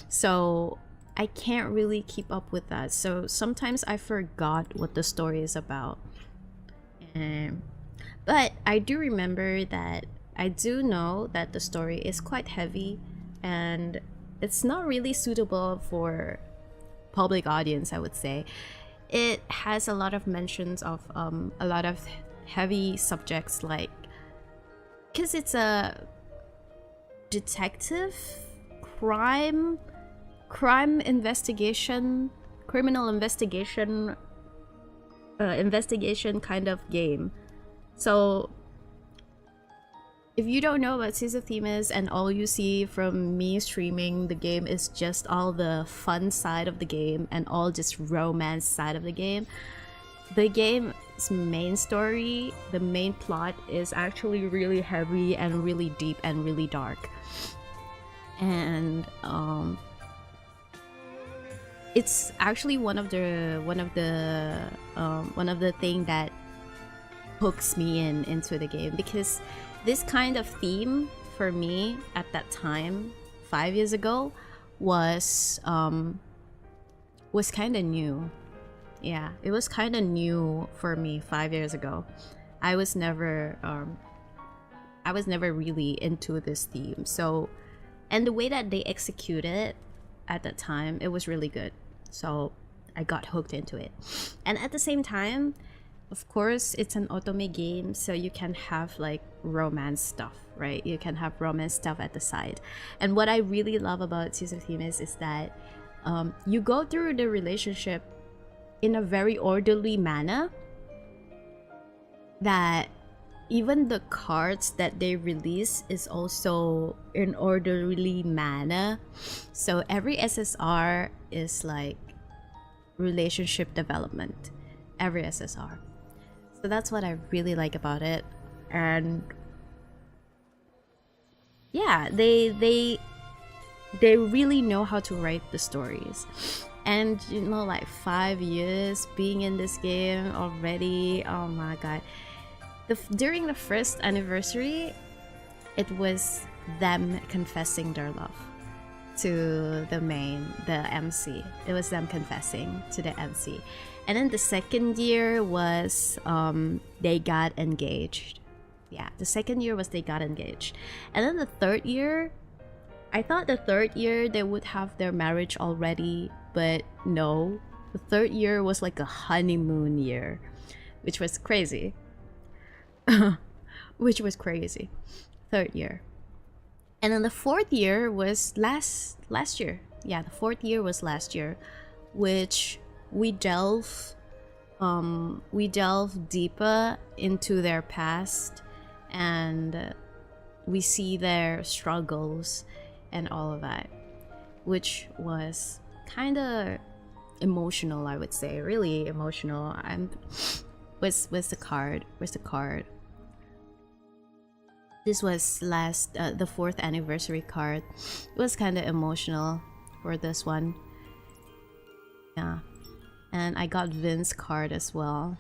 so I can't really keep up with that. So sometimes I forgot what the story is about. But I do remember that I do know that the story is quite heavy and it's not really suitable for public audience, I would say. It has a lot of mentions of a lot of heavy subjects, like because it's a detective crime investigation, criminal investigation investigation kind of game. So if you don't know what Tears of Themis and all you see from me streaming the game is just all the fun side of the game and all just romance side of the game's main story, the main plot is actually really heavy and really deep and really dark. And it's actually one of the thing that hooks me into the game, because this kind of theme for me at that time 5 years ago was kind of new. Yeah, it was kind of new for me 5 years ago. I was never really into this theme. So, and the way that they execute it at that time, it was really good. So I got hooked into it. And at the same time, of course, it's an otome game, so you can have like romance stuff, right? You can have romance stuff at the side. And what I really love about Tears of Themis is that you go through the relationship in a very orderly manner, that even the cards that they release is also in orderly manner. So every SSR is like relationship development, every SSR. So that's what I really like about it. And yeah, they really know how to write the stories. And you know, like 5 years being in this game already, oh my god. During the first anniversary, it was them confessing their love to the MC. It was them confessing to the MC. And then the second year was they got engaged. Yeah, the second year was they got engaged. And then the third year, I thought the third year they would have their marriage already, but no. The third year was like a honeymoon year, which was crazy. Which was crazy. Third year. And then the fourth year was last year. Yeah, the fourth year was last year, which we delve deeper into their past, and we see their struggles and all of that, which was kind of emotional, I would say. Really emotional. Where's the card? This was the 4th anniversary card. It was kind of emotional for this one. Yeah. And I got Vin's card as well.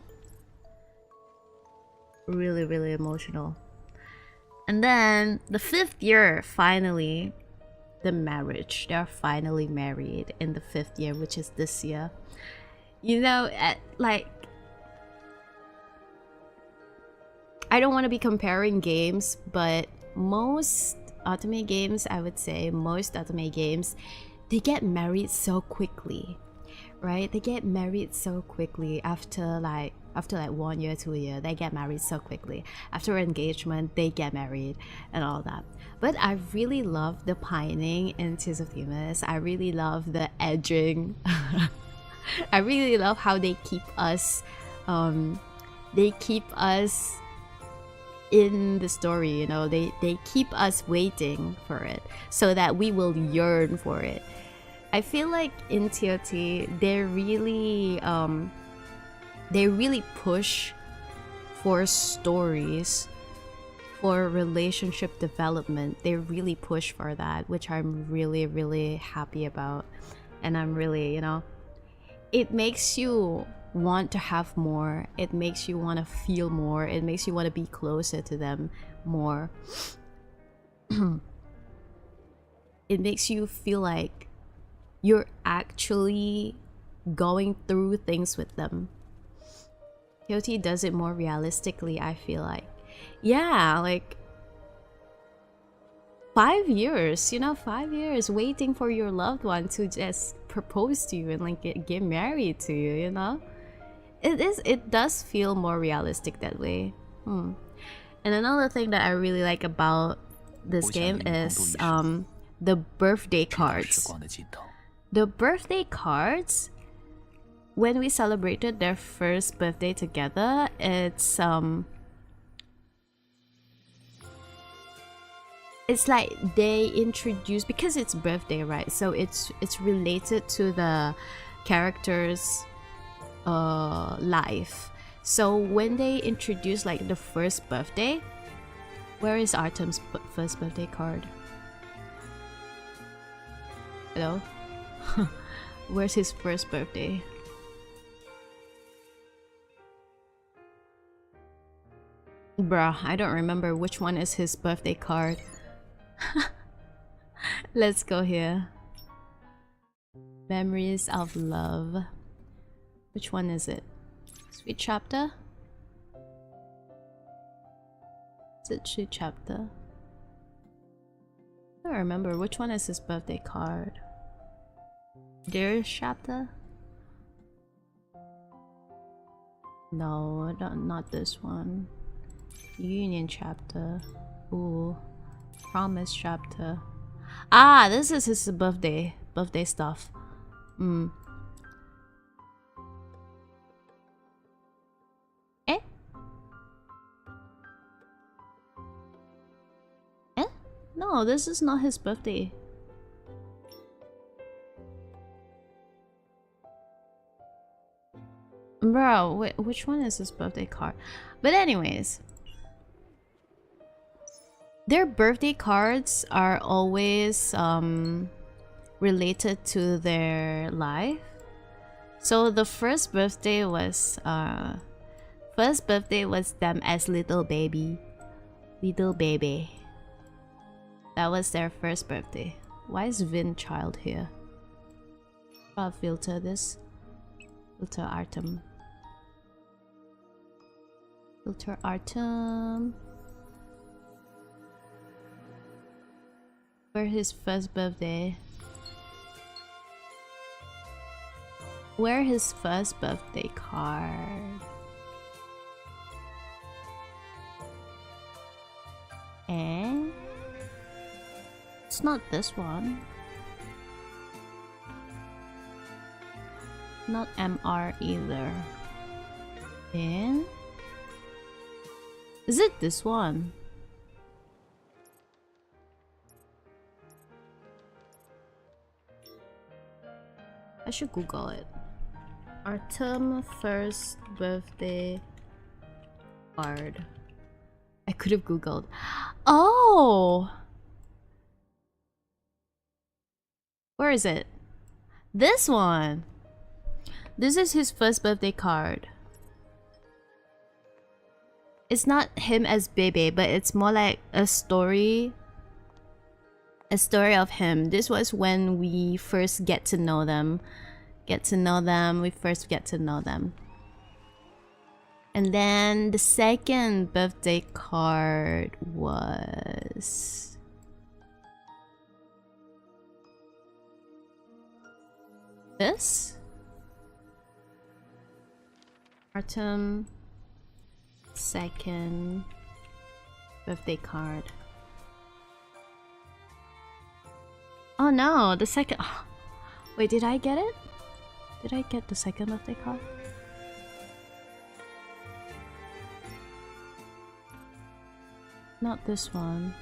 Really, really emotional. And then the 5th year, finally, the marriage. They're finally married in the 5th year, which is this year. You know, like, I don't want to be comparing games, but most otome games, I would say, most otome games, they get married so quickly, right? They get married so quickly after like 1 year, 2 years, they get married so quickly. After engagement, they get married and all that. But I really love the pining in Tears of Themis. I really love the edging. I really love how they keep us in the story, you know. They keep us waiting for it so that we will yearn for it. I feel like in TOT they really push for stories, for relationship development. They really push for that, which I'm really, really happy about. And I'm really, you know, it makes you want to have more. It makes you want to feel more. It makes you want to be closer to them more. It makes you feel like you're actually going through things with them. TOT does it more realistically, I feel like. Yeah, like 5 years, you know, 5 years waiting for your loved one to just propose to you and like get married to you, you know. It does feel more realistic that way. And another thing that I really like about this game is the birthday cards. The birthday cards, when we celebrated their first birthday together, it's like they introduce, because it's birthday, right? So it's related to the character's life. So when they introduce like the first birthday, where is Artem's first birthday card? Hello? Where's his first birthday? Bruh, I don't remember which one is his birthday card. Let's go here. Memories of Love. Which one is it? Sweet Chapter? Is it Sweet Chapter? I don't remember which one is his birthday card. Dear Chapter? No, not this one. Union chapter. Ooh. Promise chapter. Ah, this is his birthday stuff. Eh? Eh? No, this is not his birthday. Bro, wait, which one is his birthday card? But anyways, their birthday cards are always related to their life. So the first birthday was them as little baby. That was their first birthday. Why is Vin child here? I'll filter this. Filter Artem. Filter Artem. Where his first birthday? Where his first birthday card? And it's not this one. Not MR either. And is it this one? I should Google it. Artem first birthday card. I could have Googled. Oh! Where is it? This one! This is his first birthday card. It's not him as Bebe, but it's more like a story. A story of him. This was when we first get to know them. We first get to know them. And then the second birthday card was this. Artem second birthday card. Oh no, the second. Oh. Wait, did I get it? Did I get the second birthday card? Not this one.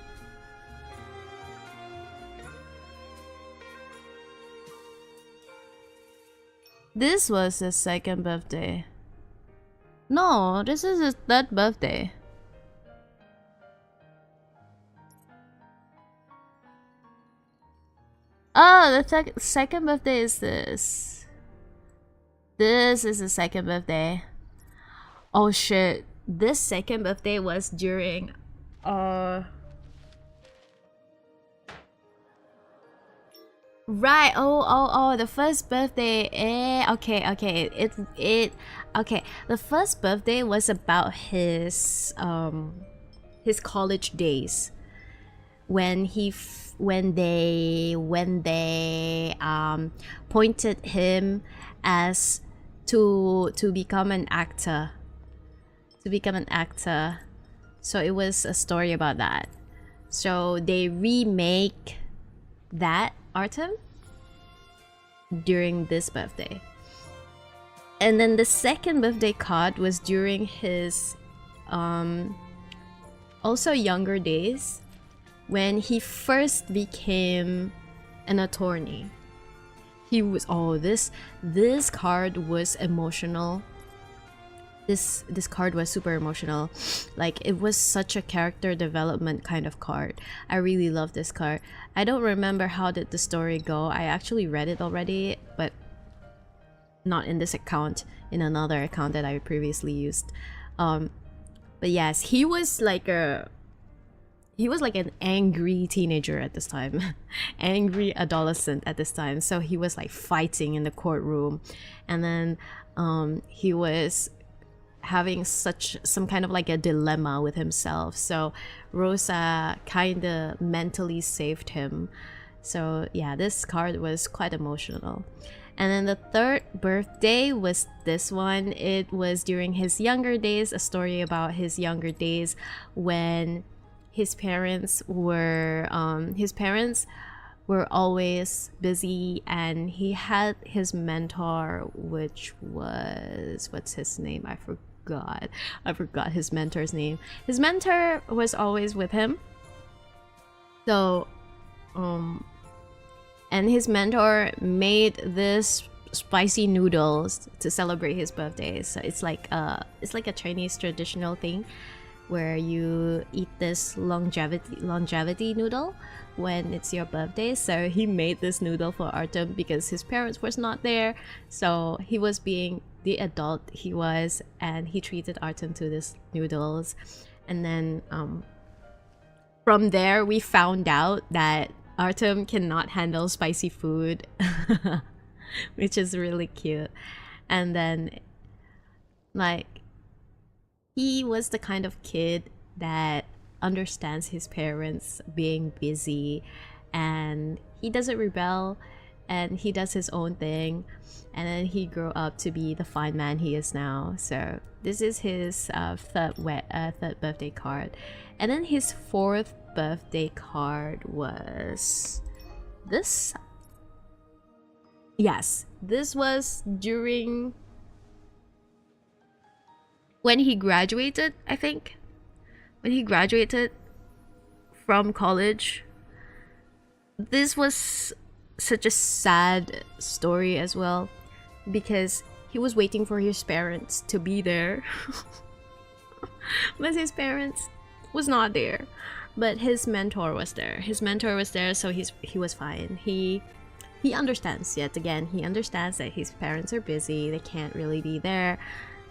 This was his second birthday. No, this is his third birthday. Oh, the second birthday is this. This is the second birthday. Oh shit. This second birthday was during right. Oh, the first birthday. Okay. Okay. The first birthday was about his college days. When they pointed him as to become an actor. So it was a story about that. So they remake that Artem during this birthday. And then the second birthday card was during his also younger days, when he first became an attorney. He was this card was emotional. This card was super emotional. Like, it was such a character development kind of card. I really love this card. I don't remember how did the story go. I actually read it already, but not in this account, in another account that I previously used. But yes, he was like an angry teenager at this time. Angry adolescent at this time. So he was like fighting in the courtroom, and then he was having some kind of like a dilemma with himself. So Rosa kind of mentally saved him. So yeah, this card was quite emotional. And then the third birthday was this one. It was during his younger days, a story about his younger days when his parents were always busy, and he had his mentor, which was, what's his name? I forgot his mentor's name. His mentor was always with him. So and his mentor made this spicy noodles to celebrate his birthday. So it's like a Chinese traditional thing where you eat this longevity noodle when it's your birthday. So he made this noodle for Artem because his parents was not there. So he was being the adult he was, and he treated Artem to this noodles. And then from there we found out that Artem cannot handle spicy food, which is really cute. And then like, he was the kind of kid that understands his parents being busy, and he doesn't rebel, and he does his own thing, and then he grew up to be the fine man he is now. So this is his third birthday card. And then his fourth birthday card was this. Yes, this was during when he graduated, I think. When he graduated from college. This was such a sad story as well, because he was waiting for his parents to be there. But his parents was not there. But his mentor was there. His mentor was there, so he was fine. He understands, yet again, he understands that his parents are busy. They can't really be there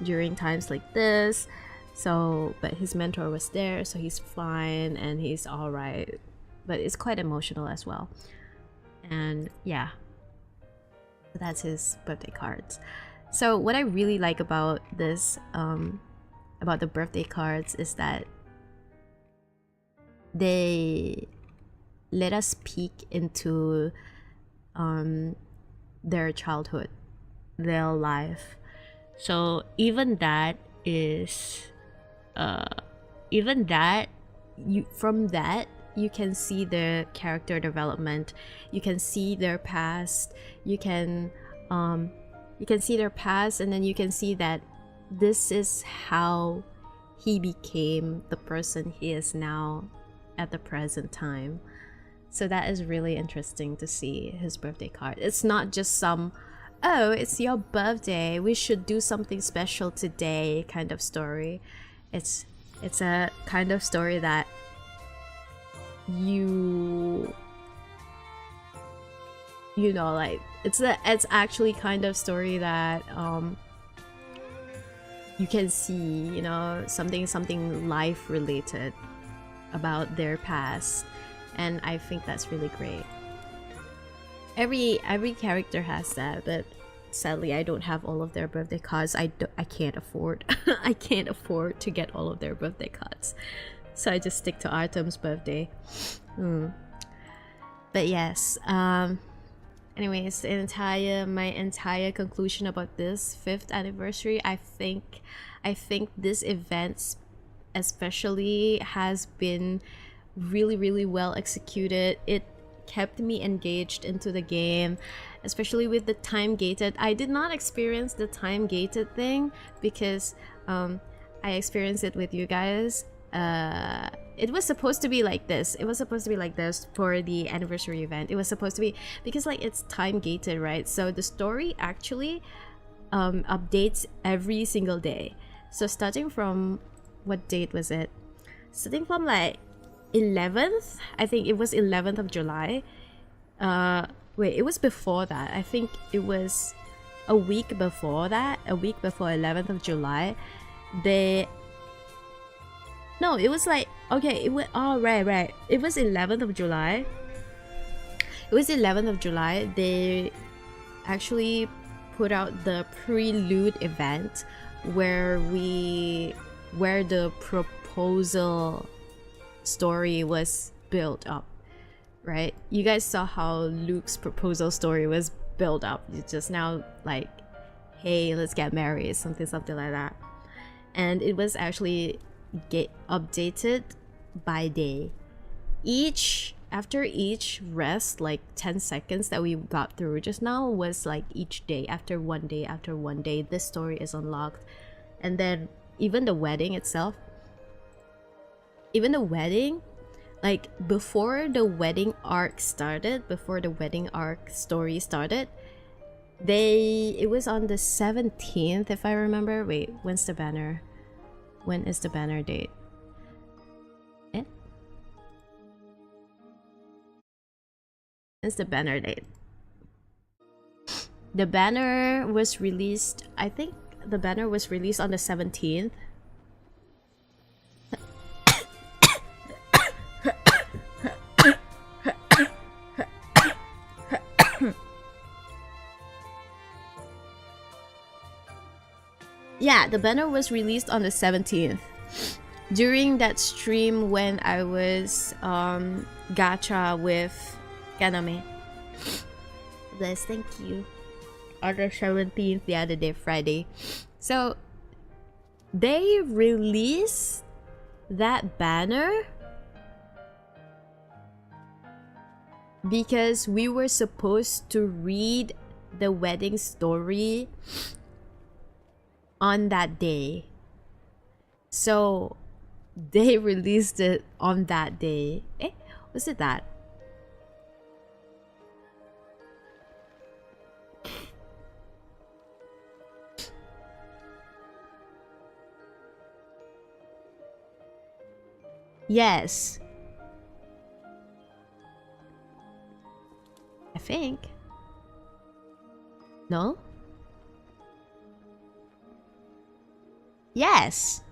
during times like this. So, but his mentor was there, so he's fine and he's alright. But it's quite emotional as well. And yeah, that's his birthday cards. So what I really like about this, about the birthday cards, is that they let us peek into their childhood, their life. So even that is from that you can see their character development. You can see their past. You can see their past, and then you can see that this is how he became the person he is now at the present time. So that is really interesting to see his birthday card. It's not just some, oh, it's your birthday, we should do something special today kind of story. It's a kind of story that you know, like, it's actually kind of story that you can see, you know, something life related about their past. And I think that's really great. Every character has that, but sadly I don't have all of their birthday cards. I can't afford I can't afford to get all of their birthday cards, so I just stick to Artem's birthday. But yes, anyways, my entire conclusion about this 5th anniversary, I think this event especially has been really well executed. It kept me engaged into the game, especially with the time gated. I did not experience the time gated thing because I experienced it with you guys. It was supposed to be like this. It was supposed to be like this for the anniversary event. It was supposed to be, because like it's time gated, right? So the story actually updates every single day. So starting from, what date was it? Starting from like 11th, I think it was 11th of July. Wait, it was before that. I think it was a week before that, a week before 11th of July. No, it was like, okay, it was, oh, right. It was 11th of July. It was 11th of July. They actually put out the prelude event where the proposal story was built up, right? You guys saw how Luke's proposal story was build up. It's just now like, hey, let's get married, something like that. And it was actually get updated by day. After each rest, like 10 seconds that we got through just now, was like each day, after one day, this story is unlocked. And then even the wedding itself, like before the wedding arc started, before the wedding arc story started, it was on the 17th, if I remember. Wait, when's the banner? When is the banner date? It's the banner date. The banner was released, I think the banner was released on the 17th. Yeah, the banner was released on the 17th. During that stream when I was gacha with Kaname. Bless, thank you. On the 17th, the other day, Friday. So they released that banner because we were supposed to read the wedding story on that day. So they released it on that day. Was it that? Yes. I think. No? Yes.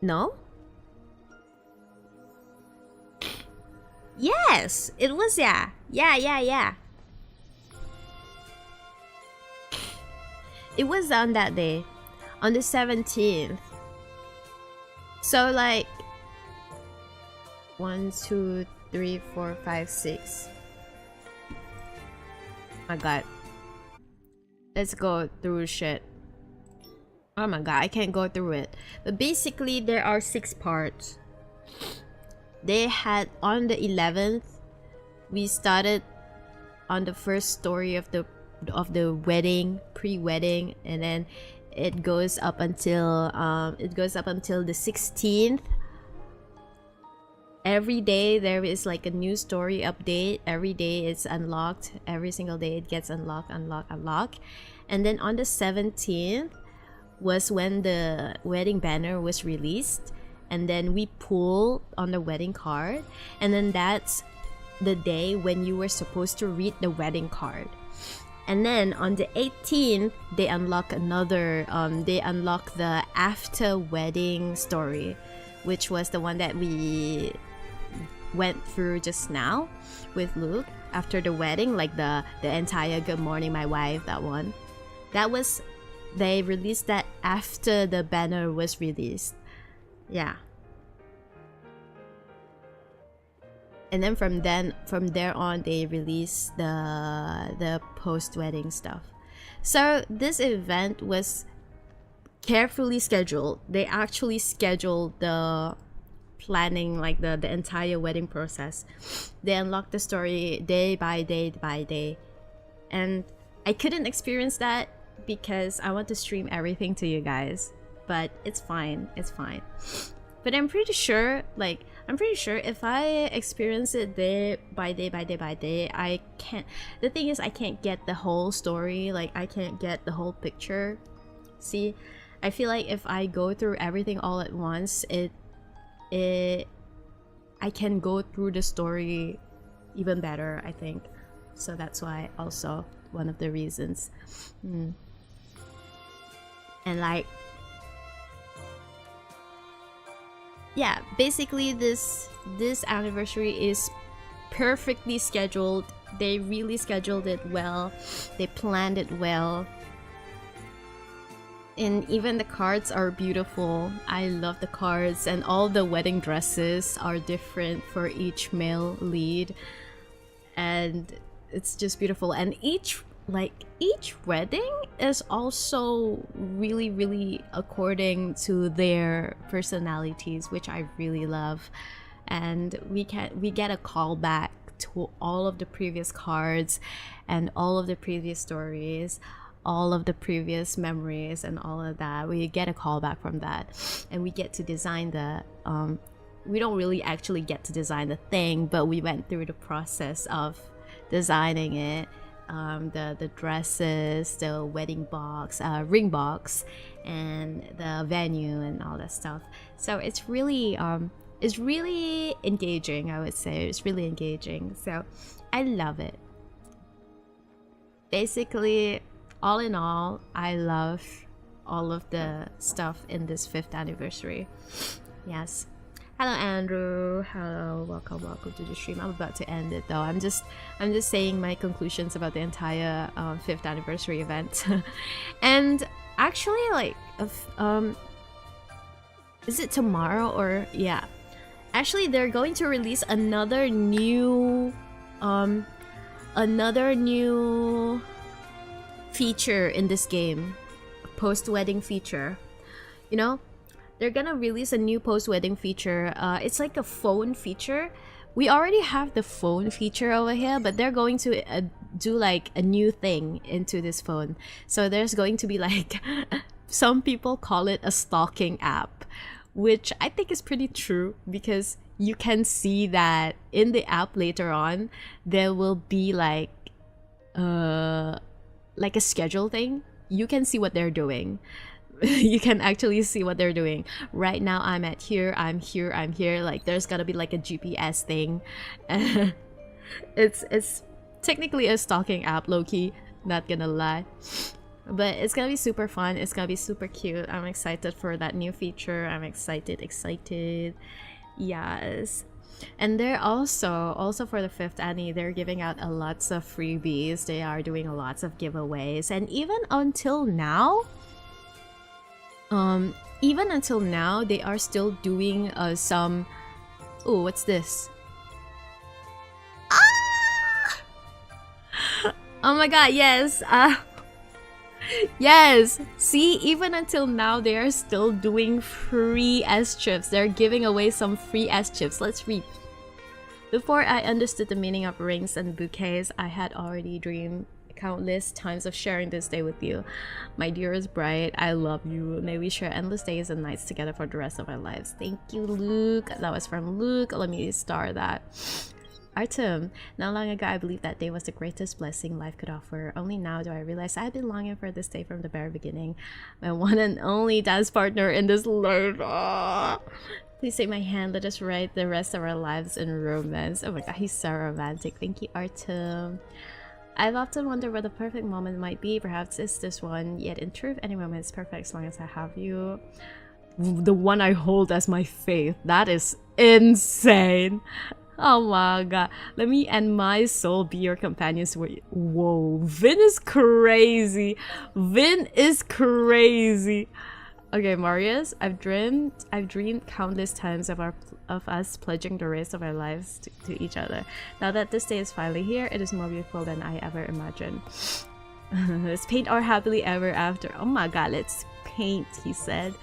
No? Yes, it was, yeah. Yeah. It was on that day, on the 17th. So like 1, 2, 3, 4, 5, 6. My god. Let's go through shit. Oh my god, I can't go through it. But basically there are 6 parts. They had on the 11th, we started on the first story of the wedding, pre-wedding, and then it goes up until the 16th. Every day there is like a new story update. Every day it's unlocked. Every single day it gets unlocked. And then on the 17th was when the wedding banner was released, and then we pull on the wedding card, and then that's the day when you were supposed to read the wedding card. And then on the 18th they unlock another they unlock the after wedding story, which was the one that we went through just now with Luke after the wedding, like the entire good morning my wife, that one. That was, they released that after the banner was released. Yeah. And then from there on they released the post-wedding stuff. So this event was carefully scheduled. They actually scheduled the planning, like the entire wedding process. They unlocked the story day by day. And I couldn't experience that because I want to stream everything to you guys. But it's fine. But I'm pretty sure if I experience it day by day, I can't. The thing is, I can't get the whole story. Like, I can't get the whole picture. See, I feel like if I go through everything all at once, I can go through the story even better, I think. So that's why also one of the reasons. And like, yeah, basically this anniversary is perfectly scheduled. They really scheduled it well. They planned it well. And even the cards are beautiful. I love the cards, and all the wedding dresses are different for each male lead. And it's just beautiful. And each wedding is also really according to their personalities, which I really love. And we get a callback to all of the previous cards and all of the previous stories, all of the previous memories and all of that. We get a callback from that, and we get to design the we don't really actually get to design the thing, but we went through the process of designing it. The dresses, the wedding box, ring box, and the venue and all that stuff. So it's really engaging, I would say. It's really engaging. So I love it. Basically, all in all, I love all of the stuff in this 5th anniversary. Yes. Hello Andrew. Hello. Welcome to the stream. I'm about to end it though. I'm just saying my conclusions about the entire 5th anniversary event. And actually, like, is it tomorrow or yeah? Actually, they're going to release another new feature in this game, a post-wedding feature. You know, they're gonna release a new post-wedding feature. It's like a phone feature. We already have the phone feature over here, but they're going to do like a new thing into this phone. So there's going to be like some people call it a stalking app, which I think is pretty true, because you can see that in the app later on there will be like a schedule thing. You can see what they're doing. You can actually see what they're doing. Right now I'm at here, I'm here, I'm here. Like there's gotta be like a GPS thing. It's technically a stalking app, low-key, not gonna lie. But it's gonna be super fun. It's gonna be super cute. I'm excited for that new feature. I'm excited. Yes. And they're also for the 5th Annie, they're giving out lots of freebies. They are doing lots of giveaways. And even until now, they are still doing some... Oh, what's this? Ah! Oh my god, yes. Yes, see, even until now they are still doing free S-chips. They're giving away some free S-chips. Let's read. Before I understood the meaning of rings and bouquets, I had already dreamed countless times of sharing this day with you. My dearest bride, I love you. May we share endless days and nights together for the rest of our lives. Thank you, Luke. That was from Luke. Let me star that. Artem, not long ago I believed that day was the greatest blessing life could offer. Only now do I realize I had been longing for this day from the very beginning. My one and only dance partner in this life. Oh. Please take my hand. Let us write the rest of our lives in romance. Oh my god, he's so romantic. Thank you, Artem. I've often wondered what the perfect moment might be. Perhaps it's this one. Yet in truth, any moment is perfect as long as I have you. The one I hold as my faith. That is insane. Oh my god. Let me and my soul be your companions. Whoa. Vin is crazy. Vin is crazy. Okay, Marius, I've dreamed countless times of us pledging the rest of our lives to each other. Now that this day is finally here, it is more beautiful than I ever imagined. Let's paint our happily ever after. Oh my god, let's paint, he said.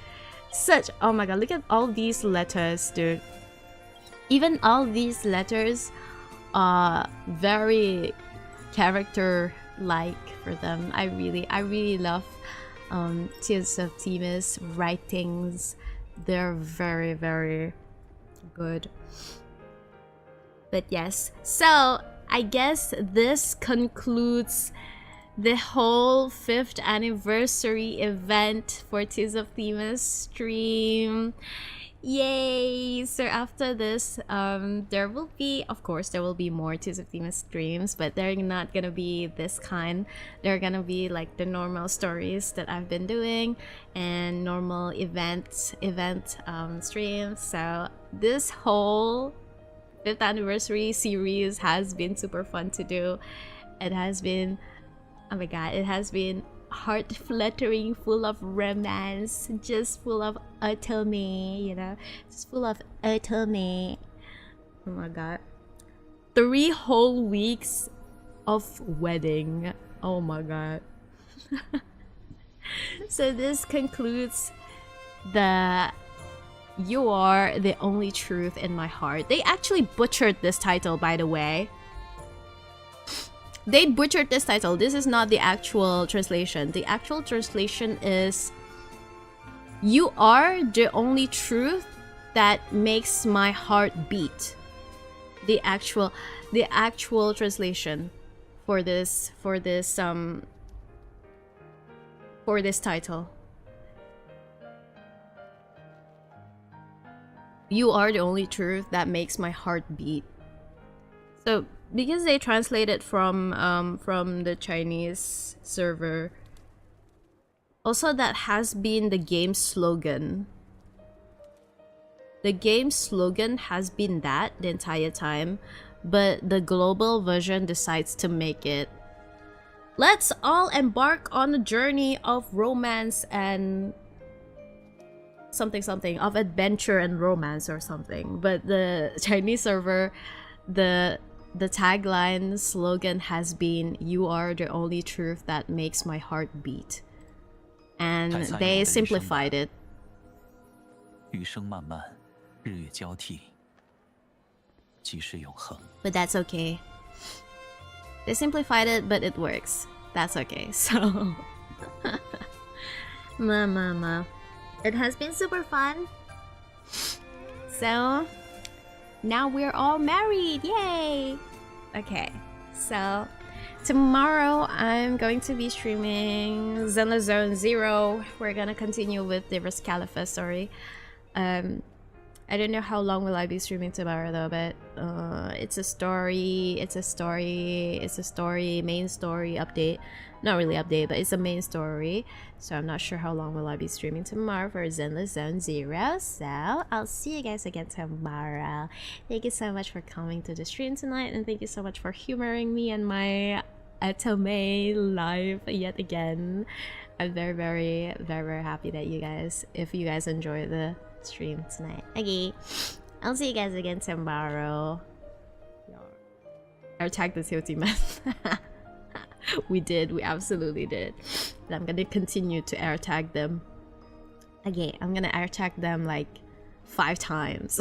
Oh my god, look at all these letters, dude. Even all these letters are very character-like for them. I really love Tears of Themis writings. They're very, very good. But yes, so I guess this concludes the whole 5th anniversary event for Tears of Themis stream. Yay! So after this, there will be, of course, there will be more Tears of Themis streams, but they're not gonna be this kind. They're gonna be like the normal stories that I've been doing and normal event streams. So this whole 5th anniversary series has been super fun to do. It has been, oh my god, it has been heart-fluttering, full of romance, just full of autonomy, you know, just full of autonomy. Oh my god, 3 whole weeks of wedding. Oh my god. So this concludes the You Are the Only Truth in My Heart. They actually butchered this title, by the way. They butchered this title. This is not the actual translation. The actual translation is You Are the Only Truth that makes my heart beat. The actual translation for this title. You are the only truth that makes my heart beat. So because they translated from the Chinese server, also that has been the game's slogan. The game's slogan has been that the entire time, but the global version decides to make it, let's all embark on a journey of romance and something of adventure and romance or something. But the Chinese server, the tagline slogan has been You Are the Only Truth that makes my heart beat. And they simplified it. 余生漫漫，日月交替，即是永恒。 But that's okay. They simplified it, but it works. That's okay. So it has been super fun. So now we're all married. Yay! Okay, so tomorrow I'm going to be streaming Zenless Zone 0. We're gonna continue with the Rascalify story. I don't know how long will I be streaming tomorrow though, but it's a story, main story update. Not really update, but it's a main story. So I'm not sure how long will I be streaming tomorrow for Zenless Zone 0. So I'll see you guys again tomorrow. Thank you so much for coming to the stream tonight, and thank you so much for humoring me and my Atome live yet again. I'm very happy that if you guys enjoy the stream tonight. Okay, I'll see you guys again tomorrow. I tagged the Hilti man. We absolutely did. And I'm gonna continue to air tag them. Okay, I'm gonna air tag them like 5 times.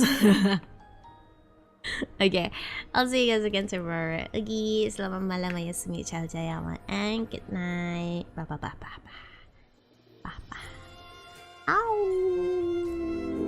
Okay, I'll see you guys again tomorrow. Okay, selamat malam, ayasumi, ciao, jaya, and good night. Bye. Ow.